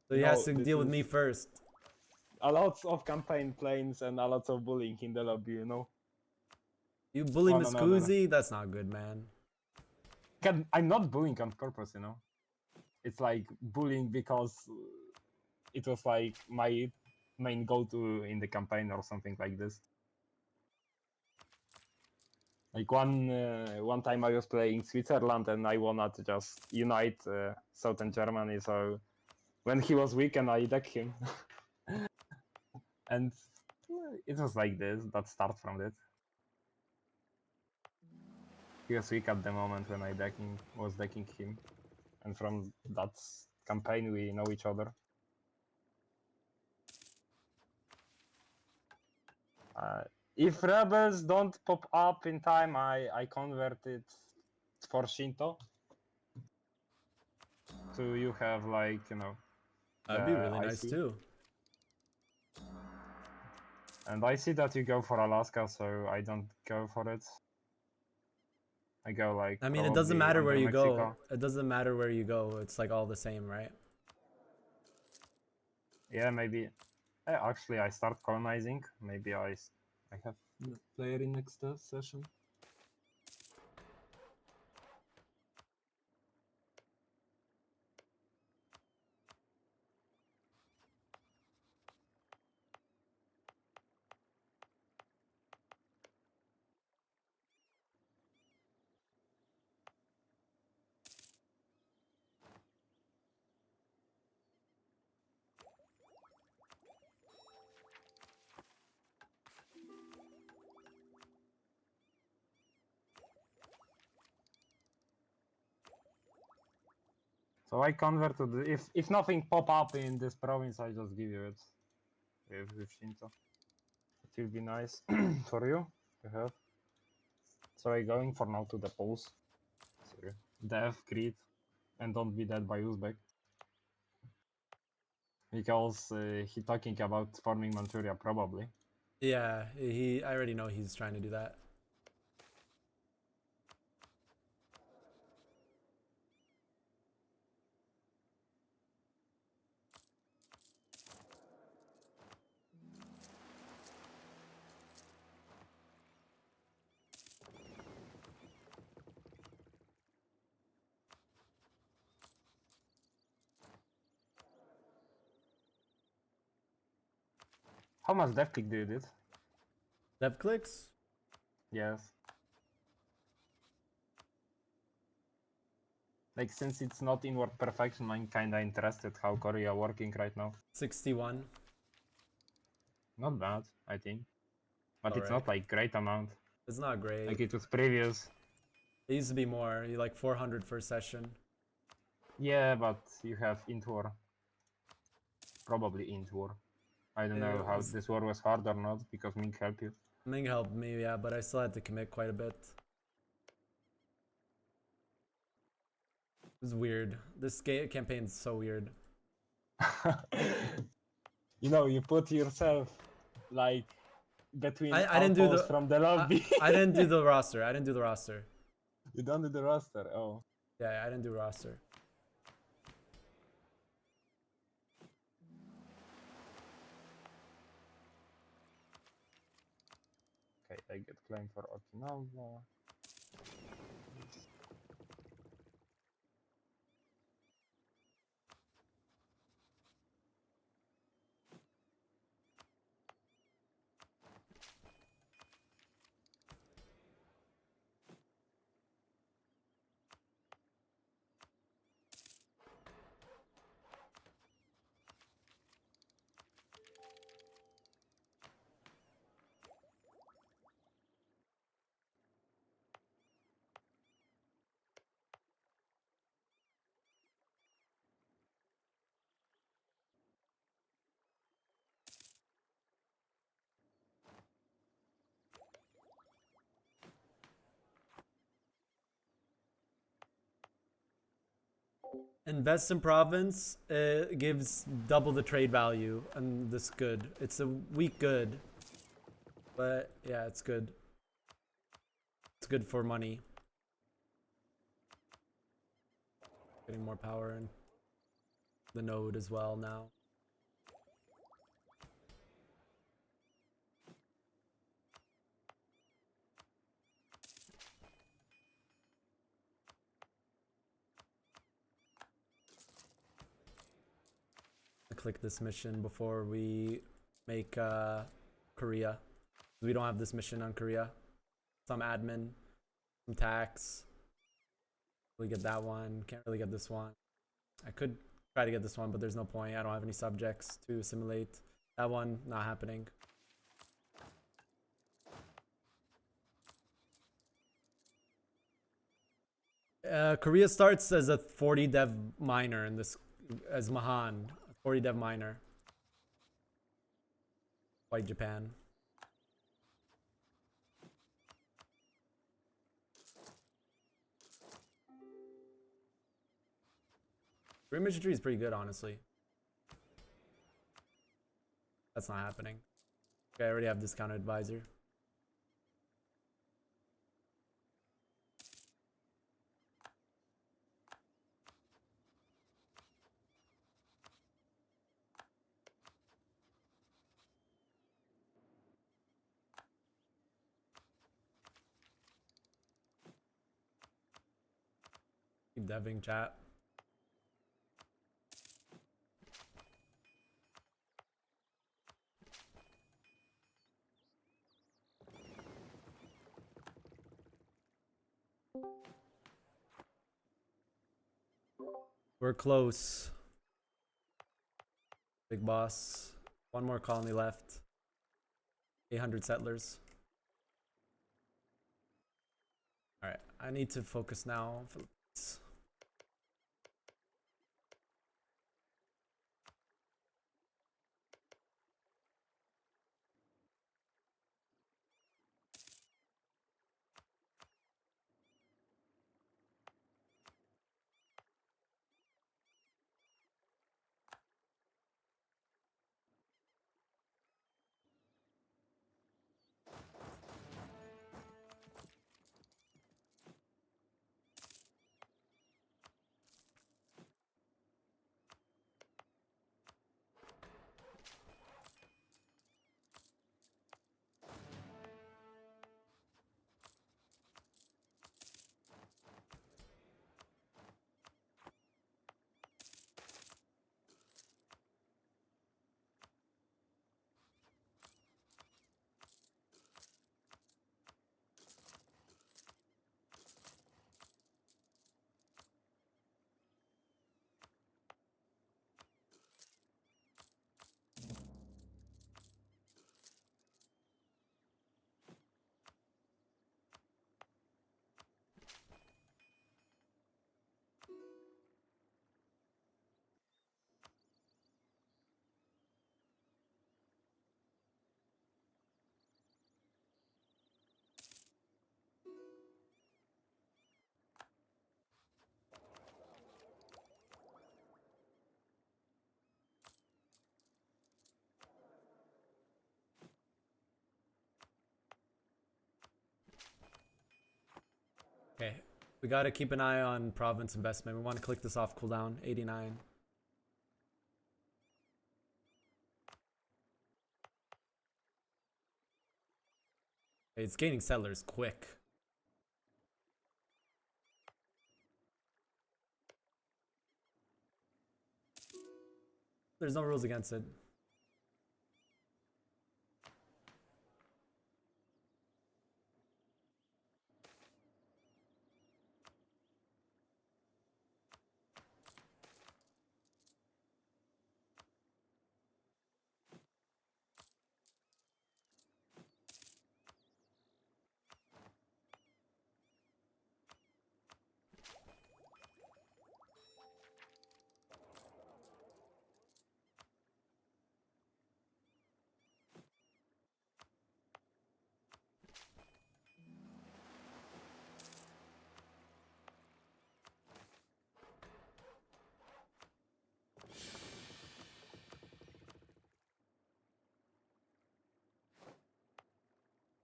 So he No, has to this deal with is- me first. A lot of campaign planes and a lot of bullying in the lobby, you know. You bully One Miss another. Kuzi? That's not good, man. I'm not bullying on purpose, you know. It's like bullying because it was like my main go-to in the campaign or something like this. Like one time I was playing Switzerland and I wanted to just unite Southern Germany. So when he was weak and I decked him, and it was like this. That start from it. He was weak at the moment when I was decking him, and from that campaign we know each other. If rebels don't pop up in time, I convert it for Shinto. So you have like, you know, That'd be really nice IC. too. And I see that you go for Alaska, so I don't go for it. I go like. I mean, it doesn't probably matter where under you go. Mexico. It doesn't matter where you go. It's like all the same, right? Yeah, maybe. Actually, I start colonizing. Maybe I have the player in next session. So I convert to the if nothing pop up in this province, I just give you it with Shinto. It will be nice for you to have. So I going for now to the polls. Sorry. Dev, Creed, and don't be dead by Uzbek. Because he talking about forming Manchuria probably. Yeah, I already know he's trying to do that. How much dev click do you did? Dev clicks? Yes. Like since it's not inward perfection, I'm kinda interested how Korea working right now. 61. Not bad, I think. But it's Alright. not like great amount. It's not great. Like it was previous. It used to be more. You like 400 per session. Yeah, but you have int war. Probably int war. I don't know It how was- this war was hard or not because Ming helped you. Ming helped me, yeah, but I still had to commit quite a bit. It was weird. This campaign is so weird. You know, you put yourself like between I didn't do outposts the from the lobby. I didn't do the roster. I didn't do the roster. You don't do the roster. Oh. Yeah, I didn't do roster. Okay, I get claim for Okinawa. Invest in province gives double the trade value, and this good. It's a weak good, but yeah, it's good. It's good for money. Getting more power in the node as well now. Click this mission before we make Korea. We don't have this mission on Korea. Some admin, some tax. Really get that one. Can't really get this one. I could try to get this one, but there's no point. I don't have any subjects to assimilate. That one, not happening. Korea starts as a 40 dev miner in this, as Mahan, 40 dev miner. White Japan. Imagery is pretty good, honestly. That's not happening. Okay, I already have discounted advisor. Keep deving chat. We're close. Big boss. One more colony left. 800 settlers. Alright, I need to focus now on Philippines. Okay, we gotta keep an eye on province investment. We want to click this off cooldown. 89. Okay, it's gaining settlers quick. There's no rules against it.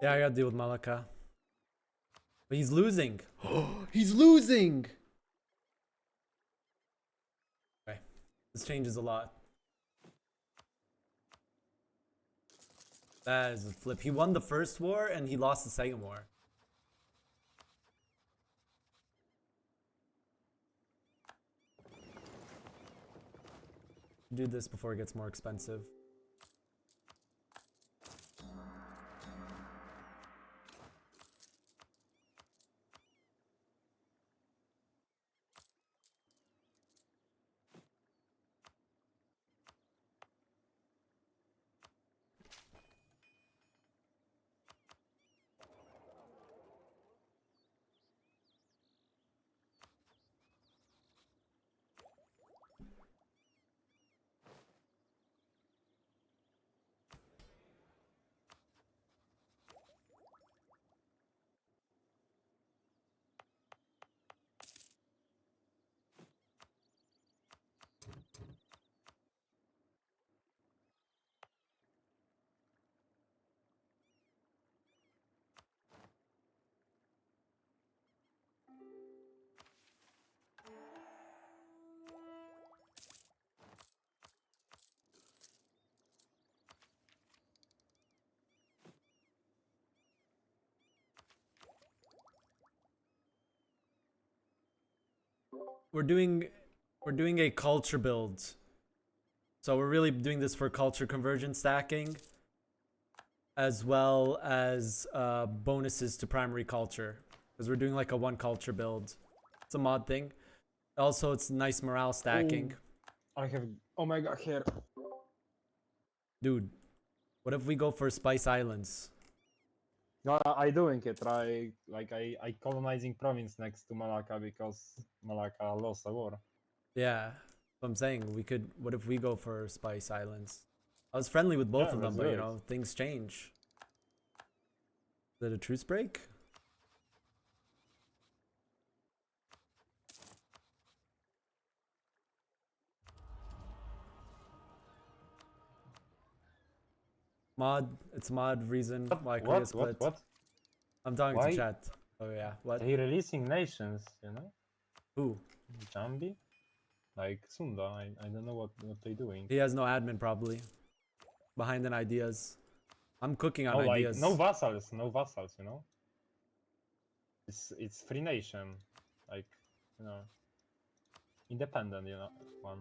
Yeah, I gotta deal with Malaka. But he's losing. He's losing! Okay. This changes a lot. That is a flip. He won the first war and he lost the second war. Do this before it gets more expensive. We're doing a culture build. So we're really doing this for culture conversion stacking, as well as bonuses to primary culture, because we're doing like a one culture build. It's a mod thing. Also, it's nice morale stacking. I have. Oh my god, here. Dude, what if we go for Spice Islands? No, I doing it, right? Like I colonizing province next to Malacca because Malacca lost the war. Yeah, what I'm saying, we could. What if we go for Spice Islands? I was friendly with both Yeah, of them, let's but do you it. know, things change. Is it a truce break? Mod, it's mod reason why Korea split. What? I'm talking Why? to chat. Oh yeah, what? They releasing nations, you know? Who? Jambi? Like Sunda, I don't know what they doing. He has no admin probably. Behind in ideas. I'm cooking on No, like ideas. no vassals, you know? It's free nation. Like, you know, independent, you know, one.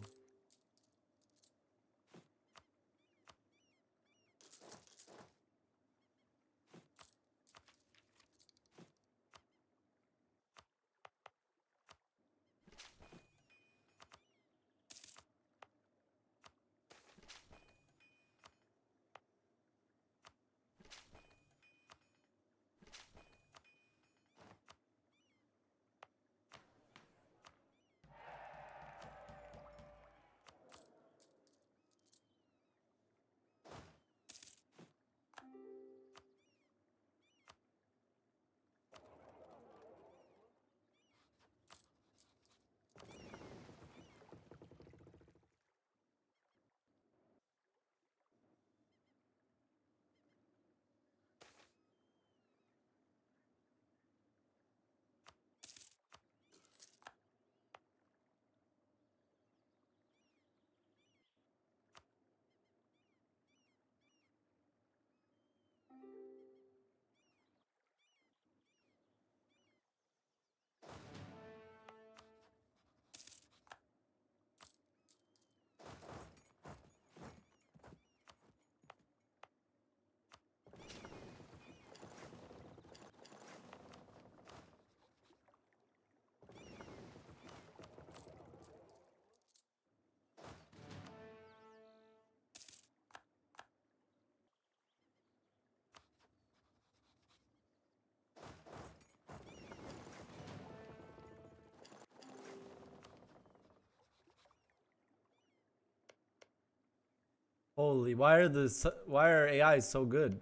Holy, why are AIs so good?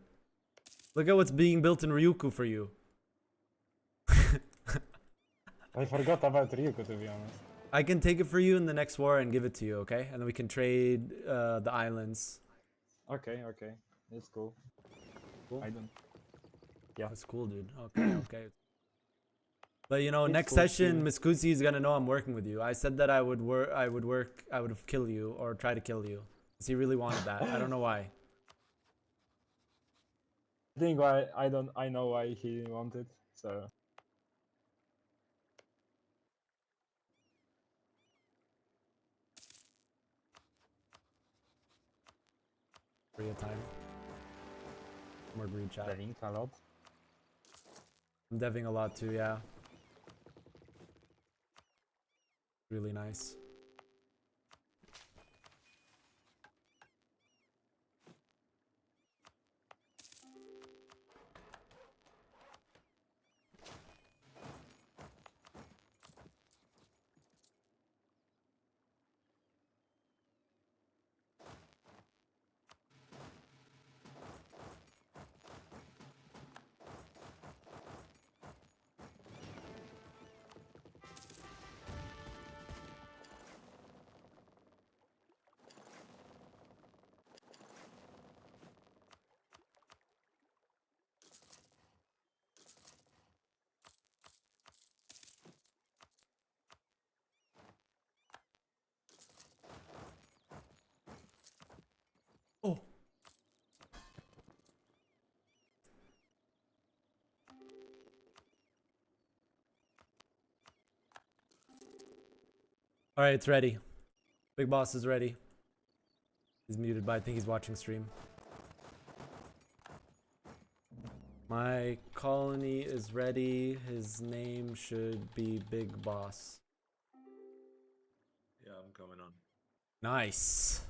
Look at what's being built in Ryuku for you. I forgot about Ryuko, to be honest. I can take it for you in the next war and give it to you, okay? And then we can trade the islands. Okay, okay. It's cool. Cool. I don't. Yeah. That's cool, dude. Okay, okay. But you know, It's next cool, session, too. Miss Kusi is gonna know I'm working with you. I said that I would kill you or try to kill you. 'Cause he really wanted that. I don't know why. I think I know why he wanted, so. Korea time. More greed chat. Deving a lot. I'm deving a lot too, yeah. Really nice. Oh. All right, it's ready. Big boss is ready. He's muted, but I think he's watching stream. My colony is ready. His name should be Big Boss. Yeah, I'm coming on. Nice.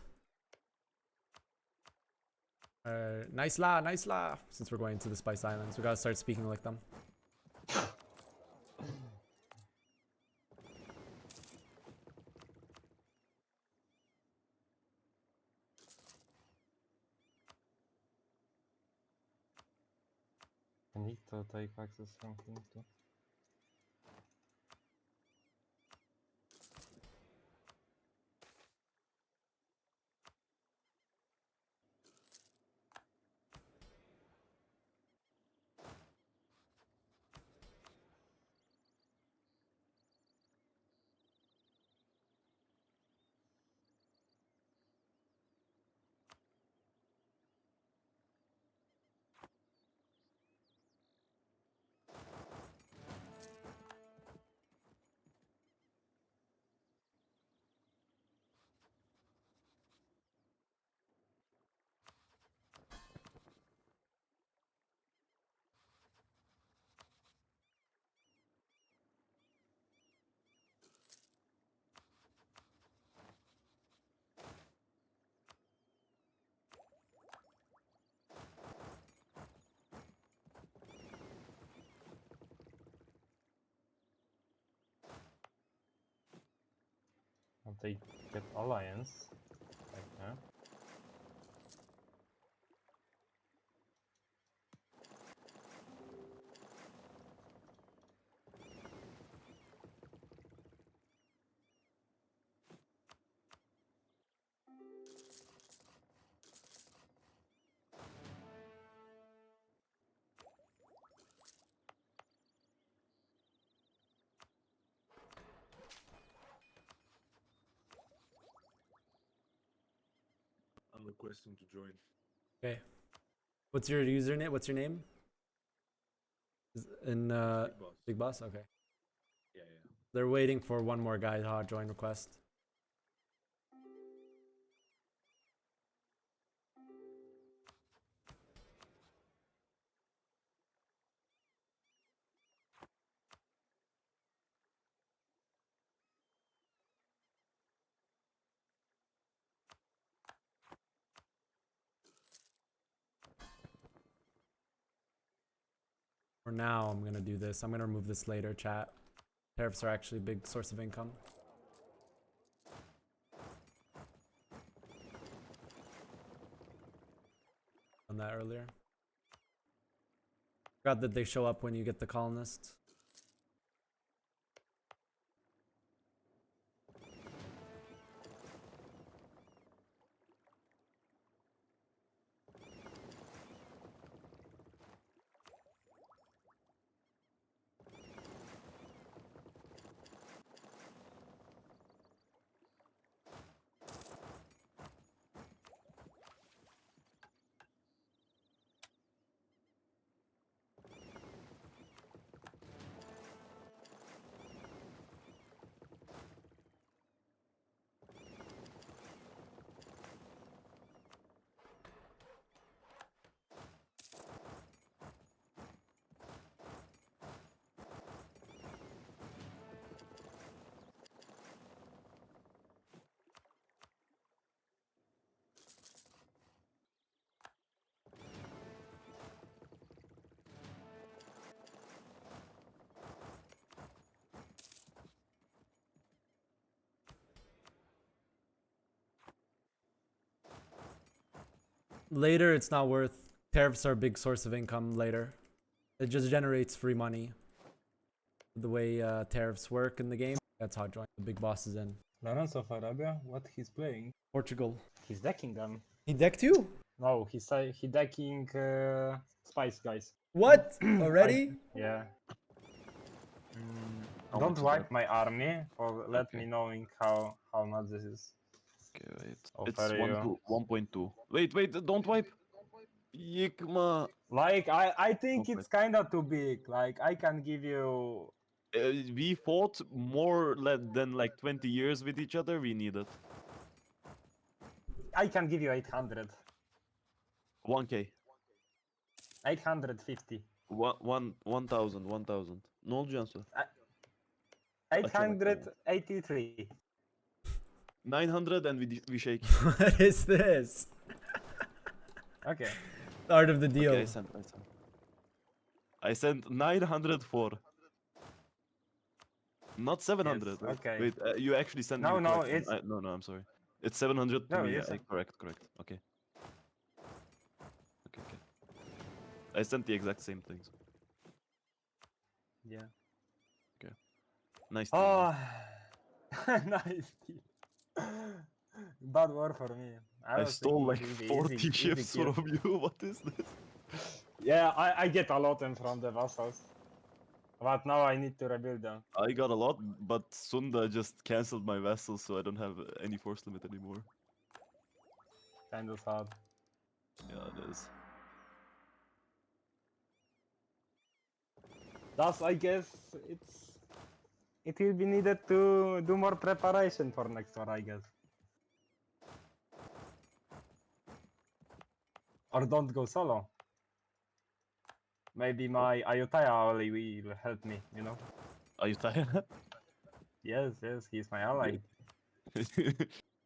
Nice la, nice la. Since we're going to the Spice Islands, we gotta start speaking like them. I need to take access something too. I'll take get alliance. Okay. I'm requesting to join. Okay. What's your username? What's your name? In Big Boss. Big Boss. Okay. Yeah, yeah. They're waiting for one more guy to join request. For now, I'm gonna do this. I'm gonna remove this later, chat. Tariffs are actually a big source of income. on that earlier. Forgot that they show up when you get the colonists. Later, it's not worth. Tariffs are a big source of income later. It just generates free money. The way tariffs work in the game. That's how join the big boss is in. Lawrence of Arabia, what he's playing? Portugal. He's decking them. He decked you? No, he decking Spice Guys. What? Already? Yeah. How Don't much is wipe that? my army, or let Okay. me knowing how much this is. Okay, wait. Offer It's you. 1.2. Wait, don't wipe. Yikma. Like I think Okay. it's kinda too big. Like I can give you. We fought more than like 20 years with each other. We need it. I can give you 800. 1k. 850. 1,000. Ne olacaksın? 883. 900 and we shake. What is this? Okay. Start of the deal. Okay, I sent 904. Not 700. Yes, Wait, okay. Wait, you actually sent No, me the no, correct one. it's- No, I'm sorry. It's 700 to No, me. you Yeah, sent- correct. Okay. I sent the exact same things. Yeah. Nice. Team, Oh, nice. Bad war for me. I was stole thinking like easy, 40 easy ships kill. from you. What is this? Yeah, I get a lot in from the vassals. But now I need to rebuild them. I got a lot, but Sunda just cancelled my vessels, so I don't have any force limit anymore. Kind of sad. Yeah, it is. Thus, I guess it will be needed to do more preparation for next war, I guess. Or don't go solo. Maybe my Ayutthaya ally will help me, you know? Are you tired? Yes, he's my ally.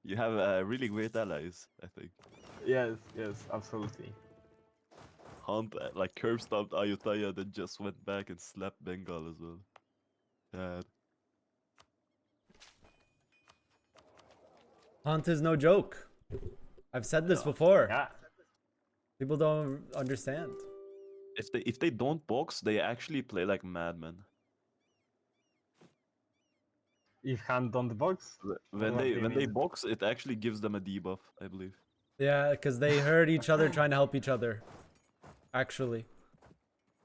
You have really great allies, I think. Yes, absolutely. Hunt like curb stomped Ayutthaya, then just went back and slapped Bengal as well. Bad. Hunt is no joke. I've said this before. Yeah. People don't understand. If they don't box, they actually play like madmen. If hand don't box? When What do they you when they mean? box, it actually gives them a debuff, I believe. Yeah, because they hurt each other trying to help each other. Actually.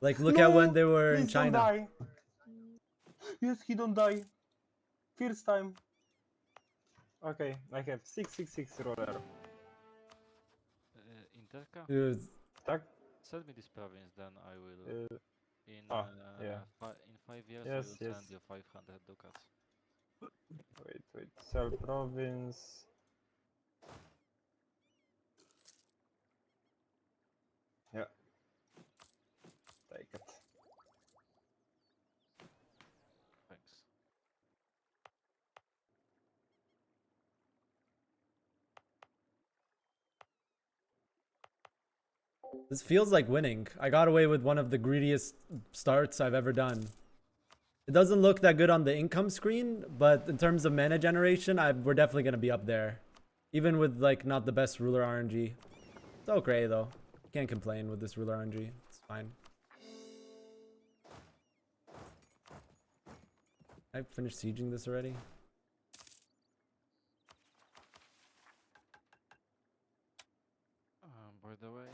Like, look at when they were in Please don't China. die. Yes, he don't die. First time. Okay, I have 666 roller. Interka? Dude, Tak? Send me this province, then I will. In yeah. in 5 years, Yes, I will yes. send you 500 ducats. Wait. Sell province. Yeah. Take it. Thanks. this feels like winning. I got away with one of the greediest starts I've ever done. It doesn't look that good on the income screen, but in terms of mana generation, we're definitely going to be up there. Even with, like, not the best ruler RNG. It's okay, though. Can't complain with this ruler RNG. It's fine. I finished sieging this already. By the way,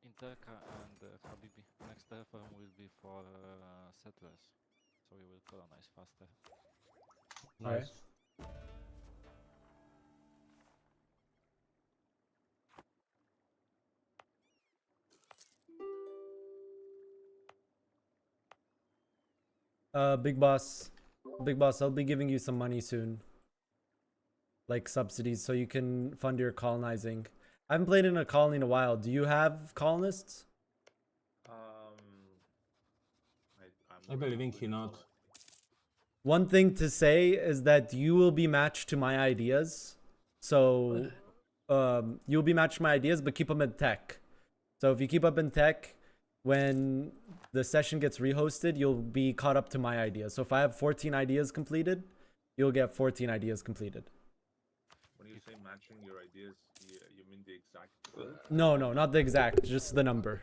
Interca and Habibi, next reform will be for settlers, so we will colonize faster. Alright. Nice. Big boss. Big boss, I'll be giving you some money soon. Like subsidies so you can fund your colonizing. I haven't played in a colony in a while. Do you have colonists? I believe in you not. One thing to say is that you will be matched to my ideas. So you'll be matched to my ideas, but keep them in tech. So if you keep up in tech, when the session gets rehosted, you'll be caught up to my ideas. So if I have 14 ideas completed, you'll get 14 ideas completed. When you say matching your ideas, you mean the exact code? No, no, not the exact, just the number.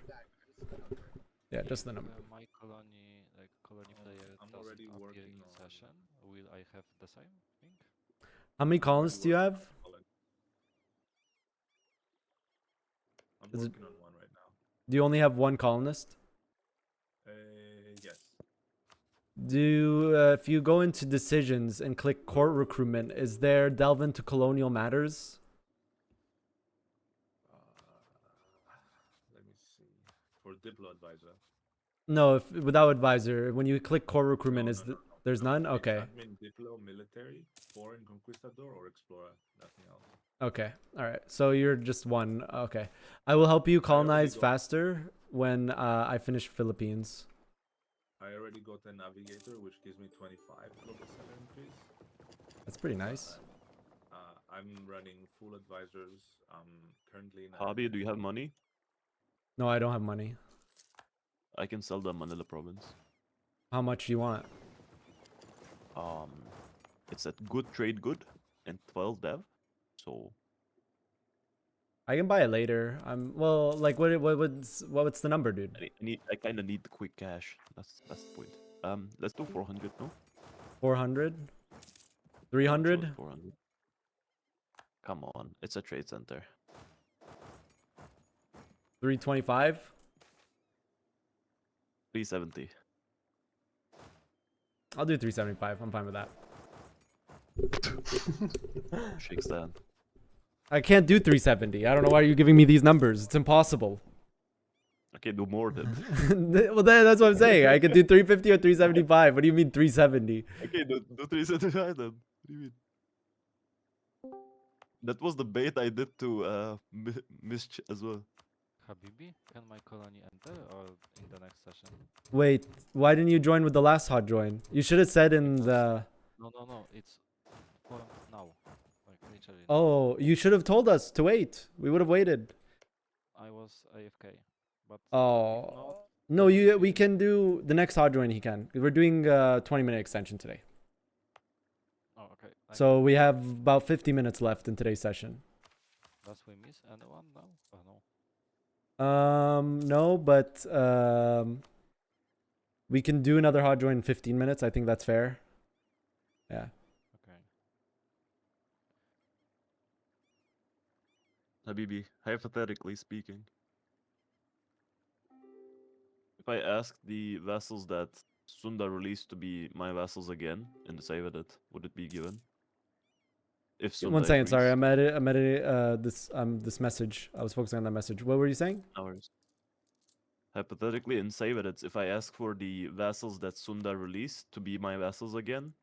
Yeah, just the number. My colony, like colony player, I'm doesn't already appear working in on- session. Will I have the same thing? How many colonists do you have? I'm Is it- working on one right now. Do you only have one colonist? Yes. Do if you go into decisions and click court recruitment, is there delve into colonial matters? Let me see. For Diplo Advisor. No, if without advisor, when you click court recruitment, No, is no, the, no, no, there's no. none? It's Okay. admin, Diplo, military, foreign conquistador, or explorer. Nothing else. Okay. All right. So you're just one. Okay. I will help you colonize got- faster when I finish Philippines. I already got a navigator, which gives me 25 global salary increase. That's pretty nice. I'm running full advisors. Currently in a- Hobby, do you have money? No, I don't have money. I can sell the Manila province. How much do you want? It's at good trade good and 12 dev. So I can buy it later. Well, like what's the number, dude? I kind of need the quick cash. That's the point. Let's do 400 no? 400? Sure, 300? 400. Come on, it's a trade center. 325? 370. I'll do 375. I'm fine with that. Shakes down. I can't do 370. I don't know why you're giving me these numbers. It's impossible. Okay, do more then. Well, that's what I'm saying. I could do 350 or 375. What do you mean 370? Okay, do 375 then. What do you mean? That was the bait I did to Mish as well. Habibi, can my colony enter or in the next session? Wait, why didn't you join with the last hot join? You should have said in the... No, it's for now. Like literally. Oh, you should have told us to wait. We would have waited. I was AFK, but Oh. No, we can do the next hot join he can. We're doing a 20-minute extension today. Oh, okay. So we have about 50 minutes left in today's session. Does we miss anyone now or no? No, but we can do another hot join in 15 minutes. I think that's fair. Yeah. Okay. Habibi, hypothetically speaking, if I ask the vassals that Sunda released to be my vassals again in the save edit, would it be given? If Sunda One second, sorry. agrees? I'm editing this message. I was focusing on that message. What were you saying? Hours. Hypothetically, in save edits, if I ask for the vassals that Sunda released to be my vassals again,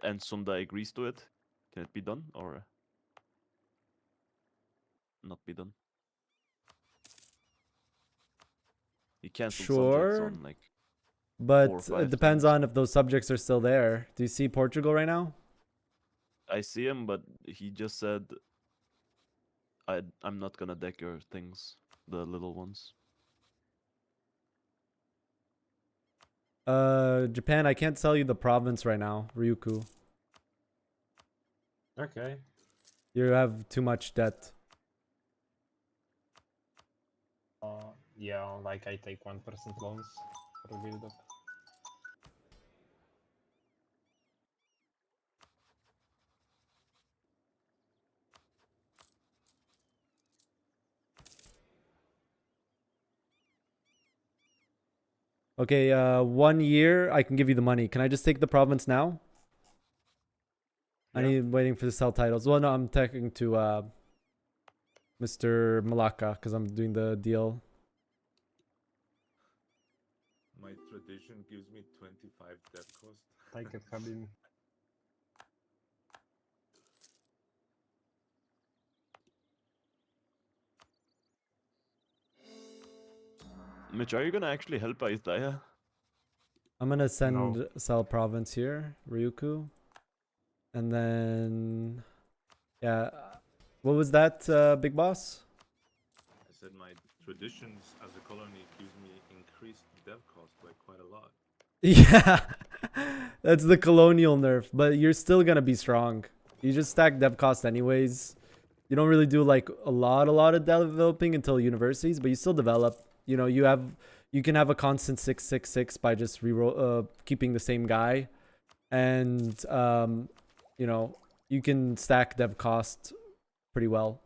and Sunda agrees to it, can it be done or not be done? He canceled subjects Sure. on like 4 But or it 5 depends times. on if those subjects are still there. Do you see Portugal right now? I see him, but he just said, I'm not gonna deck your things, the little ones. Japan, I can't tell you the province right now. Ryukyu. Okay. You have too much debt. Yeah, like I take 1% loans for build up. Okay, 1 year, I can give you the money. Can I just take the province now? I Yeah. need waiting for the sell titles. Well, no, I'm talking to Mr. Malacca because I'm doing the deal. My tradition gives me 25 debt cost. Take it, Habibi. Mitch, are you gonna actually help Aithaya? I'm gonna send No. sell province here, Ryuku, and then yeah. What was that, big boss? I said my traditions as a colony gives me increased dev cost by quite a lot. Yeah, that's the colonial nerf, but you're still gonna be strong. You just stack dev cost anyways. You don't really do like a lot of developing until universities, but you still develop. You know, you can have a constant 666 by just reroll, keeping the same guy, and you know, you can stack dev cost pretty well.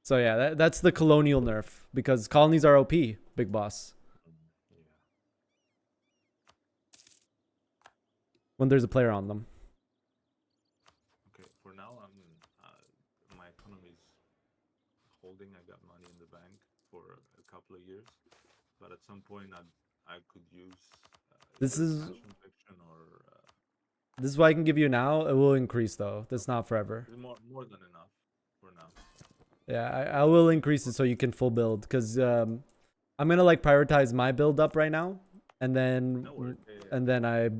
So yeah, that's the colonial nerf because colonies are OP, big boss. Yeah. When there's a player on them. Okay, for now my economy's holding. I got money in the bank for a couple of years, but at some point I could use This either is- expansion fiction or This is what I can give you now. It will increase though. That's not forever. more than enough for now. Yeah, I will increase it so you can full build because I'm gonna like prioritize my build up right now, and then No worries. Yeah. and then I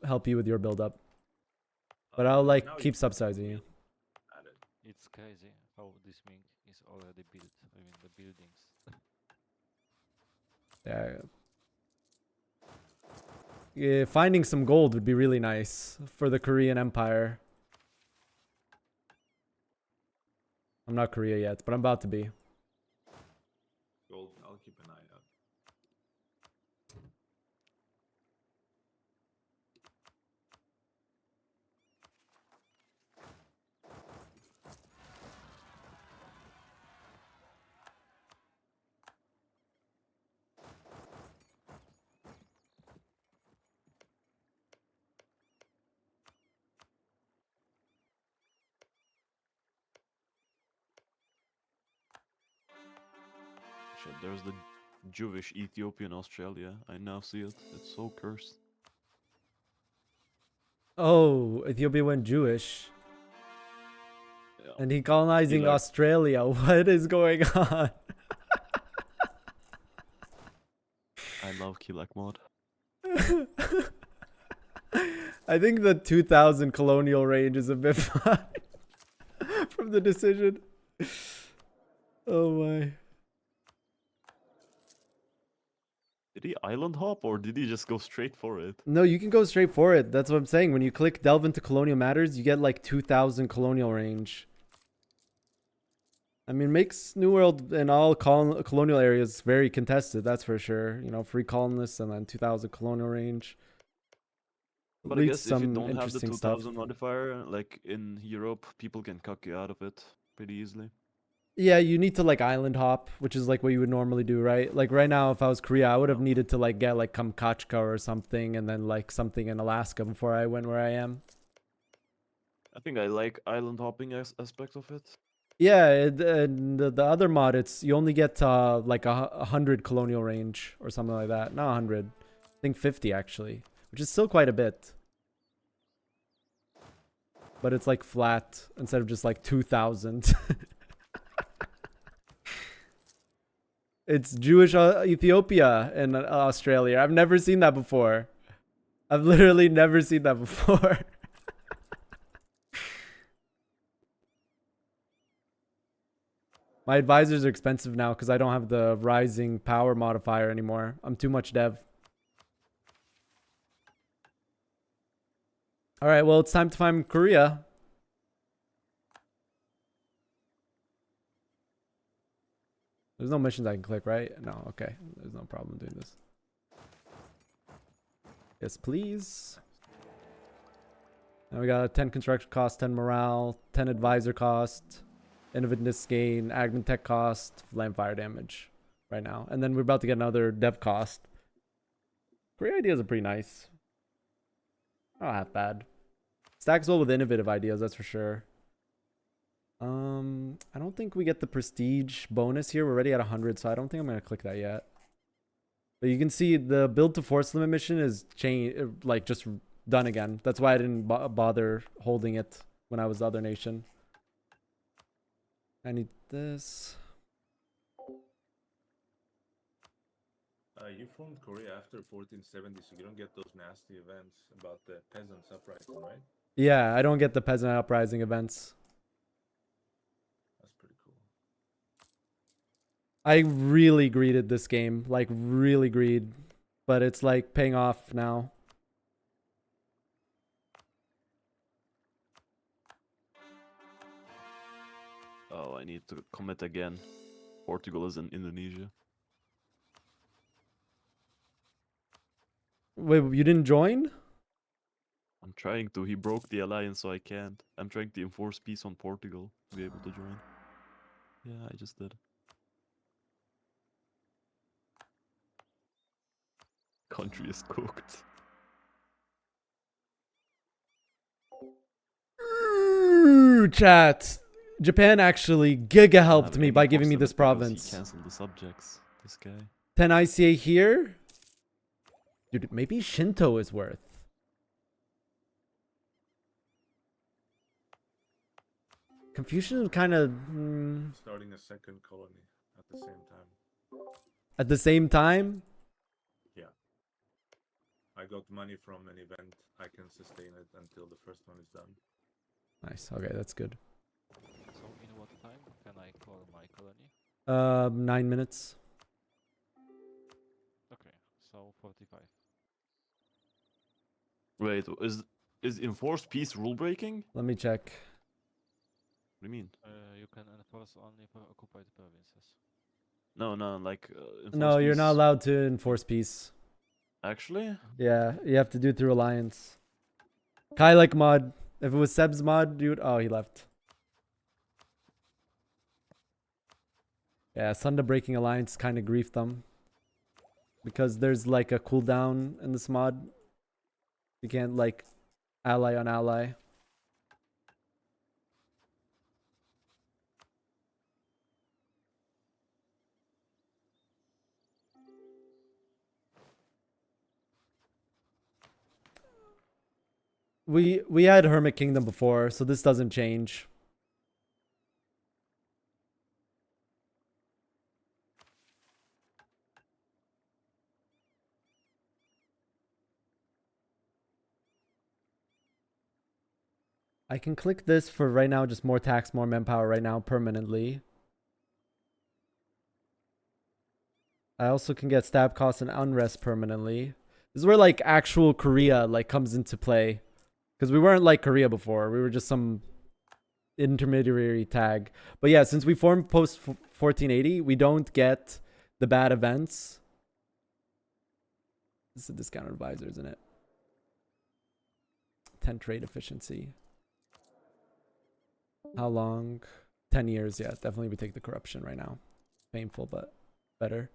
help you with your build up. But Uh, I'll now like you keep can subsidizing you. add it. It's crazy how this mink is already built. I mean, the buildings. Yeah. Yeah, finding some gold would be really nice for the Korean Empire. I'm not Korea yet, but I'm about to be. Gold, I'll keep an eye out. Shit, there's the Jewish Ethiopian Australia. I now see it. It's so cursed. Oh, Ethiopia went Jewish. Yeah. And he colonizing like- Australia. What is going on? I love Kilak mod. I think the 2000 colonial range is a bit far from the decision. Oh my. Did he island hop or did he just go straight for it? No, you can go straight for it. That's what I'm saying. When you click delve into colonial matters, you get like 2000 colonial range. I mean, makes New World and all colonial areas very contested. That's for sure. You know, free colonists and then 2000 colonial range. But I Leads guess if you some don't have the interesting 2000 stuff. modifier, like in Europe, people can cuck you out of it pretty easily. Yeah, you need to like island hop, which is like what you would normally do, right? Like right now, if I was Korea, I would have needed to like get like Kamchatka or something, and then like something in Alaska before I went where I am. I think I like island hopping aspect of it. Yeah, and the other mod, it's you only get like 100 colonial range or something like that. Not 100, I think 50 actually, which is still quite a bit. But it's like flat instead of just like 2000. It's Jewish Ethiopia in Australia. I've never seen that before. I've literally never seen that before. My advisors are expensive now because I don't have the rising power modifier anymore. I'm too much dev. All right, well, it's time to find Korea. There's no missions I can click, right? No, okay. There's no problem doing this. Yes, please. Now we got 10 construction cost, 10 morale, 10 advisor cost, innovativeness gain, admin tech cost, land fire damage right now. And then we're about to get another dev cost. Great ideas are pretty nice. Not half bad. Stacks well with innovative ideas, that's for sure. I don't think we get the prestige bonus here. We're already at 100, so I don't think I'm gonna click that yet. But you can see the build to force limit mission is like just done again. That's why I didn't bother holding it when I was the other nation. I need this. You formed Korea after 1470, so you don't get those nasty events about the peasants uprising, right? Yeah, I don't get the peasant uprising events. That's pretty cool. I really greeded this game, like really greed, but it's like paying off now. Oh, I need to commit again. Portugal is in Indonesia. Wait, you didn't join? I'm trying to. He broke the alliance, so I can't. I'm trying to enforce peace on Portugal to be able to join. Yeah, I just did. Country is cooked. Ooh, chat. Japan actually giga helped me by giving me this province. He canceled the subjects. This guy. 10 ICA here. Dude, maybe Shinto is worth. Confucian is kind of Starting a second colony at the same time. at the same time. Yeah. I got money from an event. I can sustain it until the first one is done. Nice. Okay, that's good. So in what time can I call my colony? 9 minutes. Okay, so 45. Wait, is enforced peace rule breaking? Let me check. What do you mean? You can enforce only for occupied provinces. No, like. No, you're not peace- allowed to enforce peace. Actually? Yeah, you have to do it through alliance. Kai like mod. If it was Seb's mod, dude. Oh, he left. Yeah, Sunda breaking alliance kind of griefed them. Because there's like a cooldown in this mod. You can't like ally on ally. We had Hermit Kingdom before, so this doesn't change. I can click this for right now, just more tax, more manpower right now permanently. I also can get stab costs and unrest permanently. This is where like actual Korea like comes into play. Because we weren't like Korea before. We were just some intermediary tag. But yeah, since we formed post 1480, we don't get the bad events. This is a discount advisor, isn't it? 10 trade efficiency. How long? 10 years, yeah. Definitely we take the corruption right now. Painful, but better.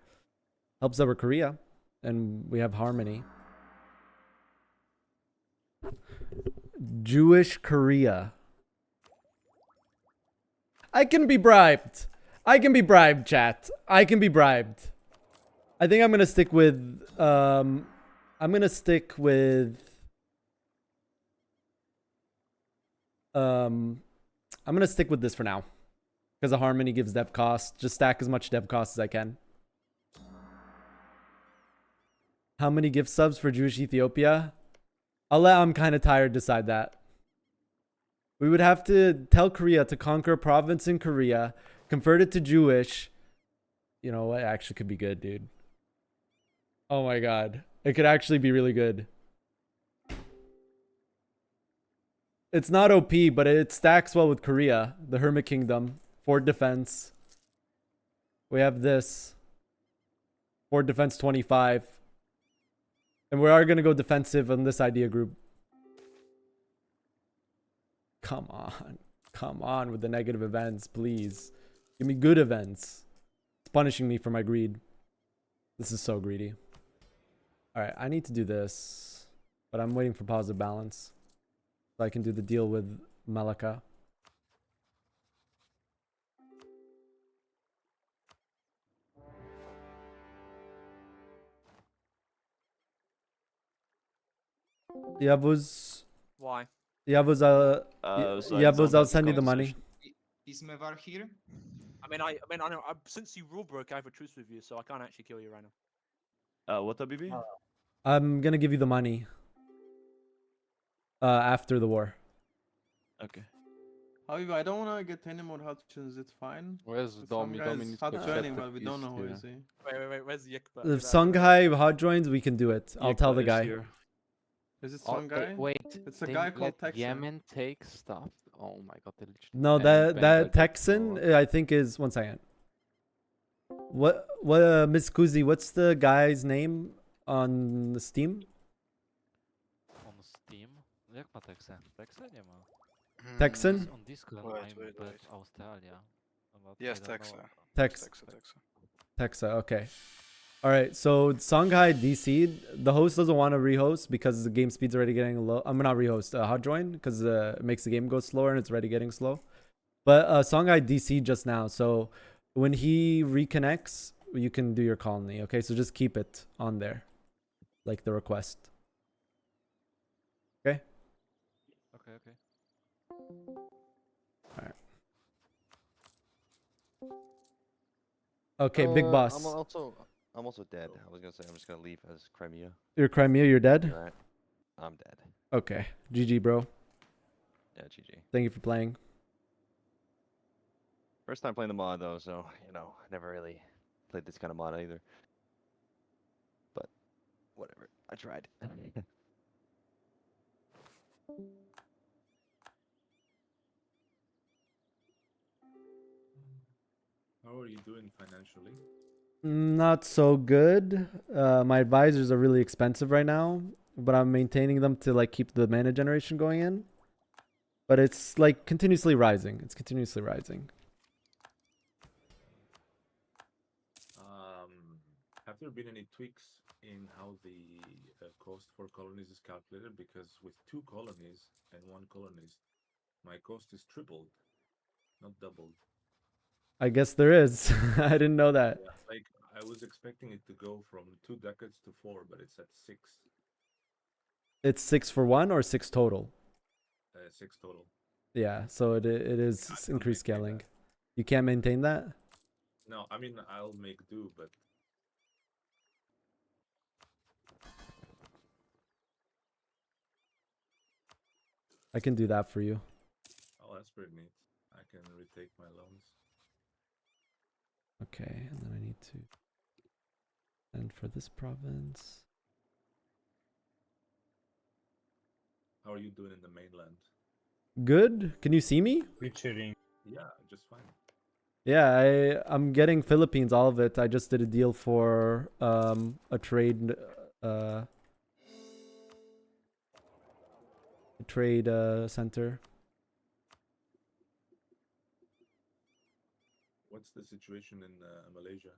Helps that we're Korea. And we have harmony. Jewish Korea. I can be bribed. I can be bribed, chat. I can be bribed. I think I'm gonna stick with I'm gonna stick with this for now. Because the harmony gives dev cost. Just stack as much dev cost as I can. How many gift subs for Jewish Ethiopia? I'll let I'm kind of tired decide that. We would have to tell Korea to conquer a province in Korea, convert it to Jewish. You know what? Actually could be good, dude. Oh my god. It could actually be really good. It's not OP, but it stacks well with Korea, the Hermit Kingdom, fort defense. We have this. For defense 25. And we are going to go defensive on this idea group. Come on. Come on with the negative events, please. Give me good events. It's punishing me for my greed. This is so greedy. Alright, I need to do this. But I'm waiting for positive balance. So I can do the deal with Malaka. Yavuz. Why? Yavuz, Yavuz, I'll send you the money. Is Mevar here? I know. Since you rule broke, I have a truce with you, so I can't actually kill you right now. What, Habibi? I'm gonna give you the money. After the war. Okay. However, I don't want to get any more Hutchins. It's fine. Where's Some Domi? guys Domi needs hot to joining, accept but we don't know who peace, is he. Wait. Where's Yikba? If Songhai hot joins, we can do it. I'll tell the Is guy. here. Is it Oh, some guy? wait, It's a they guy called let Texan. Yemen take stuff. Oh my god, they literally No, bang that the Texan, door. I think is 1 second. What Miss Kuzi, what's the guy's name on the Steam? On Steam? Jak ma Texa? Texa nie ma. Texan? On Discord Wait. bet Australia. But I Yes, don't know Texa. about- Texa, okay. Alright, so Songhai DC'd. The host doesn't want to rehost because the game speed's already getting low. I'm not rehost, hot join, because it makes the game go slower and it's already getting slow. But Songhai DC'd just now, so when he reconnects, you can do your colony, okay? So just keep it on there, like the request. Okay? Okay. Alright. Okay, big boss. I'm also dead. I was gonna say I'm just gonna leave as Crimea. You're Crimea, you're dead? Right. I'm dead. Okay. GG, bro. Yeah, GG. Thank you for playing. First time playing the mod though, so I never really played this kind of mod either. But whatever. I tried. How are you doing financially? Not so good. My advisors are really expensive right now, but I'm maintaining them to like keep the mana generation going in. But it's like continuously rising. It's continuously rising. Have there been any tweaks in how the cost for colonies is calculated? Because with 2 colonies and 1 colonist, my cost is tripled, not doubled. I guess there is. I didn't know that. Yeah, like I was expecting it to go from 2 ducats to 4, but it's at 6. It's 6 for 1 or 6 total? 6 total. Yeah, so it is increased scaling. You can't maintain that? No, I mean I'll make do, but I can do that for you. oh, that's pretty neat. I can retake my loans. Okay, and then I need to send for this province. How are you doing in the mainland? Good. Can you see me? Featuring. Yeah, just fine. Yeah, I'm getting Philippines, all of it. I just did a deal for a trade center. What's the situation in Malaysia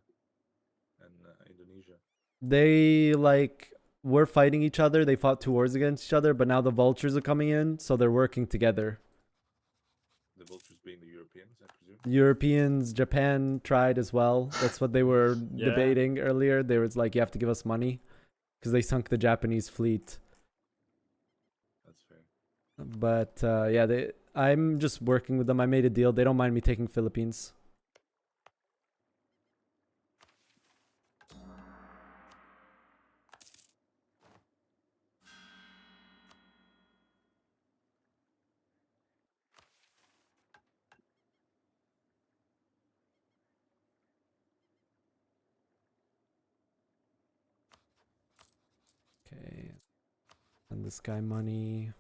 and Indonesia? They like were fighting each other. They fought 2 wars against each other, but now the vultures are coming in, so they're working together. The vultures being the Europeans, I presume. Europeans, Japan tried as well. That's what they were Yeah. debating earlier. They was like, you have to give us money because they sunk the Japanese fleet. That's fair. But yeah, I'm just working with them. I made a deal. They don't mind me taking Philippines. Okay. Send this guy money.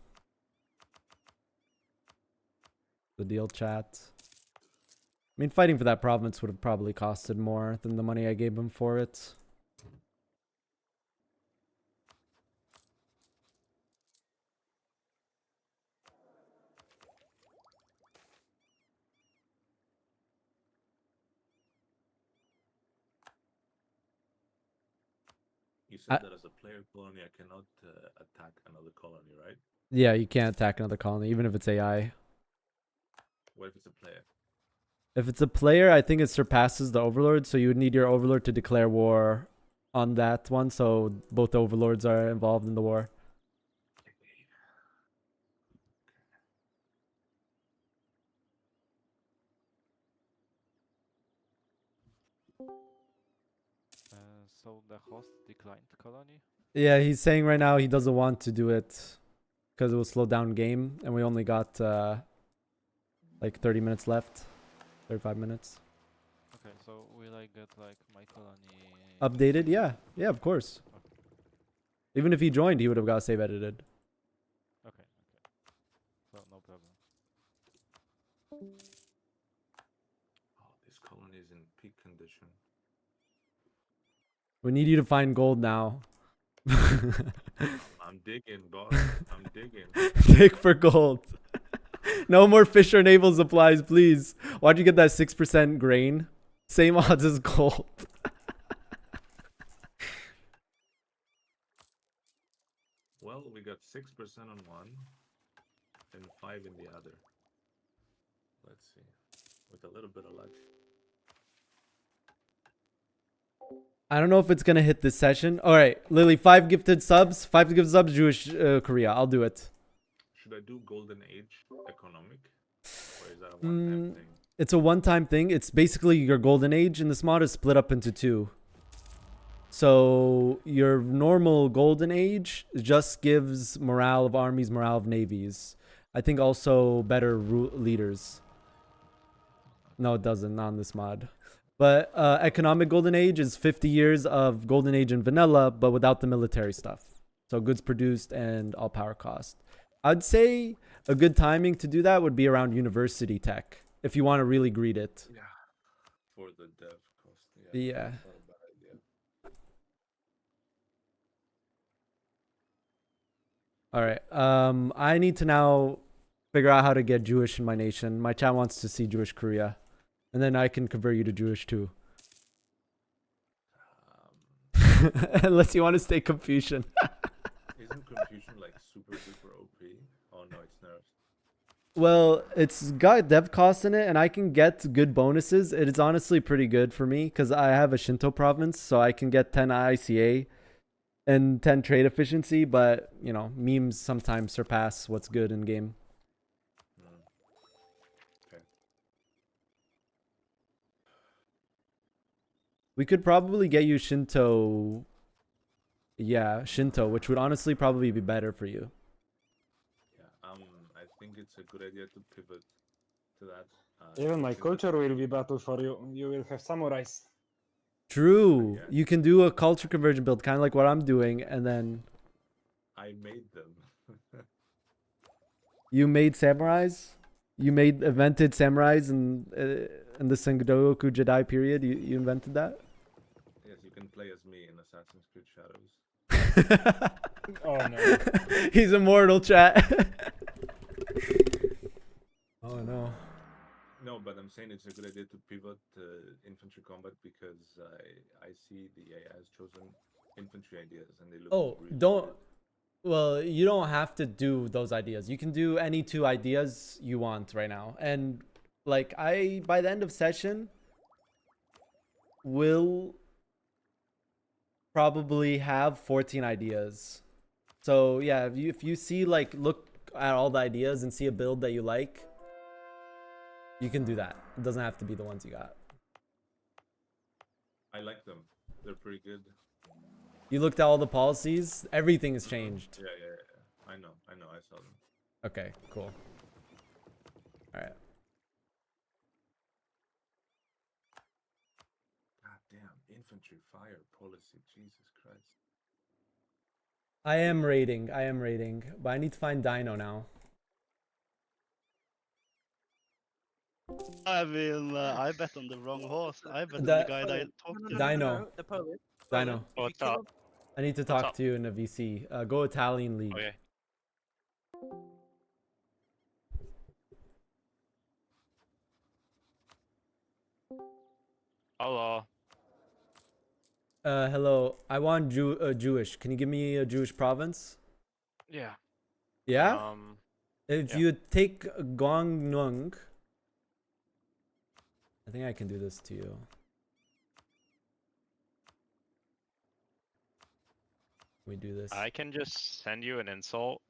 The deal chat. mean, fighting for that province would have probably costed more than the money I gave him for it. You said that as a player colony, I cannot attack another colony, right? Yeah, you can't attack another colony, even if it's AI. What if it's a player? If it's a player, I think it surpasses the overlord, so you would need your overlord to declare war on that one, so both overlords are involved in the war. So the host declined colony. Yeah, he's saying right now he doesn't want to do it because it will slow down game, and we only got like 30 minutes left, 35 minutes. Okay, so will I get like my colony Updated? Yeah, yeah, of course. Okay. Even if he joined, he would have got save edited. Okay, so no problem. Oh, this colony is in peak condition. We need you to find gold now. I'm digging, boss. I'm digging. Dig for gold. No more Fisher naval supplies, please. Why'd you get that 6% grain? Same odds as gold. Well, we got 6% on one and 5 in the other. Let's see. With a little bit of luck. I don't know if it's gonna hit this session. All right, Lily, 5 gifted subs. 5 gifted subs, Jewish Korea. I'll do it. Should I do Golden Age economic? Or is that a one-time thing? It's a one-time thing. It's basically your golden age, and this mod is split up into 2. So your normal golden age just gives morale of armies, morale of navies. I think also better leaders. No, it doesn't. Not on this mod. But economic golden age is 50 years of golden age in vanilla, but without the military stuff. So goods produced and all power cost. I'd say a good timing to do that would be around university tech, if you want to really greed it. Yeah. For the dev cost. Yeah. That's not a bad idea. All right. I need to now figure out how to get Jewish in my nation. My chat wants to see Jewish Korea. And then I can convert you to Jewish too. Unless you want to stay Confucian. Isn't Confucian like super OP? Oh no, it's nerfed. Well, it's got dev costs in it, and I can get good bonuses. It is honestly pretty good for me because I have a Shinto province, so I can get 10 ICA and 10 trade efficiency. But you know, memes sometimes surpass what's good in game. Okay. We could probably get you Shinto. Yeah, Shinto, which would honestly probably be better for you. Yeah. I think it's a good idea to pivot to that. Even my culture will be battle for you. You will have samurais. True. You can do a culture conversion build, kind of like what I'm doing, and then I made them. you made samurais. You invented samurais in the Sengoku Jedi period. You invented that. Yes, you can play as me in Assassin's Creed Shadows. Oh no. He's immortal, chat. Oh no. No, but I'm saying it's a good idea to pivot to infantry combat because I see the AI has chosen infantry ideas and they look. Really don't. good. Well, you don't have to do those ideas. You can do any 2 ideas you want right now. And like by the end of session will probably have 14 ideas. So yeah, if you see like look at all the ideas and see a build that you like, you can do that. It doesn't have to be the ones you got. I like them. They're pretty good. You looked at all the policies, everything has changed. Yeah. I know. I saw them. Okay, cool. All right. God damn, infantry fire policy. Jesus Christ. I am raiding, but I need to find Dino now. I mean, I bet on the wrong horse. I bet on The- the guy that I talked to. Dino. The Polish. Dino. If you What's kill up? him, I need to What's talk up? to you in a VC. Go Italian League. Okay. Hello. Hello. I want Jewish. Can you give me a Jewish province? Yeah. Yeah? If yeah. you take Gwangnung, I think I can do this to you. We do this. I can just send you an insult.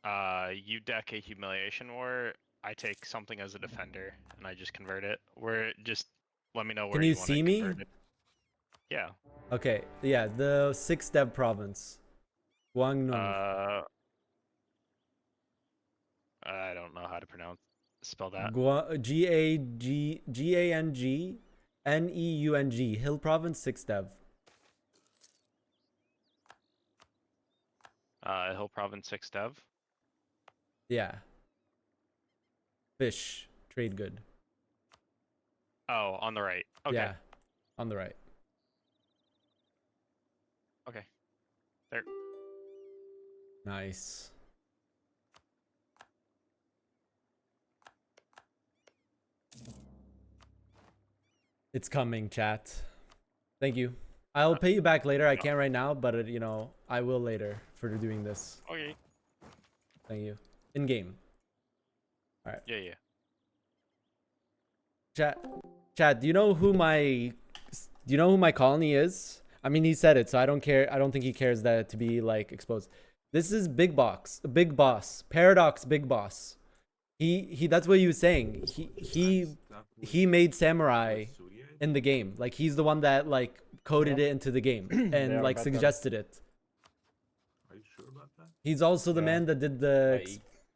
You deck a humiliation war. I take something as a defender and I just convert it. Where just let me know where Can you want see it me? converted. Yeah. Okay, yeah, the 6th dev province. Gwangnung. I don't know how to spell that. Gangneung. Hill province, 6th dev. Hill Province 6 dev. Yeah. Fish. Trade good. Oh, on the right. Okay. Yeah, on the right. Okay. There. Nice. It's coming, chat. Thank you. I'll pay you back later. I can't right now, but you know, I will later for doing this. Okay. Thank you. In game. All right. Yeah, yeah. Chat, do you know who my colony is? I mean, he said it, so I don't care. I don't think he cares that to be like exposed. This is Big Boss, Paradox Big Boss. He that's what he was saying. He made Samurai in the game. Like he's the one that like coded it into the game and like suggested it. Are you sure about that? He's also the man that did the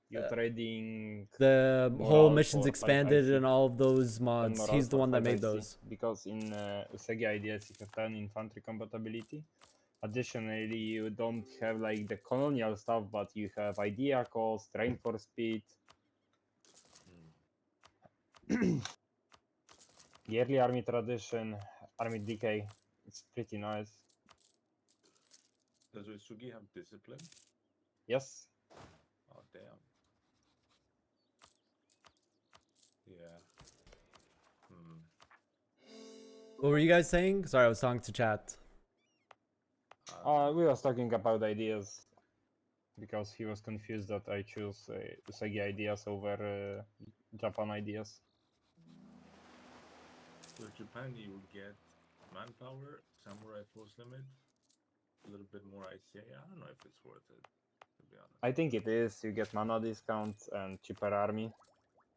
You're trading the morale whole missions for expanded 5 and all of those mods. morale He's the for one that 5 made IC, those. Because in Usagi ideas you have 10 infantry compatibility. Additionally, you don't have like the colonial stuff, but you have idea cost, train for speed. Yearly army tradition, army decay. It's pretty nice. Does Uesugi have discipline? Yes. Oh damn. Yeah. What were you guys saying? Sorry, I was talking to chat. We was talking about ideas because he was confused that I choose Usagi ideas over Japan ideas. So Japan, you would get manpower, samurai force limit, a little bit more ICA. I don't know if it's worth it, to be honest. I think it is. You get mana discount and cheaper army.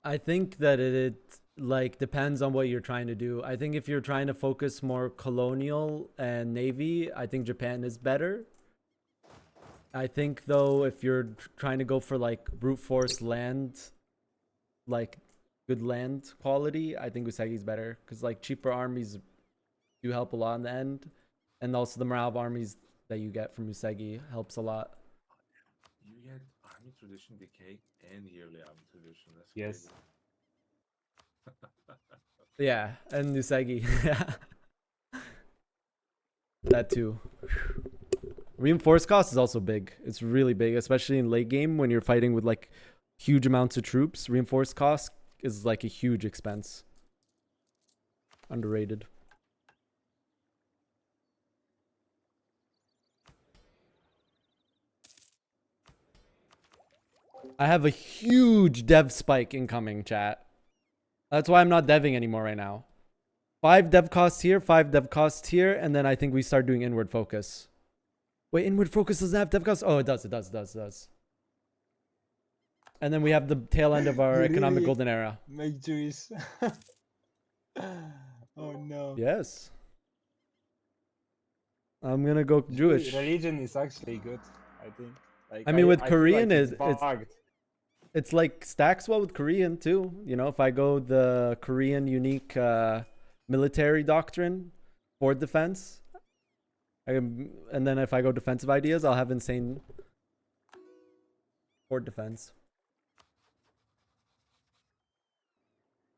I think that it like depends on what you're trying to do. I think if you're trying to focus more colonial and navy, I think Japan is better. I think though, if you're trying to go for like brute force land, like good land quality, I think Usagi's better because like cheaper armies do help a lot in the end, and also the morale of armies that you get from Usagi helps a lot. You get army tradition decay and yearly army tradition. That's yes. Yeah, and Usagi. That too. Reinforced cost is also big. It's really big, especially in late game when you're fighting with like huge amounts of troops. Reinforced cost is like a huge expense. Underrated. I have a huge dev spike incoming, chat. That's why I'm not deving anymore right now. 5 dev costs here, 5 dev costs here, and then I think we start doing inward focus. Wait, inward focus doesn't have dev costs? Oh, it does. And then we have the tail end of our economic golden era. Make Jewish. Oh no. Yes. I'm gonna go Jewish. Religion is actually good, I think. Like, I mean, with feel Korean, like it's bugged. it's like stacks well with Korean too. You know, if I go the Korean unique military doctrine for defense, and then if I go defensive ideas, I'll have insane for defense.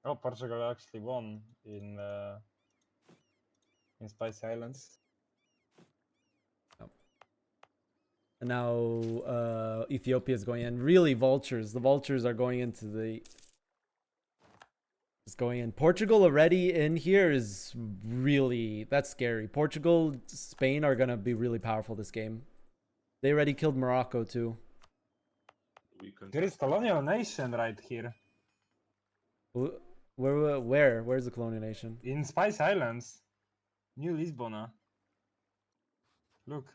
Oh, Portugal actually won in Spice Islands. And now Ethiopia is going in. Really, vultures. The vultures are going into the. Is going in. Portugal already in here is really, that's scary. Portugal, Spain are gonna be really powerful this game. They already killed Morocco too. There is colonial nation right here. Where's the colonial nation? In Spice Islands. New Lisbona. Look.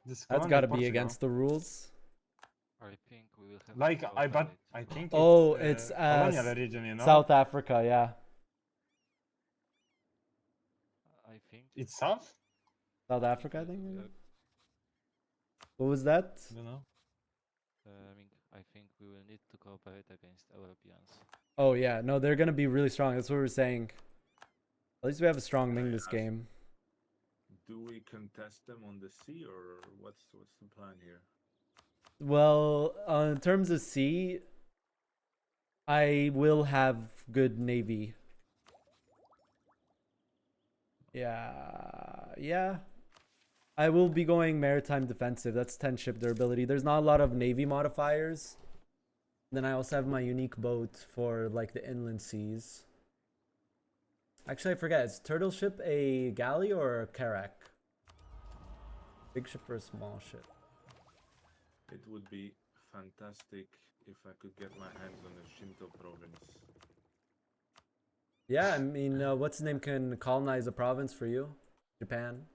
This That's colonial got to be Portugal. against the rules. I think we will have Like, to I think Oh, it's it's colonial region, you know? South Africa, yeah. I think It's South? South Africa, I think. What was that? I don't know. I think we will need to cooperate against Europeans. Oh yeah, no, they're gonna be really strong. That's what we were saying. At least we have a strong Ming this game. Do we contest them on the sea, or what's the plan here? Well, in terms of sea, I will have good navy. Yeah. I will be going maritime defensive. That's 10 ship durability. There's not a lot of navy modifiers. Then I also have my unique boat for like the inland seas. Actually, I forget. Is turtle ship a galley or a carrack? Big ship or a small ship? It would be fantastic if I could get my hands on the Shinto province. Yeah, I mean, what's the name can colonize a province for you? Japan.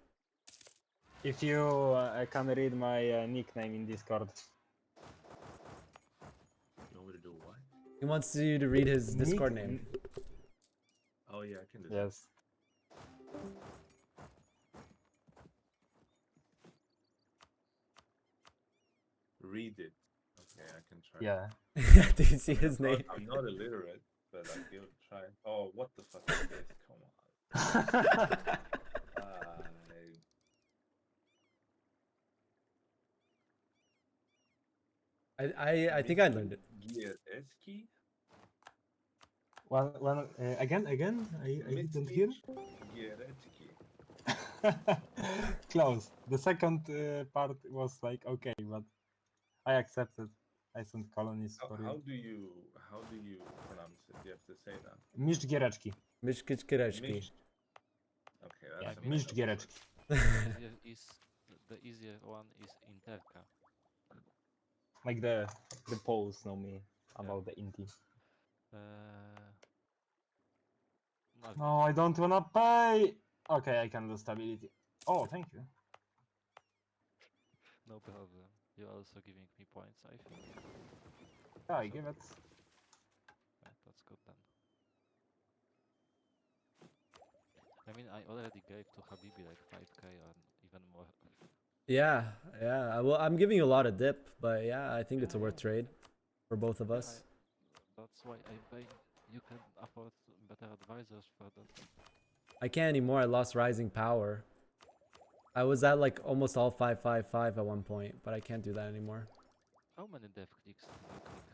If you can read my nickname in Discord. You want me to do what? He wants you to read his Discord name. Oh yeah, I can do that. Yes. Read it. Okay, I can try. Yeah. Do you see his name? I'm not illiterate, but I'll give it a try. Oh, what the fuck is this? Come on. I think I learned it. Gierecki? One again. I didn't hear. Gierecki. Close. The second part was like okay, but I accepted. I sent colonies for How you. do you pronounce it? You have to say that. Mistrz Giereczki. Mistrz Giereczki. Okay, Yeah, that's Mistrz Giereczki. The easier one is Interka. Like the Poles know me about the Inti. No, I don't wanna pay. Okay, I can lose stability. Oh, thank you. No problem. You're also giving me points, I think. Yeah, I give it. Yeah, that's good then. I mean, I already gave to Habibi like 5k or even more. Yeah. Well, I'm giving you a lot of dip, but yeah, I think it's a worth trade for both of us. That's why I pay. You can afford better advisors for that. I can't anymore. I lost rising power. I was at like almost all 555 at one point, but I can't do that anymore. How many dev clicks do you click,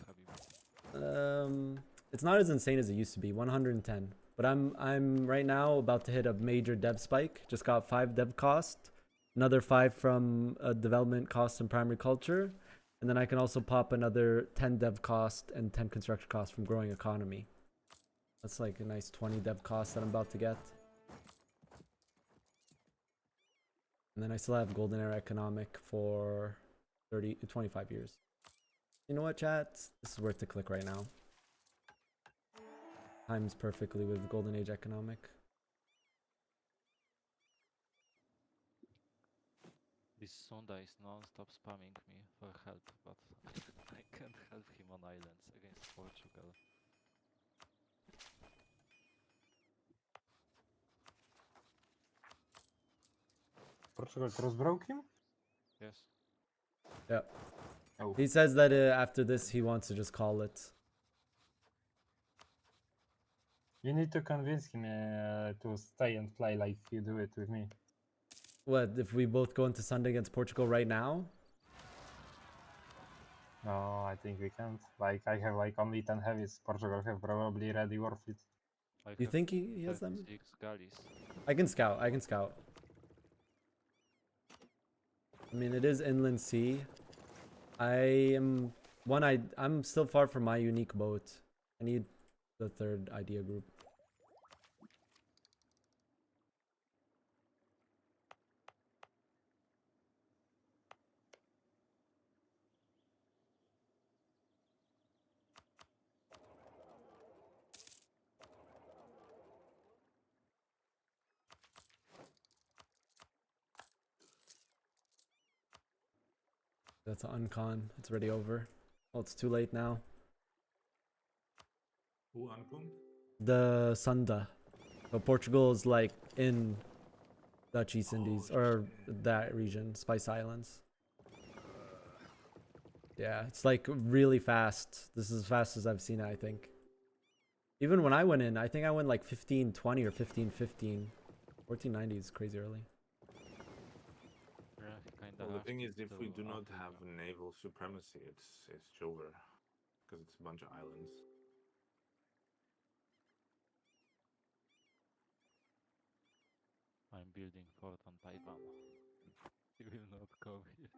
Habibi? It's not as insane as it used to be. 110. But I'm right now about to hit a major dev spike. Just got 5 dev cost, another 5 from development cost and primary culture, and then I can also pop another 10 dev cost and 10 construction cost from growing economy. That's like a nice 20 dev cost that I'm about to get. And then I still have golden era economic for 25 years. You know what, chat? This is worth the click right now. Times perfectly with golden age economic. This Sonda is non-stop spamming me for help, but I can't help him on islands against Portugal. Portugal cross broke him? Yes. Yeah. Oh. He says that after this he wants to just call it. You need to convince him to stay and play like you do it with me. What, if we both go into Sunday against Portugal right now? No, I think we can't. Like, I have like only 10 heavies. Portugal have probably ready war fleet. You think he has them? 36 galleys. I can scout. I can scout. I mean, it is inland sea. I'm still far from my unique boat. I need the third idea group. That's an uncon. It's already over. Oh, it's too late now. Who uncon? The Sunda. So Portugal is like in Dutch East Indies or that region, Spice Islands. Yeah, it's like really fast. This is as fast as I've seen it, I think. Even when I went in, I think I went like 15-20 or 15-15. 1490 is crazy early. Well, the thing is, if we do not have naval supremacy, it's over, because it's a bunch of islands. I'm building fort on Taiwan. He will not go here.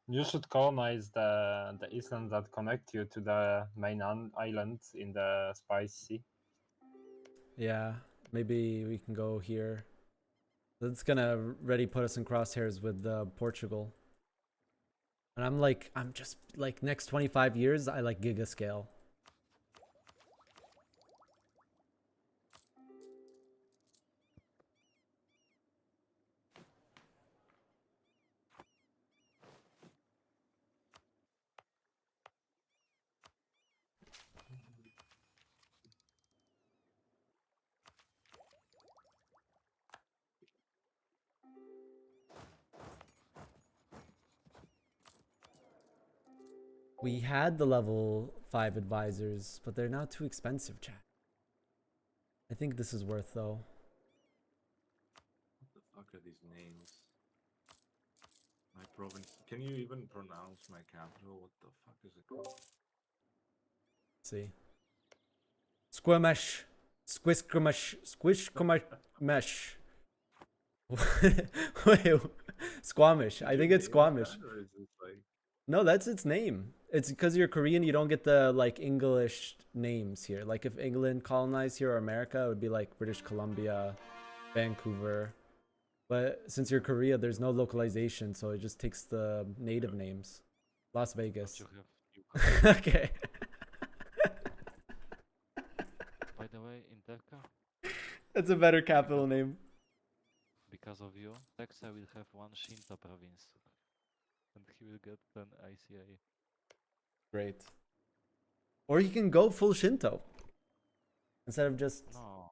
You should colonize the islands that connect you to the main island in the Spice Sea. Yeah, maybe we can go here. That's gonna already put us in crosshairs with Portugal. And I'm just like next 25 years, I like giga scale. We had the level 5 advisors, but they're now too expensive, chat. I think this is worth though. What the fuck are these names? My province. Can you even pronounce my capital? What the fuck is it called? Let's see. Squamish. Squishkamash. Squishkamash. Wait. Squamish. I think it's Squamish. No, that's its name. It's because you're Korean, you don't get the like English names here. Like if England colonized here or America, it would be like British Columbia, Vancouver. But since you're Korea, there's no localization, so it just takes the native names. Las Vegas. Okay. By the way, in Terka, That's a better capital name. because of you, Texas will have one Shinto province. And he will get 10 ICA. Great. Or you can go full Shinto. Instead of just... No.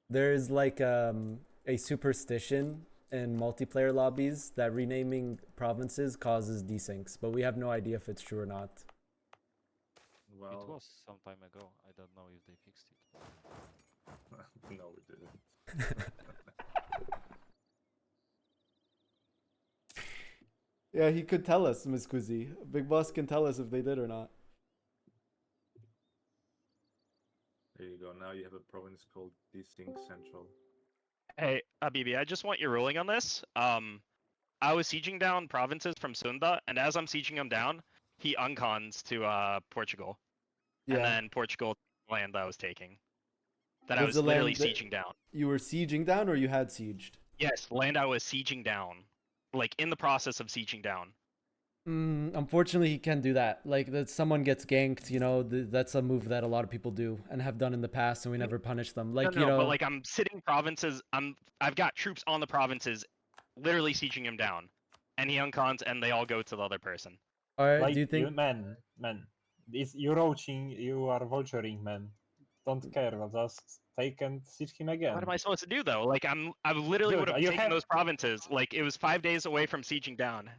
There's like a superstition in multiplayer lobbies that renaming provinces causes desyncs, but we have no idea if it's true or not. Well, it was some time ago. I don't know if they fixed it. No, we didn't. Yeah, he could tell us, Miss Kuzi. Big Boss can tell us if they did or not. There you go. Now you have a province called Desync Central. Hey, Habibi, I just want your ruling on this. I was sieging down provinces from Sunda, and as I'm sieging them down, he uncons to Portugal. And then Portugal land that I was taking. That I was literally sieging down. You were sieging down or you had sieged? Yes, land I was sieging down. Like in the process of sieging down. Unfortunately, he can't do that. Like, that someone gets ganked, you know, that's a move that a lot of people do and have done in the past, and we never punish them. Like, No, you know, but like I'm sitting provinces. I've got troops on the provinces, literally sieging him down, and he uncons, and they all go to the other person. All right, Like, do you think? man, you roaching, you are vulturing, man. Don't care. Just take and siege him again. What am I supposed to do though? Like I literally Dude, would have you taken have- those provinces. Like it was 5 days away from sieging down.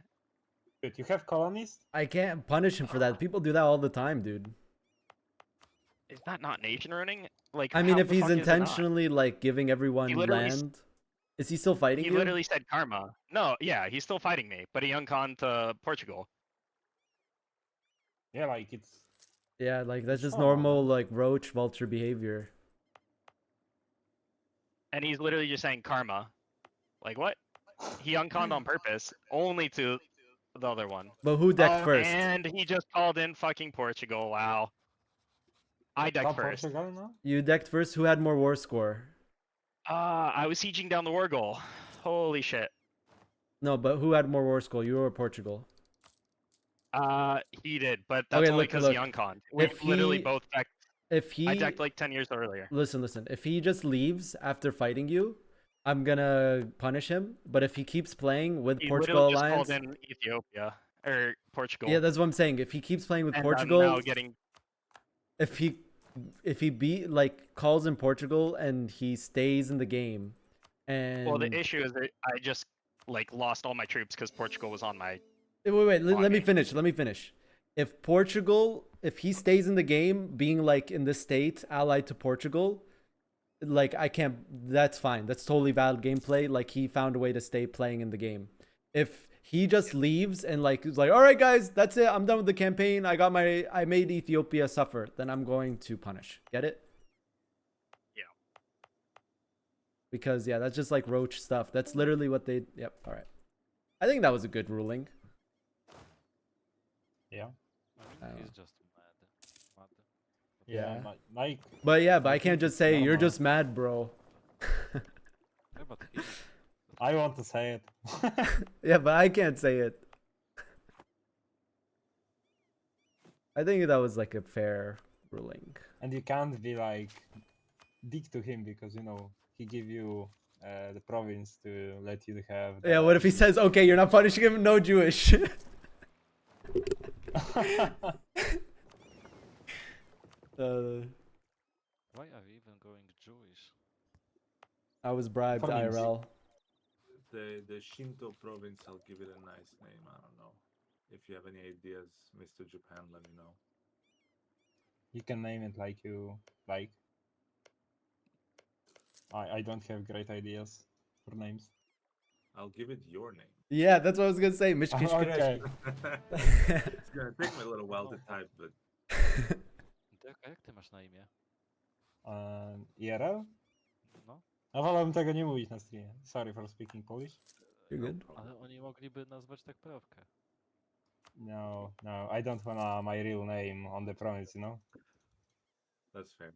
Dude, you have colonies? I can't punish him for that. People do that all the time, dude. Is that not nation ruining? Like, I mean, how if the he's fuck is it not? intentionally like giving everyone literally land, is he still fighting He you? literally said karma. No, yeah, he's still fighting me, but he unconned to Portugal. Yeah, like it's. Yeah, like that's It's just normal, normal man. like roach vulture behavior. And he's literally just saying karma. Like, what? He unconned on purpose, only to the other one. But who decked first? And he just called in fucking Portugal. Wow. I decked Top first. Portugal now? You decked first. Who had more war score? I was sieging down the war goal. Holy shit. No, but who had more war score? You or Portugal? He did, but that's Okay, only look, because he look. unconned. We If literally he- both decked. If he I decked like 10 years earlier. listen, if he just leaves after fighting you, I'm gonna punish him. But if he keeps playing with He Portugal literally just alliance, called in Ethiopia or Portugal. yeah, that's what I'm saying. If he keeps playing with and Portugal, I'm now getting. if he beat like calls in Portugal and he stays in the game, and Well, the issue is that I just like lost all my troops because Portugal was on my. wait, let me me. finish. Let me finish. If Portugal, if he stays in the game, being like in this state, allied to Portugal, like I can't. That's fine. That's totally valid gameplay. Like he found a way to stay playing in the game. If he just leaves and like is like, all right, guys, that's it. I'm done with the campaign. I made Ethiopia suffer. Then I'm going to punish. Get it? Yeah. Because yeah, that's just like roach stuff. That's literally what they. Yep. All right. I think that was a good ruling. Yeah. I mean, he's just mad. Yeah, like. But yeah, but I can't just say you're just mad, bro. Yeah, but I want to say it. Yeah, but I can't say it. I think that was like a fair ruling. And you can't be like dick to him because you know he give you the province to let you have. Yeah, what if he says, okay, you're not punishing him? No Jewish. why are we even going Jewish? I was bribed, Province. IRL. The Shinto province, I'll give it a nice name. I don't know. If you have any ideas, Mr. Japan, let me know. You can name it like you like. I don't have great ideas for names. I'll give it your name. Yeah, that's what I was gonna say. Mishkish Okay. It's gonna take me a little while to type, but Jak ty masz na imię? IRL? No. A wolałbym tego nie mówić na streamie. Sorry for speaking Polish. You're good. Ale oni mogliby nazwać tak prawkę. No, I don't wanna my real name on the province, you know? that's fair.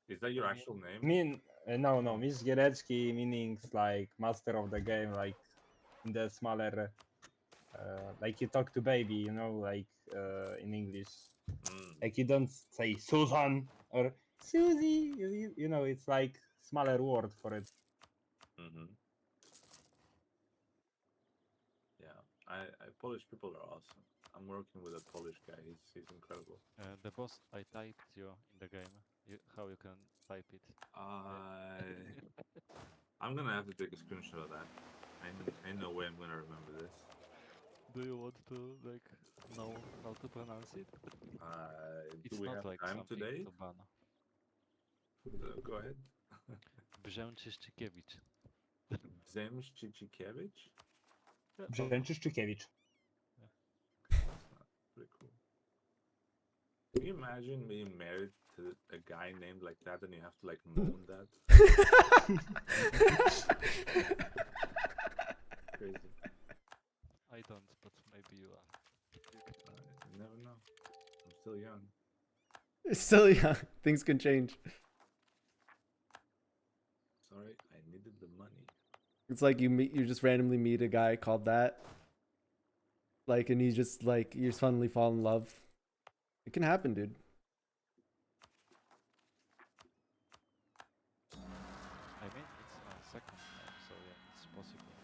Is that your actual name? No, Mistrz Gierecki meanings like master of the game, like in the smaller, like you talk to baby, you know, like in English. Like you don't say Susan or Susie, you know, it's like smaller word for it. Yeah, Polish people are awesome. I'm working with a Polish guy. He's incredible. The boss, I typed you in the game. How you can type it? I'm gonna have to take a screenshot of that. Ain't no way I'm gonna remember this. Do you want to like know how to pronounce it? It's Do we not have like time something today? to ban. Go ahead. Brzęczyszczykiewicz. Brzęczyszczykiewicz? Brzęczyszczykiewicz. Pretty cool. Can you imagine being married to a guy named like that and you have to like moan that? Crazy. I don't, but maybe you are. You never know. I'm still young. Still young. Things can change. Sorry, I needed the money. It's like you just randomly meet a guy called that. Like, and he's just like, you suddenly fall in love. It can happen, dude. I mean, it's a second time, so yeah, it's possible.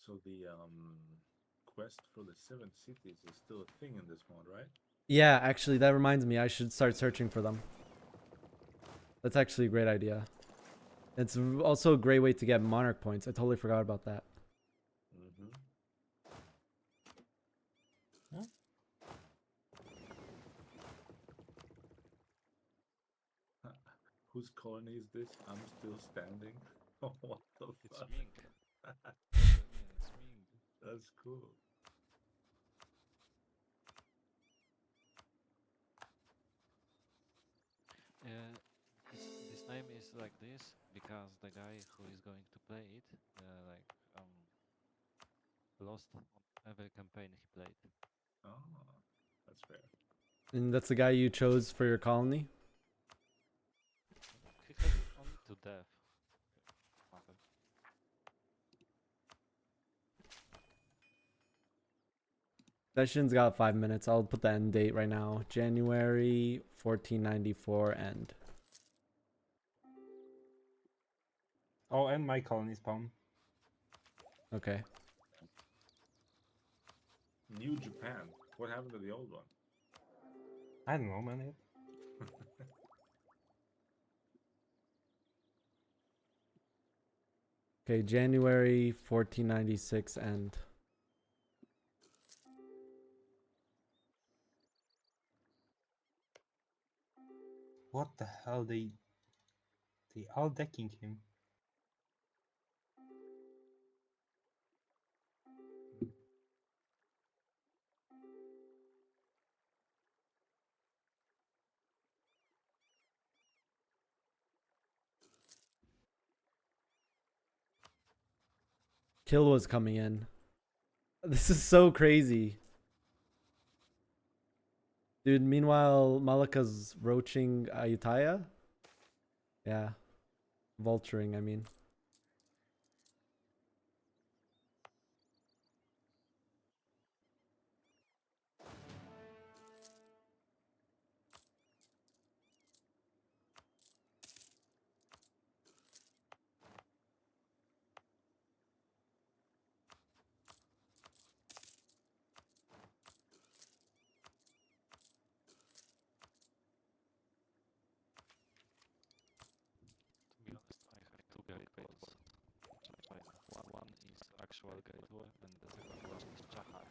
So the quest for the 7 cities is still a thing in this mod, right? Yeah, actually, that reminds me. I should start searching for them. That's actually a great idea. It's also a great way to get monarch points. I totally forgot about that. Mm-hmm. Whose colony is this? I'm still standing. What the It's fuck? Ming. It's Ming. That's cool. This name is like this because the guy who is going to play it, lost on every campaign he played. Oh, that's fair. And that's the guy you chose for your colony? He had only 2 death. Matter. Session's got 5 minutes. I'll put the end date right now. January 1494 end. Oh, and my colony spawn. Okay. New Japan. What happened to the old one? I don't know, man. Okay, January 1496 end. What the hell? They all decking him. Kill was coming in. This is so crazy. Dude, meanwhile, Malika's roaching Ayutthaya? Yeah. Vulturing, I mean. To be honest, I have 2 gateways. China. One is actual gateway, and the second one is Chahar.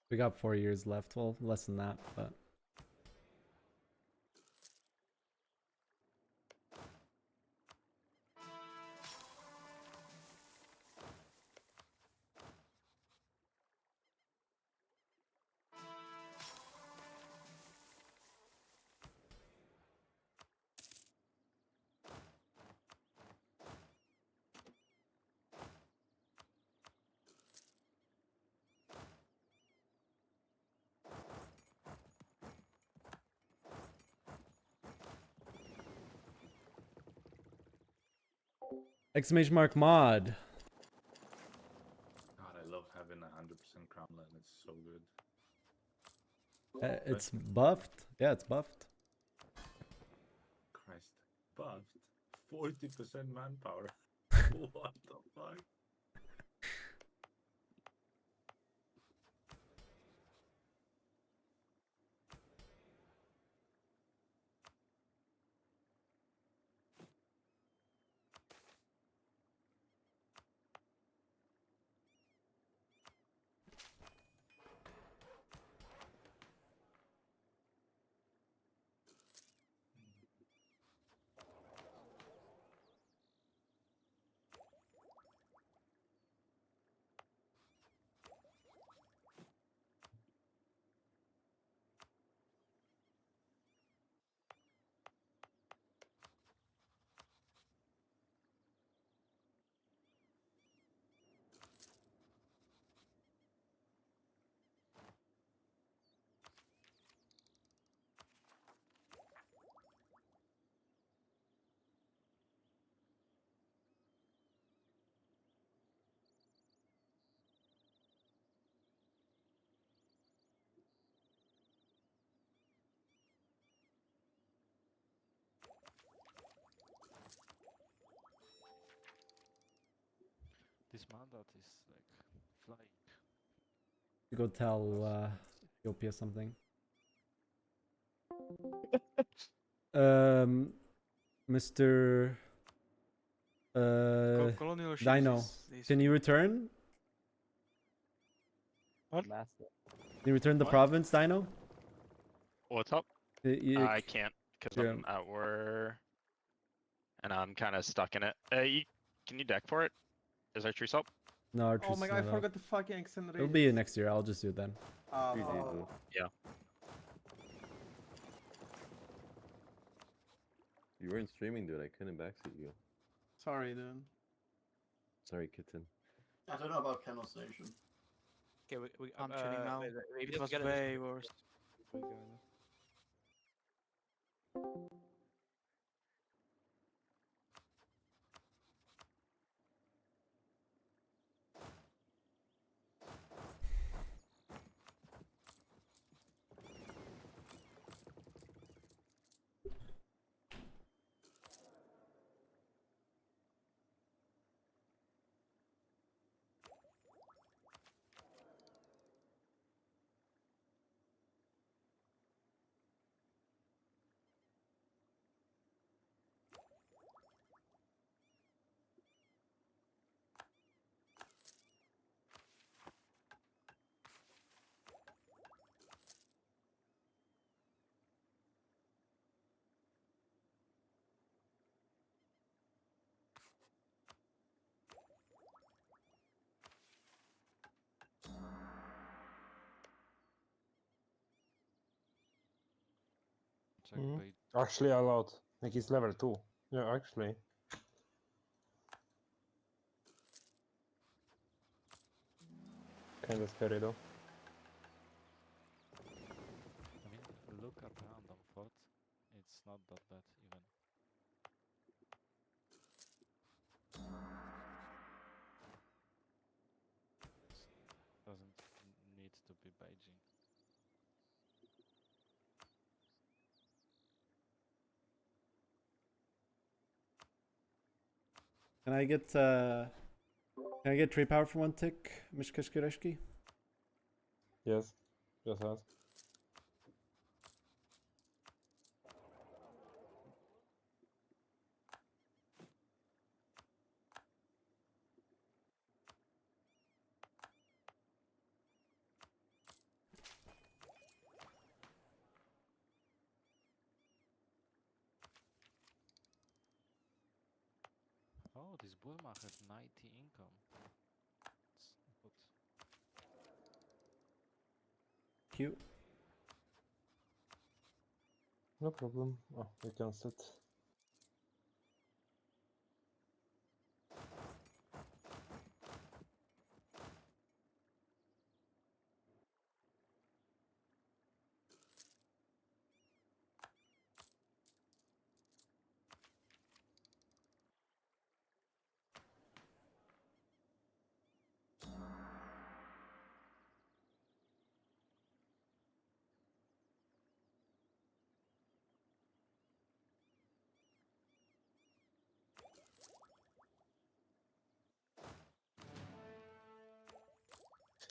We got 4 years left. Well, less than that, but... Exclamation mark mod. God, I love having 100% crown land. It's so good. It's buffed. Yeah, it's buffed. Christ. Buffed. 40% manpower. What the fuck? This mandat is like flying. You go tell Ethiopia something. Mr. Colonial Shields Dino, is can you return? What? Can you return the What? province, Dino? What's up? You- I can't because Yeah. I'm at war, and I'm kind of stuck in it. Can you deck for it? Is there truce up? No, our Oh truce my is god, I not up. forgot to fucking extend It'll radius. be next year. I'll just do it then. Oh. Yeah. You weren't streaming, dude. I couldn't backseat you. Sorry, dude. Sorry, kitten. I don't know about Kennel Station. Okay, I'm chilling now. It was way worse. Check page. Actually allowed. Like he's level 2. Yeah, actually. Kinda scary though. I mean, look at random thought. It's not that bad even. Doesn't need to be Beijing. Can I get trade power for one tick, Mishkashkireshki? Yes. Just ask. Oh, this Burma has 90 income. It's good. Cute. No problem. Oh, we can sit.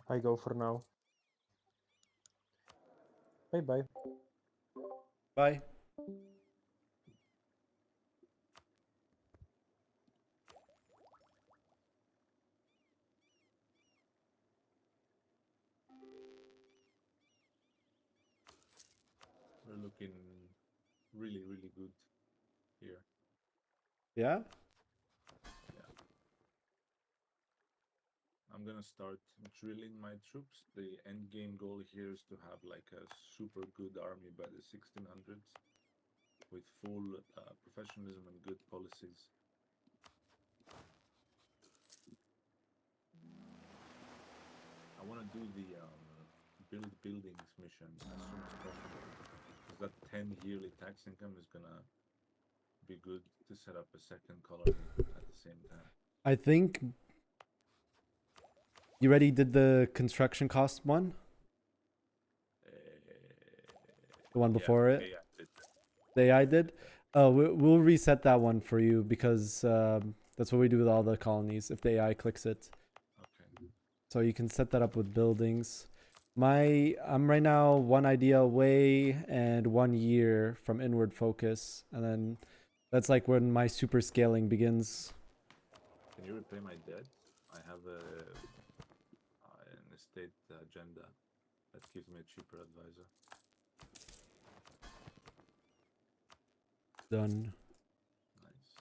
I go for now. Bye bye. Bye. We're looking really, really good here. Yeah? I'm gonna start drilling my troops. The end game goal here is to have like a super good army by the 1600s with full professionalism and good policies. I want to do the build buildings mission as soon as possible because that 10 yearly tax income is gonna be good to set up a second colony at the same time. I think you already did the construction cost one? The one before it? AI did. The AI did? Oh, we'll reset that one for you because That's what we do with all the colonies if the AI clicks it. Okay. So you can set that up with buildings. I'm right now 1 idea away and 1 year from inward focus, and then that's like when my super scaling begins. Can you repay my debt? I have an estate agenda that gives me a cheaper advisor. Done. Nice.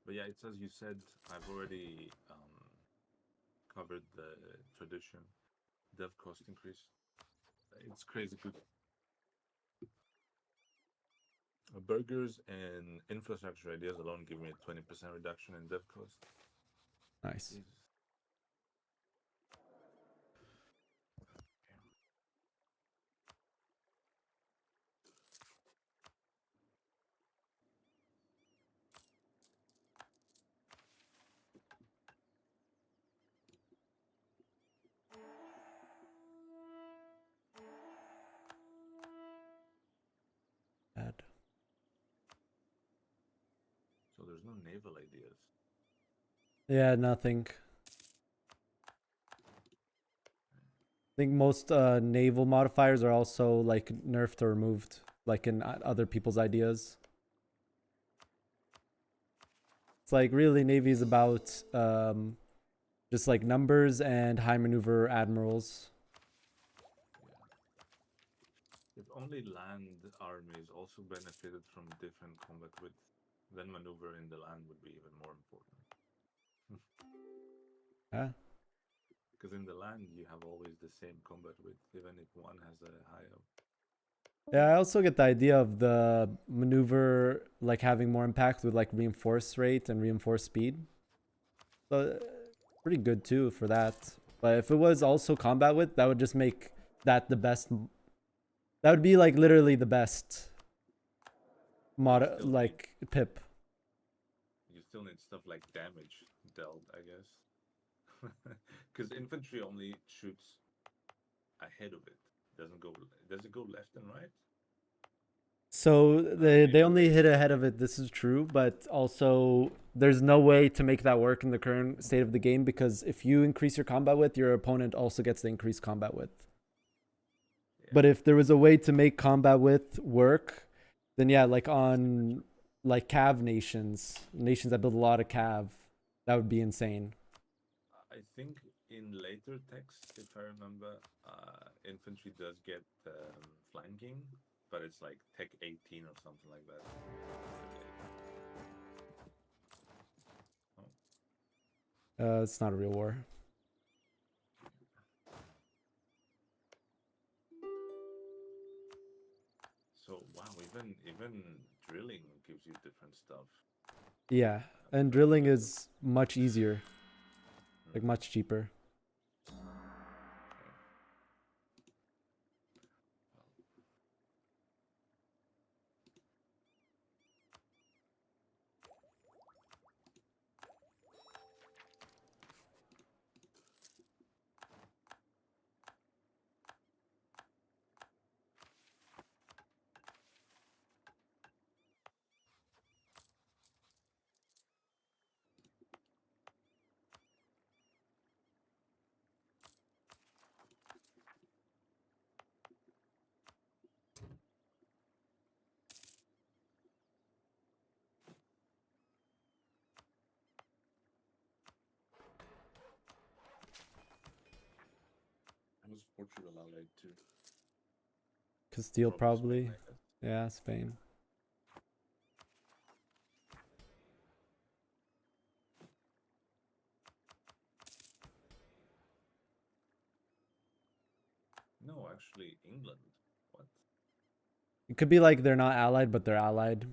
But yeah, it's as you said, I've already covered the tradition. Dev cost increase. It's crazy good. Burgers and infrastructure ideas alone give me a 20% reduction in dev cost. Nice. Jesus. Add. So there's no naval ideas. Yeah, nothing. I think most naval modifiers are also like nerfed or removed, like in other people's ideas. It's like really Navy is about just like numbers and high maneuver admirals. If only land armies also benefited from different combat width, then maneuver in the land would be even more important. Yeah. Because in the land you have always the same combat width, even if one has a higher. Yeah, I also get the idea of the maneuver like having more impact with like reinforce rate and reinforce speed. So pretty good too for that. But if it was also combat width, that would just make that the best. That would be like literally the best mod like pip. You still need stuff like damage dealt, I guess. Because infantry only shoots ahead of it. Doesn't go. Does it go left and right? So they only hit ahead of it. This is true, but also there's no way to make that work in the current state of the game, because if you increase your combat width, your opponent also gets the increased combat width. Yeah. But if there was a way to make combat width work, then yeah, like on like cav nations that build a lot of cav, that would be insane. I think in later text, if I remember, infantry does get flanking, but it's like tech 18 or something like that. Oh. It's not a real war. So wow, even drilling gives you different stuff. Yeah, and drilling is much easier, like much cheaper. Was Portugal allied too? Castile probably. Yeah, Spain. No, actually England. What? It could be like they're not allied, but they're allied.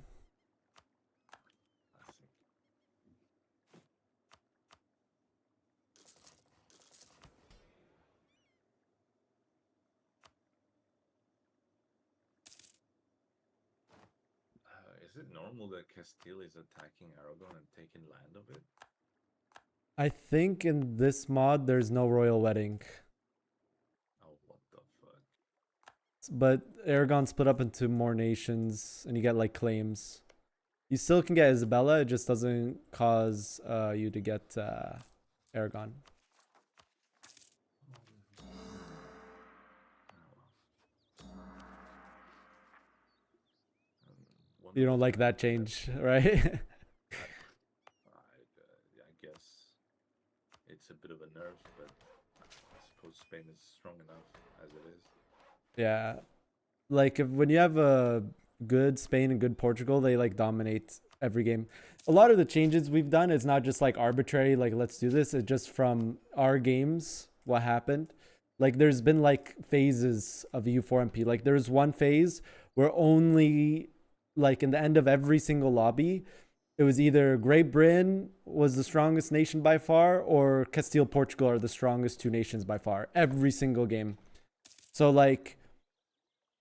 Is it normal that Castile is attacking Aragon and taking land of it? I think in this mod there's no royal wedding. But Aragon split up into more nations, and you get like claims. You still can get Isabella. It just doesn't cause you to get Aragon. You don't like that change, right? I guess it's a bit of a nerve, but I suppose Spain is strong enough as it is. Yeah, like when you have a good Spain and good Portugal, they like dominate every game. A lot of the changes we've done is not just like arbitrary, like let's do this. It's just from our games, what happened. Like there's been like phases of EU4MP. Like there's one phase where only like in the end of every single lobby, it was either Great Britain was the strongest nation by far or Castile, Portugal are the strongest two nations by far. Every single game. So like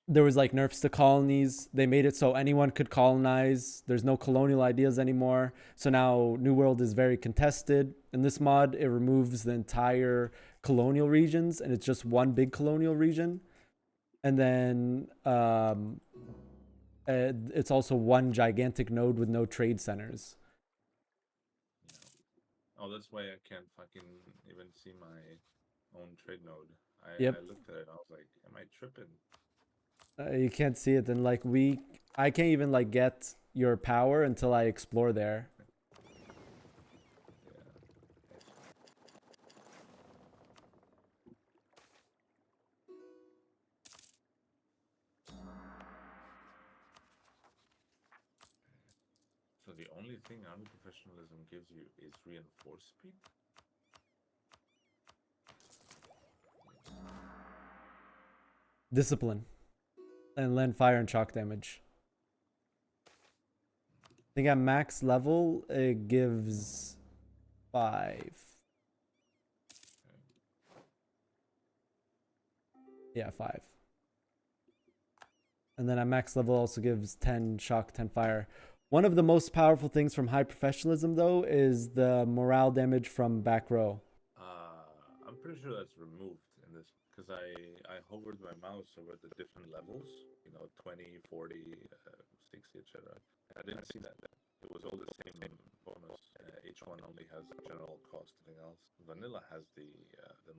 there was like nerfs to colonies. They made it so anyone could colonize. There's no colonial ideas anymore. So now New World is very contested. In this mod, it removes the entire colonial regions and it's just one big colonial region. And then it's also one gigantic node with no trade centers. Oh, that's why I can't fucking even see my own trade node. I looked at it and I was like, am I tripping? You can't see it, and like I can't even like get your power until I explore there. So the only thing army professionalism gives you is reinforced speed? Discipline. And land fire and shock damage. I think at max level, it gives 5. Yeah, 5. And then at max level also gives 10 shock, 10 fire. One of the most powerful things from high professionalism, though, is the morale damage from back row. I'm pretty sure that's removed in this, because I hovered my mouse over the different levels, 20, 40, 60, etc. I didn't see that. It was all the same bonus. Each one only has general cost, nothing else. Vanilla has the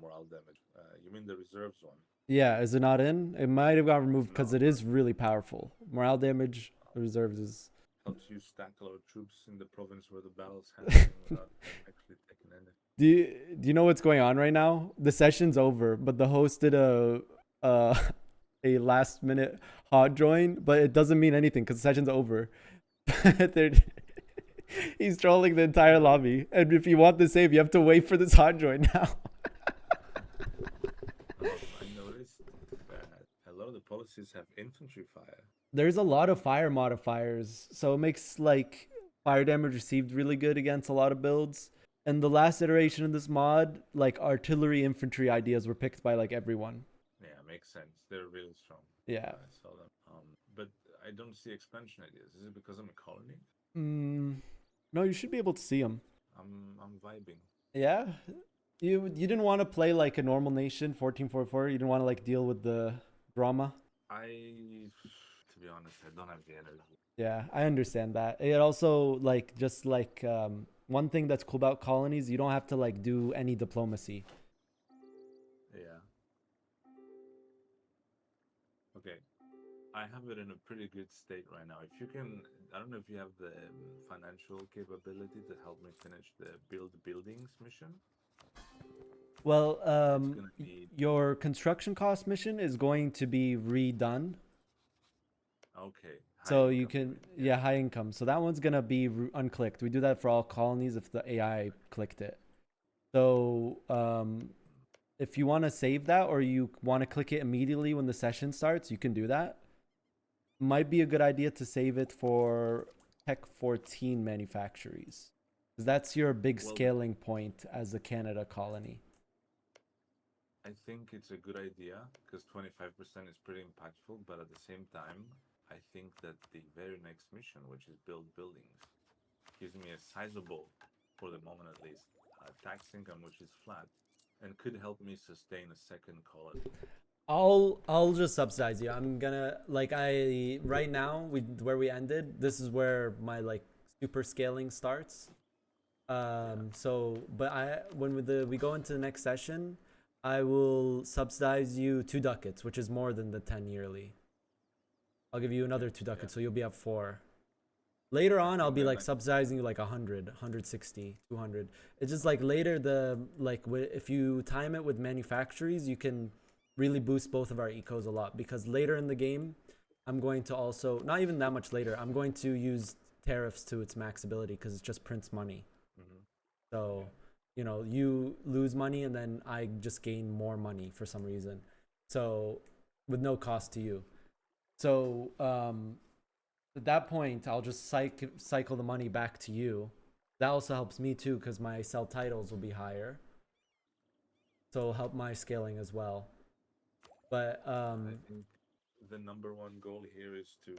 morale damage. You mean the reserves one? Yeah, is it not in? It might have got removed because it is really powerful. Morale damage, reserves is... Helps you stack a lot of troops in the province where the battle's happening without them actually taking any. Do you know what's going on right now? The session's over, but the host did a last minute hot join, but it doesn't mean anything because the session's over. He's trolling the entire lobby, and if you want the save, you have to wait for this hot join now. I noticed that a lot of the policies have infantry fire. There's a lot of fire modifiers, so it makes like fire damage received really good against a lot of builds. And the last iteration of this mod, like artillery infantry ideas were picked by like everyone. Yeah, makes sense. They're really strong. Yeah. I saw them. But I don't see expansion ideas. Is it because I'm a colony? No, you should be able to see them. I'm vibing. Yeah. You didn't want to play like a normal nation 1444. You didn't want to like deal with the drama. To be honest, I don't have the energy. Yeah, I understand that. It also like just like one thing that's cool about colonies, you don't have to like do any diplomacy. Yeah. Okay. I have it in a pretty good state right now. If you can, I don't know if you have the financial capability to help me finish the build buildings mission. Well, your construction cost mission is going to be redone. Okay. So you can, yeah, high income. So that one's going to be unclicked. We do that for all colonies if the AI clicked it. So if you want to save that or you want to click it immediately when the session starts, you can do that. Might be a good idea to save it for Tech 14 manufactories. Because that's your big scaling point as a Canada colony. I think it's a good idea because 25% is pretty impactful, but at the same time, I think that the very next mission, which is build buildings, gives me a sizable, for the moment at least, tax income which is flat and could help me sustain a second colony. I'll just subsidize you. I'm gonna right now where we ended. This is where my like super scaling starts. So but when we go into the next session, I will subsidize you 2 ducats, which is more than the 10 yearly. I'll give you another 2 ducats, so you'll be at 4. Later on, I'll be like subsidizing you like 100, 160, 200. It's just like later if you time it with manufactories, you can really boost both of our ecos a lot, because later in the game, I'm going to also, not even that much later, I'm going to use tariffs to its max ability because it just prints money. So, you know, you lose money and then I just gain more money for some reason. So, with no cost to you. So, at that point, I'll just cycle the money back to you. That also helps me too, because my sell titles will be higher. So it'll help my scaling as well. But I think the number one goal here is to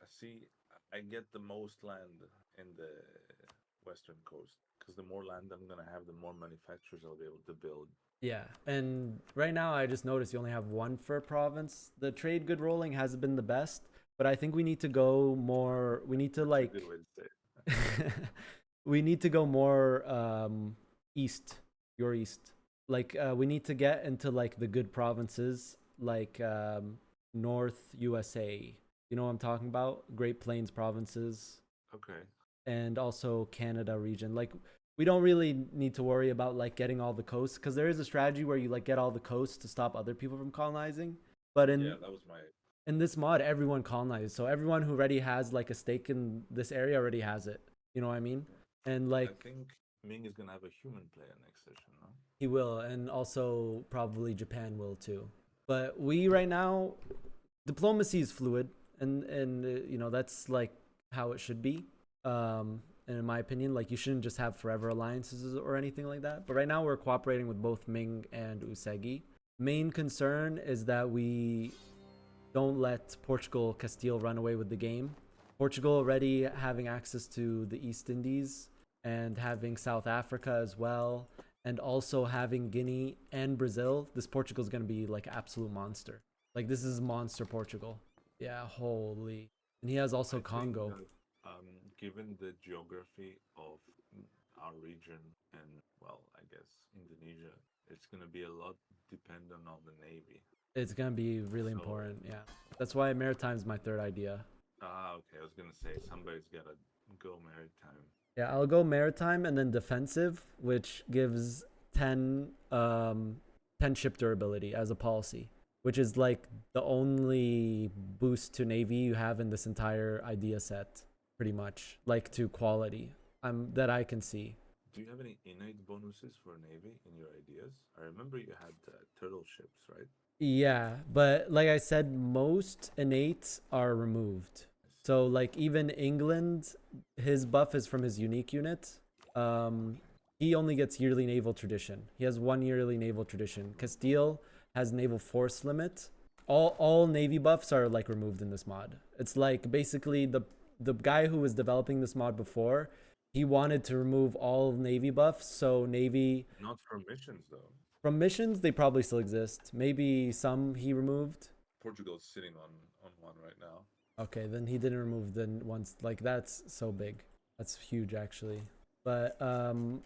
see I get the most land in the western coast, because the more land I'm gonna have, the more manufacturers I'll be able to build. Yeah, and right now I just noticed you only have 1 for a province. The trade good rolling hasn't been the best, but I think we need to go more. We need to like. We need to go more east. Your east. Like we need to get into like the good provinces, like North USA. You know what I'm talking about? Great Plains provinces. Okay. And also Canada region. Like we don't really need to worry about like getting all the coasts, because there is a strategy where you like get all the coasts to stop other people from colonizing. But in that was my in this mod, everyone colonizes. So everyone who already has like a stake in this area already has it. You know what I mean? And like I think Ming is gonna have a human player next session, no? he will, and also probably Japan will too. But we right now, diplomacy is fluid, and you know that's like how it should be. And in my opinion, like you shouldn't just have forever alliances or anything like that. But right now we're cooperating with both Ming and Usagi. Main concern is that we don't let Portugal, Castile run away with the game. Portugal already having access to the East Indies and having South Africa as well, and also having Guinea and Brazil. This Portugal is going to be like absolute monster. Like this is monster Portugal. Yeah, holy. And he has also Congo. Given the geography of our region and, well, I guess Indonesia, it's going to be a lot dependent on the Navy. It's going to be really important, yeah. That's why Maritime's my 3rd idea. Okay, I was going to say somebody's got to go Maritime. Yeah, I'll go Maritime and then Defensive, which gives 10 ship durability as a policy, which is like the only boost to Navy you have in this entire idea set. Pretty much, like to quality, that I can see. Do you have any innate bonuses for Navy in your ideas? I remember you had turtle ships, right? Yeah, but like I said, most innate are removed. So like even England, his buff is from his unique unit. He only gets yearly naval tradition. He has 1 yearly naval tradition. Castile has naval force limit. All Navy buffs are like removed in this mod. It's like basically the guy who was developing this mod before, he wanted to remove all Navy buffs, so Navy... Not from missions, though. From missions, they probably still exist. Maybe some he removed. Portugal's sitting on one right now. Okay, then he didn't remove the ones... Like, that's so big. That's huge, actually. But,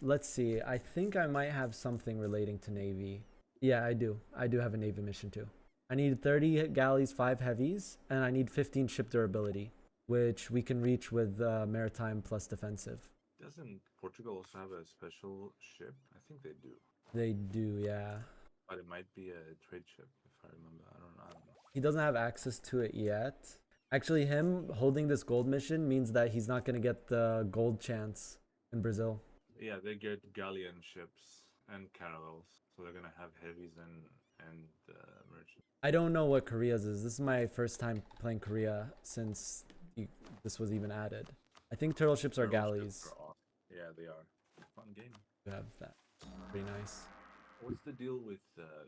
let's see. I think I might have something relating to Navy. Yeah, I do. I do have a Navy mission, too. I need 30 galleys, 5 heavies, and I need 15 ship durability, which we can reach with Maritime plus Defensive. Doesn't Portugal also have a special ship? I think they do. They do, yeah. But it might be a trade ship, if I remember. I don't know. He doesn't have access to it yet. Actually, him holding this gold mission means that he's not going to get the gold chance in Brazil. Yeah, they get galleon ships and caravels, so they're going to have heavies and merchants. I don't know what Korea's is. This is my first time playing Korea since this was even added. I think turtle ships are galleys. Ships are awesome. Yeah, they are. Fun game. You have that. Pretty nice. What's the deal with...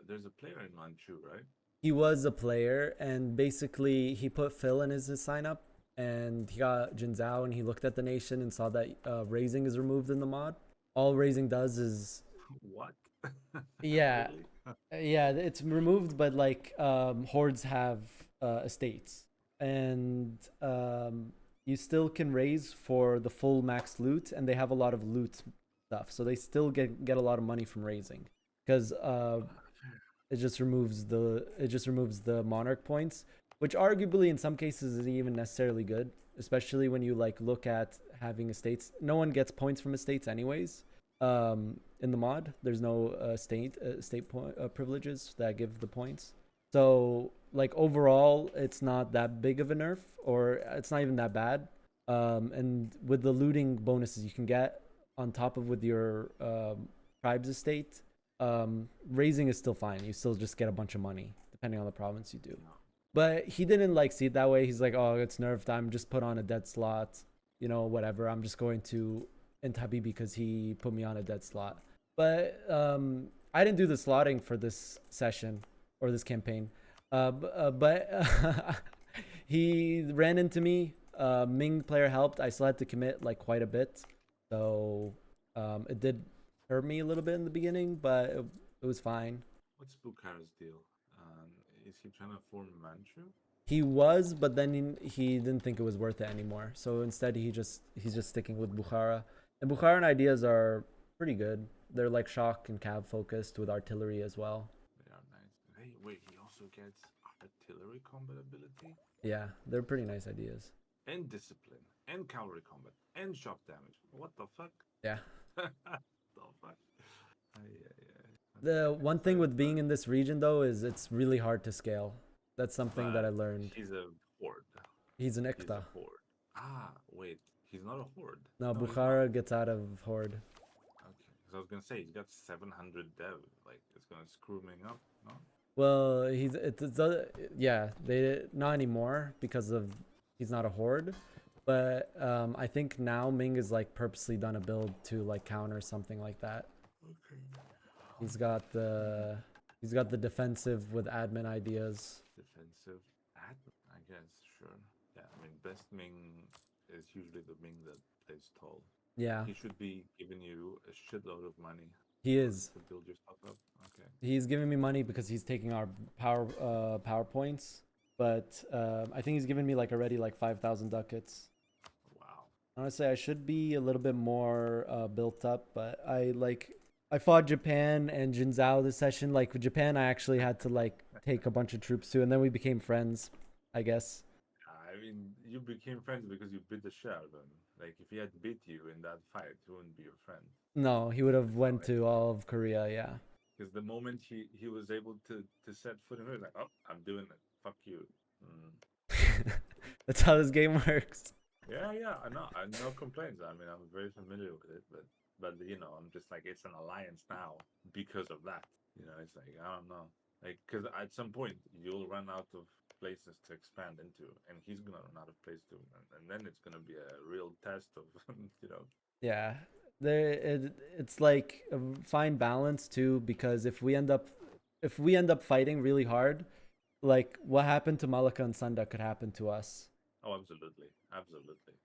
there's a player in Manchu, right? He was a player, and basically he put Phil in his sign up, and he got Jin Zhao, and he looked at the nation and saw that raising is removed in the mod. All raising does is... What? Yeah. Really? Yeah, it's removed, but like hordes have estates, and you still can raise for the full max loot, and they have a lot of loot stuff, so they still get a lot of money from raising, because it just removes the monarch points, which arguably in some cases isn't even necessarily good, especially when you like look at having estates. No one gets points from estates anyways. In the mod, there's no state privileges that give the points. So like overall, it's not that big of a nerf, or it's not even that bad. And with the looting bonuses you can get on top of with your tribes estate, raising is still fine. You still just get a bunch of money depending on the province you do. But he didn't like see it that way. He's like, oh, it's nerfed. I'm just put on a dead slot. You know, whatever. I'm just going to into Habibi because he put me on a dead slot. But I didn't do the slotting for this session or this campaign. But he ran into me. Ming player helped. I still had to commit like quite a bit. So it did hurt me a little bit in the beginning, but it was fine. What's Bukhara's deal? Is he trying to form Manchu? He was, but then he didn't think it was worth it anymore. So instead, he's just sticking with Bukhara. And Bukharan ideas are pretty good. They're like shock and cav focused with artillery as well. They are nice. Hey, wait, he also gets artillery combat ability? Yeah, they're pretty nice ideas. And discipline, and cavalry combat, and shock damage. What the fuck? Yeah. The fuck? The one thing with being in this region though is it's really hard to scale. That's something that I learned. He's a horde. He's an He's Ikta. a horde. Ah, wait. He's not a horde. No, he's Bukhara gets out of horde. Okay, because I was gonna say he's got 700 dev. Like it's gonna screw Ming up, no? Well, yeah, they not anymore because of he's not a horde. But I think now Ming is like purposely done a build to like counter something like that. Okay. He's got the defensive with admin ideas. Defensive admin, I guess, sure. Yeah, I mean best Ming is usually the Ming that plays tall. Yeah. He should be giving you a shitload of money. He is. To build yourself up. Okay. He's giving me money because he's taking our power points, but I think he's giving me like already like 5,000 ducats. Wow. Honestly, I should be a little bit more built up, but I fought Japan and Jinzhao this session. Like with Japan, I actually had to like take a bunch of troops too, and then we became friends, I guess. I mean, you became friends because you beat the shit out of him. Like, if he had beat you in that fight, he wouldn't be your friend. No, he would have went to all of Korea, yeah. Because the moment he was able to set foot in it, like, oh, I'm doing it. Fuck you. That's how this game works. Yeah, I know. No complaints. I mean, I'm very familiar with it, but you know, I'm just like, it's an alliance now because of that. You know, it's like, I don't know. Like, because at some point, you'll run out of places to expand into, and he's gonna run out of place to, and then it's gonna be a real test of, you know. Yeah, it's like a fine balance too, because if we end up fighting really hard, like what happened to Malaka and Sanda could happen to us. Oh, absolutely.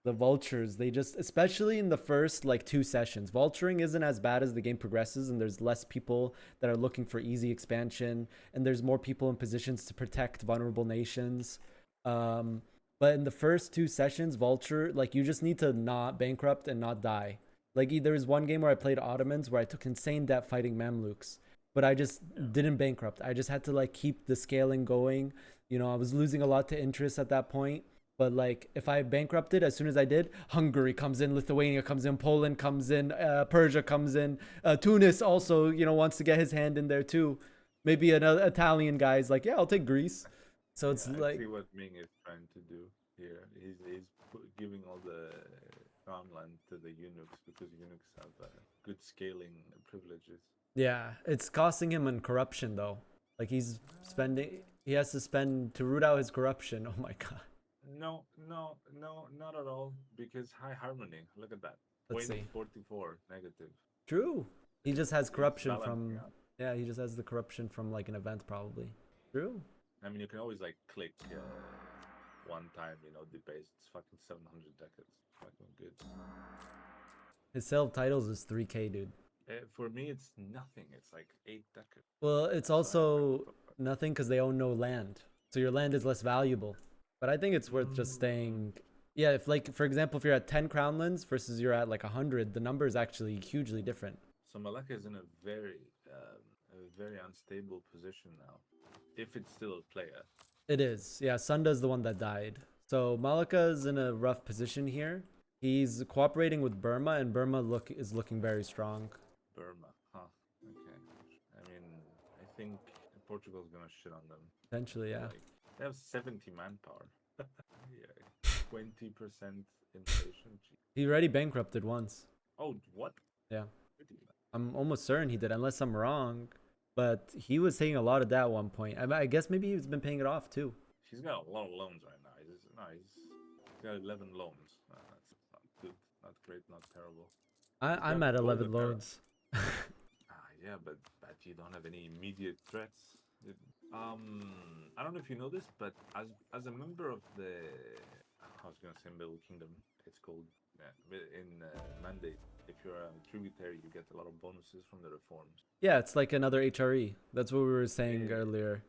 The vultures, they just, especially in the first like 2 sessions, vulturing isn't as bad as the game progresses, and there's less people that are looking for easy expansion, and there's more people in positions to protect vulnerable nations. But in the first 2 sessions, vulture, like you just need to not bankrupt and not die. Like there was one game where I played Ottomans where I took insane debt fighting Mamluks, but I just didn't bankrupt. I just had to like keep the scaling going. You know, I was losing a lot to interest at that point. But like if I bankrupted, as soon as I did, Hungary comes in, Lithuania comes in, Poland comes in, Persia comes in, Tunis also, you know, wants to get his hand in there too. Maybe another Italian guy's like, yeah, I'll take Greece. So it's I like, see what Ming is trying to do here. He's giving all the farmland to the eunuchs because eunuchs have good scaling privileges. yeah, it's costing him in corruption though. Like he has to spend to root out his corruption. Oh my god. No, not at all. Because high harmony. Look at that. Let's see. 44 negative. True. He just has corruption balancing from out. yeah, he just has the corruption from like an event probably. True. I mean, you can always like click one time, you know, debase. It's fucking 700 decades. Fucking good. His sale of titles is 3K, dude. For me, it's nothing. It's like 8 decades. Well, it's also nothing because they own no land, so your land is less valuable. But I think it's worth just staying. Yeah, if like for example, if you're at 10 crownlands versus you're at like 100, the number is actually hugely different. So Malacca is in a very unstable position now. If it's still a player. It is. Yeah, Sunda's the one that died. So Malacca is in a rough position here. He's cooperating with Burma, and Burma is looking very strong. Burma, huh? Okay. I mean, I think Portugal's gonna shit on them. Potentially, yeah. Like, they have 70 manpower. Yeah, 20% inflation. He already bankrupted once. Oh, what? Yeah. I'm almost certain he did, unless I'm wrong. But he was taking a lot of debt at one point. I guess maybe he's been paying it off too. He's got a lot of loans right now. He's got 11 loans. That's not good, not great, not terrible. I'm at 11 loans. Yeah, but you don't have any immediate threats. I don't know if you know this, but as a member of the, I was gonna say Middle Kingdom, it's called in Mandate. If you're a tributary, you get a lot of bonuses from the reforms. Yeah, it's like another HRE. That's what we were saying earlier.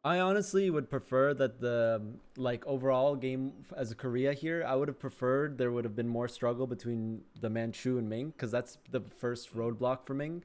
I honestly would prefer that the like overall game as a Korea here, I would have preferred there would have been more struggle between the Manchu and Ming, because that's the first roadblock for Ming.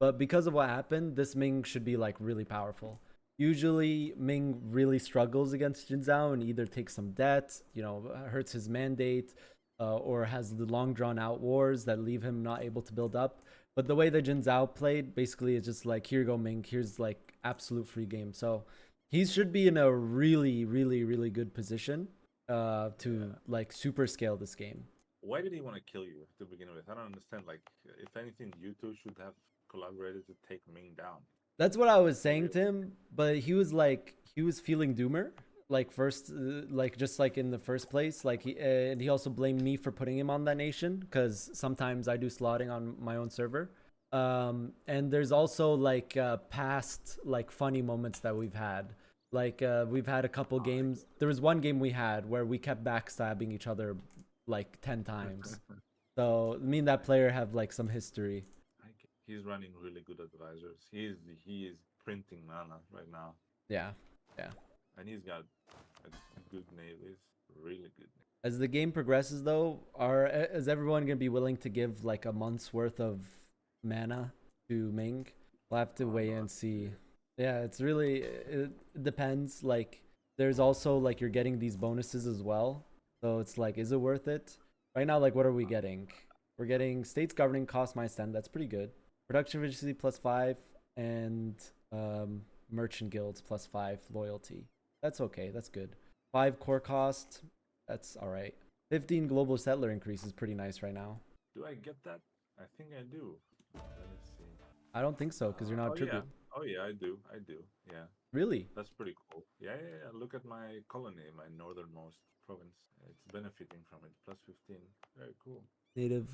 But because of what happened, this Ming should be like really powerful. Usually Ming really struggles against Jinzhao and either takes some debt, you know, hurts his mandate, or has the long drawn out wars that leave him not able to build up. But the way that Jinzhao played, basically it's just like, here you go Ming, here's like absolute free game. So he should be in a really, really, really good position to like super scale this game. Why did he want to kill you to begin with? I don't understand. Like, if anything, you two should have collaborated to take Ming down. That's what I was saying to him, but he was like, he was feeling doomer. Like first, like just like in the first place, like and he also blamed me for putting him on that nation because sometimes I do slotting on my own server. And there's also like past like funny moments that we've had. Like we've had a couple games. There was one game we had where we kept backstabbing each other like 10 times. So me and that player have like some history. He's running really good advisors. He is printing mana right now. Yeah. And he's got a good name. He's really good. As the game progresses, though, is everyone gonna be willing to give like a month's worth of mana to Ming? We'll have to wait and see. Yeah, it's really it depends. Like, there's also like you're getting these bonuses as well, so it's like, is it worth it? Right now, like, what are we getting? We're getting states governing cost -10. That's pretty good. Production efficiency +5 and merchant guilds +5 loyalty. That's okay. That's good. 5 core cost. That's all right. 15 global settler increase is pretty nice right now. Do I get that? I think I do. Let me see. I don't think so because you're not tribute. Oh yeah, I do. Yeah. Really? That's pretty cool. Yeah. Look at my colony, my northernmost province. It's benefiting from it. +15. Very cool. Native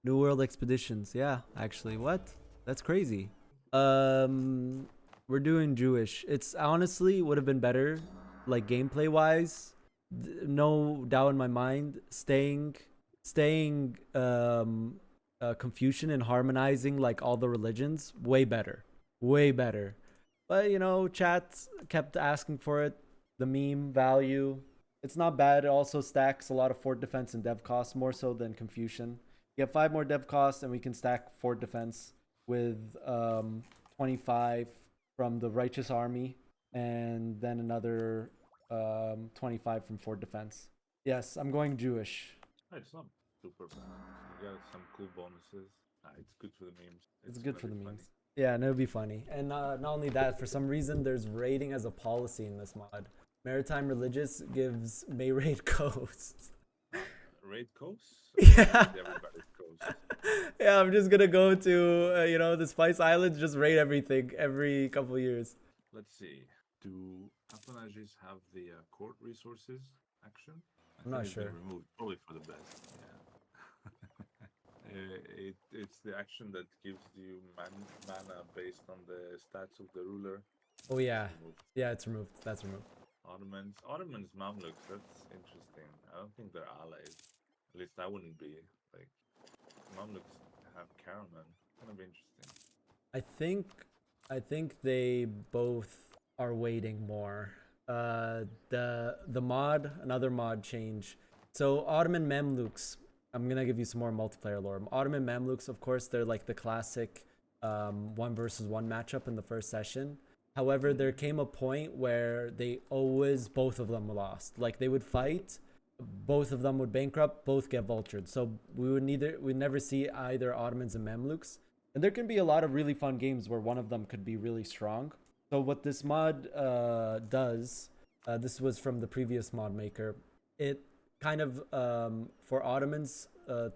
New World expeditions. Yeah, actually, what? That's crazy. We're doing Jewish. It's honestly would have been better, like gameplay wise. No doubt in my mind. Staying Confucian and harmonizing like all the religions, way better. But you know, chat kept asking for it. The meme value, it's not bad. It also stacks a lot of fort defense and dev costs, more so than Confucian. You have 5 more dev costs and we can stack fort defense with 25 from the righteous army and then another 25 from fort defense. Yes, I'm going Jewish. It's not super bad. You got some cool bonuses. It's good for the memes. It's good for the memes. Yeah, and it'll be funny. And not only that, for some reason, there's raiding as a policy in this mod. Maritime Religious gives May raid coasts. Raid coasts? Yeah. Everybody's coast. Yeah, I'm just gonna go to you know, the Spice Islands, just raid everything every couple years. Let's see. Do apanages have the court resources action? I'm not it's sure. been removed, probably for the best. Yeah. It's the action that gives you mana based on the stats of the ruler. Oh yeah, yeah, it's removed. That's removed. Ottomans, Mamluks. That's interesting. I don't think they're allies. At least I wouldn't be. Like, Mamluks have Karaman. Kind of interesting. I think they both are waiting more. Another mod change. So Ottoman Mamluks, I'm gonna give you some more multiplayer lore. Ottoman Mamluks, of course, they're like the classic 1 versus 1 matchup in the first session. However, there came a point where both of them lost. Like they would fight, both of them would bankrupt, both get vultured. So we'd never see either Ottomans and Mamluks. And there can be a lot of really fun games where one of them could be really strong. So what this mod does, this was from the previous mod maker, it kind of, for Ottomans,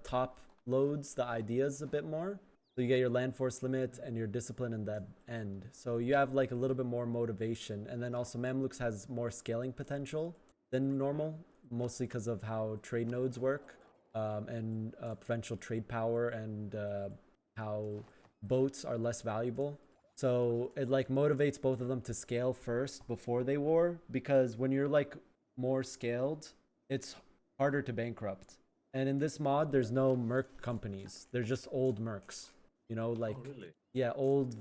top loads the ideas a bit more. So you get your land force limit and your discipline in that end. So you have like a little bit more motivation. And then also Mamluks has more scaling potential than normal, mostly because of how trade nodes work, and provincial trade power, and how boats are less valuable. So it like motivates both of them to scale first before they war, because when you're like more scaled, it's harder to bankrupt. And in this mod, there's no merc companies. They're just old mercs. You know, like, really? Yeah, old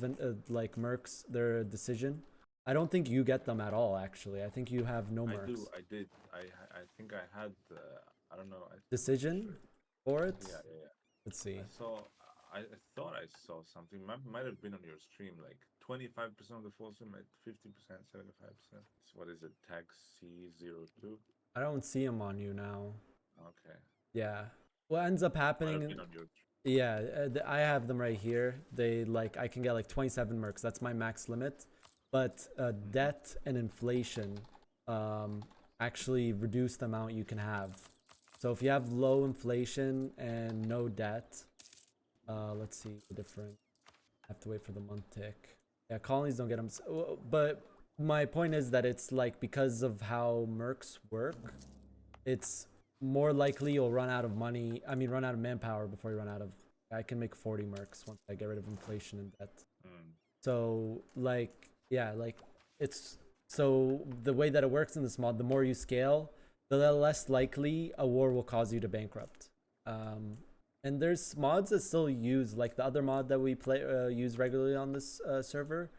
like mercs. They're a decision. I don't think you get them at all. Actually, I think you have no mercs. I did. I think I had. I don't know. Decision for it. Yeah. Let's see. I thought I saw something. Might have been on your stream. Like 25% of the false limit, 50%, 75%. What is it? Tag C02. I don't see them on you now. Okay. Yeah. What ends up happening? Yeah, I have them right here. They like, I can get like 27 mercs. That's my max limit. But debt and inflation actually reduce the amount you can have. So if you have low inflation and no debt, let's see the difference. I have to wait for the month tick. Yeah, colonies don't get them. But my point is that it's like, because of how mercs work, it's more likely you'll run out of money. I mean, run out of manpower before you run out of. I can make 40 mercs once I get rid of inflation and debt. So like, yeah, like it's, so the way that it works in this mod, the more you scale, the less likely a war will cause you to bankrupt. And there's mods that still use, like the other mod that we use regularly on this server,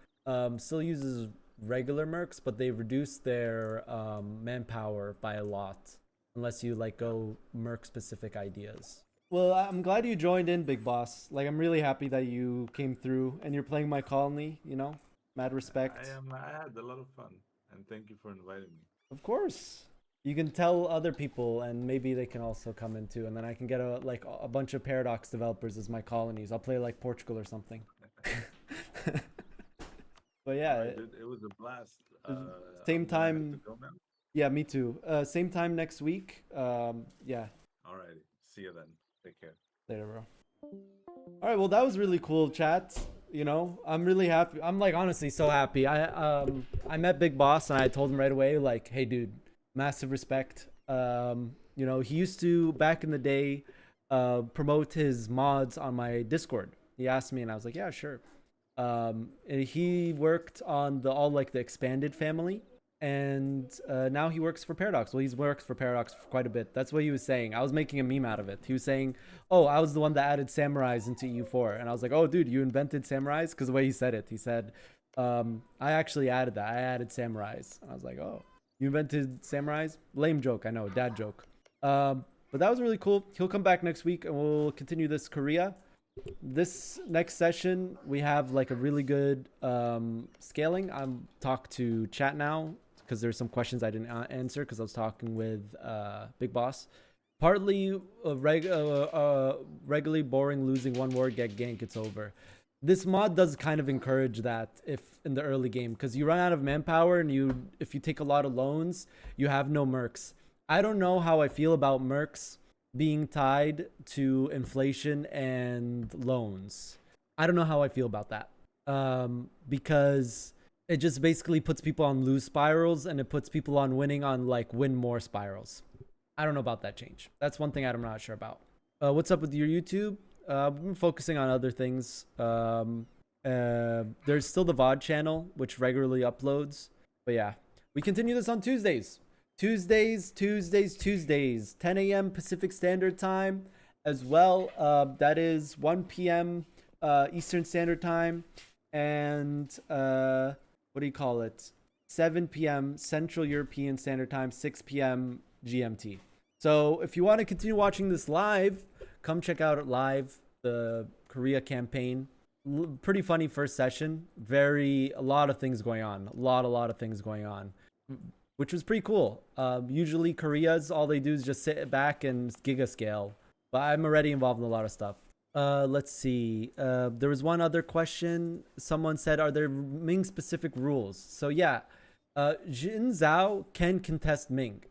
still uses regular mercs, but they reduce their manpower by a lot. Unless you like go merc specific ideas. Well, I'm glad you joined in, Big Boss. Like, I'm really happy that you came through and you're playing my colony, you know? Mad respect. I had a lot of fun, and thank you for inviting me. Of course. You can tell other people, and maybe they can also come in too, and then I can get a bunch of Paradox developers as my colonies. I'll play like Portugal or something. But yeah, it was a blast. Same time. Yeah, me too. Same time next week. Yeah. Alrighty. See you then. Take care. Later, bro. All right. Well, that was really cool, chat. You know, I'm really happy. I'm like honestly so happy. I met Big Boss and I told him right away, like, hey, dude, massive respect. You know, he used to back in the day promote his mods on my Discord. He asked me, and I was like, yeah, sure. And he worked on the expanded family. And now he works for Paradox. Well, he's worked for Paradox for quite a bit. That's what he was saying. I was making a meme out of it. He was saying, oh, I was the one that added samurais into EU4. And I was like, oh, dude, you invented samurais? Because the way he said it, he said, I actually added that. I added samurais. And I was like, oh, you invented samurais? Lame joke, I know, dad joke. But that was really cool. He'll come back next week and we'll continue this Korea. This next session, we have like a really good scaling. I'm talk to chat now, because there's some questions I didn't answer because I was talking with Big Boss. Partly regularly boring, losing one war, get gank, it's over. This mod does kind of encourage that if in the early game, because you run out of manpower and if you take a lot of loans, you have no mercs. I don't know how I feel about mercs being tied to inflation and loans. I don't know how I feel about that. Because it just basically puts people on lose spirals and it puts people on winning on like win more spirals. I don't know about that change. That's one thing I'm not sure about. What's up with your YouTube? I've been focusing on other things. There's still the VOD channel, which regularly uploads. But yeah, we continue this on Tuesdays. Tuesdays, 10 a.m. Pacific Standard Time as well. That is 1 p.m. Eastern Standard Time, and what do you call it? 7 p.m. Central European Standard Time, 6 p.m. GMT. So if you want to continue watching this live, come check out it live, the Korea campaign. Pretty funny first session. A lot of things going on. A lot of things going on, which was pretty cool. Usually Korea's, all they do is just sit back and giga scale. But I'm already involved in a lot of stuff. Let's see. There was one other question. Someone said, are there Ming specific rules? So yeah, Jin Zhao can contest Ming.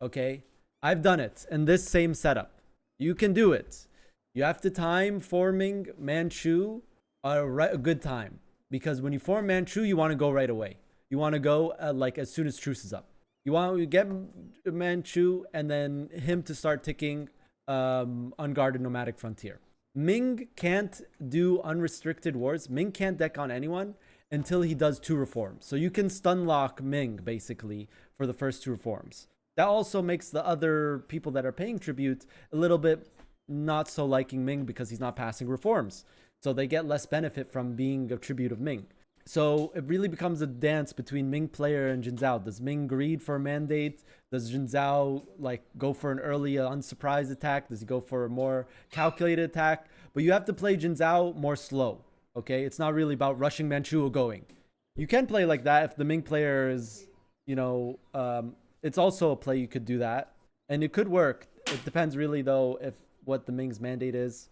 Okay, I've done it in this same setup. You can do it. You have to time forming Manchu a good time, because when you form Manchu, you want to go right away. You want to go like as soon as truce is up. You want to get Manchu and then him to start ticking unguarded nomadic frontier. Ming can't do unrestricted wars. Ming can't deck on anyone until he does 2 reforms. So you can stun lock Ming basically for the first 2 reforms. That also makes the other people that are paying tribute a little bit not so liking Ming because he's not passing reforms. So they get less benefit from being a tribute of Ming. So it really becomes a dance between Ming player and Jin Zhao. Does Ming greed for a mandate? Does Jin Zhao like go for an early unsurprised attack? Does he go for a more calculated attack? But you have to play Jin Zhao more slow. Okay, it's not really about rushing Manchu or going. You can play like that if the Ming player is, you know, it's also a play you could do that, and it could work. It depends really though if what the Ming's mandate is,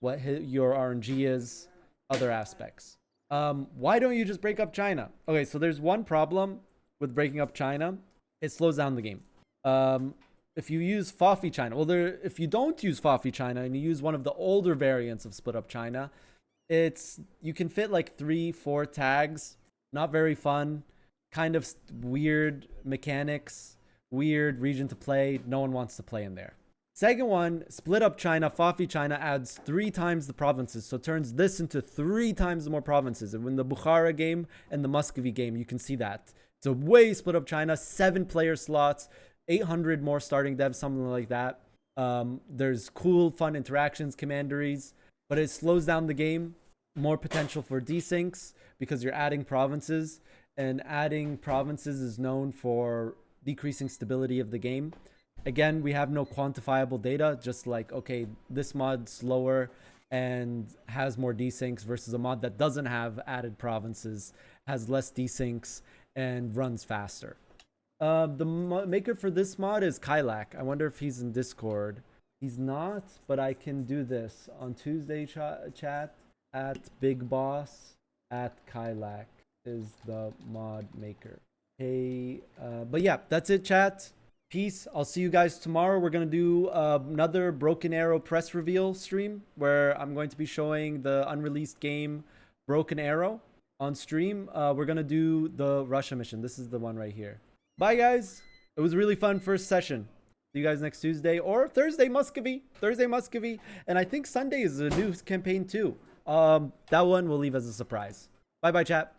what your RNG is, other aspects. Why don't you just break up China? Okay, so there's one problem with breaking up China. It slows down the game. If you use Fafi China, well, if you don't use Fafi China and you use one of the older variants of split up China, you can fit like 3-4 tags. Not very fun. Kind of weird mechanics, weird region to play. No one wants to play in there. Second one, split up China, Fafi China adds 3 times the provinces. So turns this into 3 times more provinces. And in the Bukhara game and the Muscovy game, you can see that. It's a way split up China, 7 player slots, 800 more starting devs, something like that. There's cool, fun interactions, commanderies, but it slows down the game. More potential for desyncs because you're adding provinces, and adding provinces is known for decreasing stability of the game. Again, we have no quantifiable data, just like, okay, this mod's slower and has more desyncs versus a mod that doesn't have added provinces, has less desyncs, and runs faster. The maker for this mod is Kylak. I wonder if he's in Discord. He's not, but I can do this on Tuesday chat at Big Boss at Kylak is the mod maker. Hey, but yeah, that's it, chat. Peace. I'll see you guys tomorrow. We're going to do another Broken Arrow press reveal stream where I'm going to be showing the unreleased game Broken Arrow on stream. We're going to do the Russia mission. This is the one right here. Bye, guys. It was a really fun first session. See you guys next Tuesday or Thursday, Muscovy. And I think Sunday is a new campaign too. That one we'll leave as a surprise. Bye-bye, chat.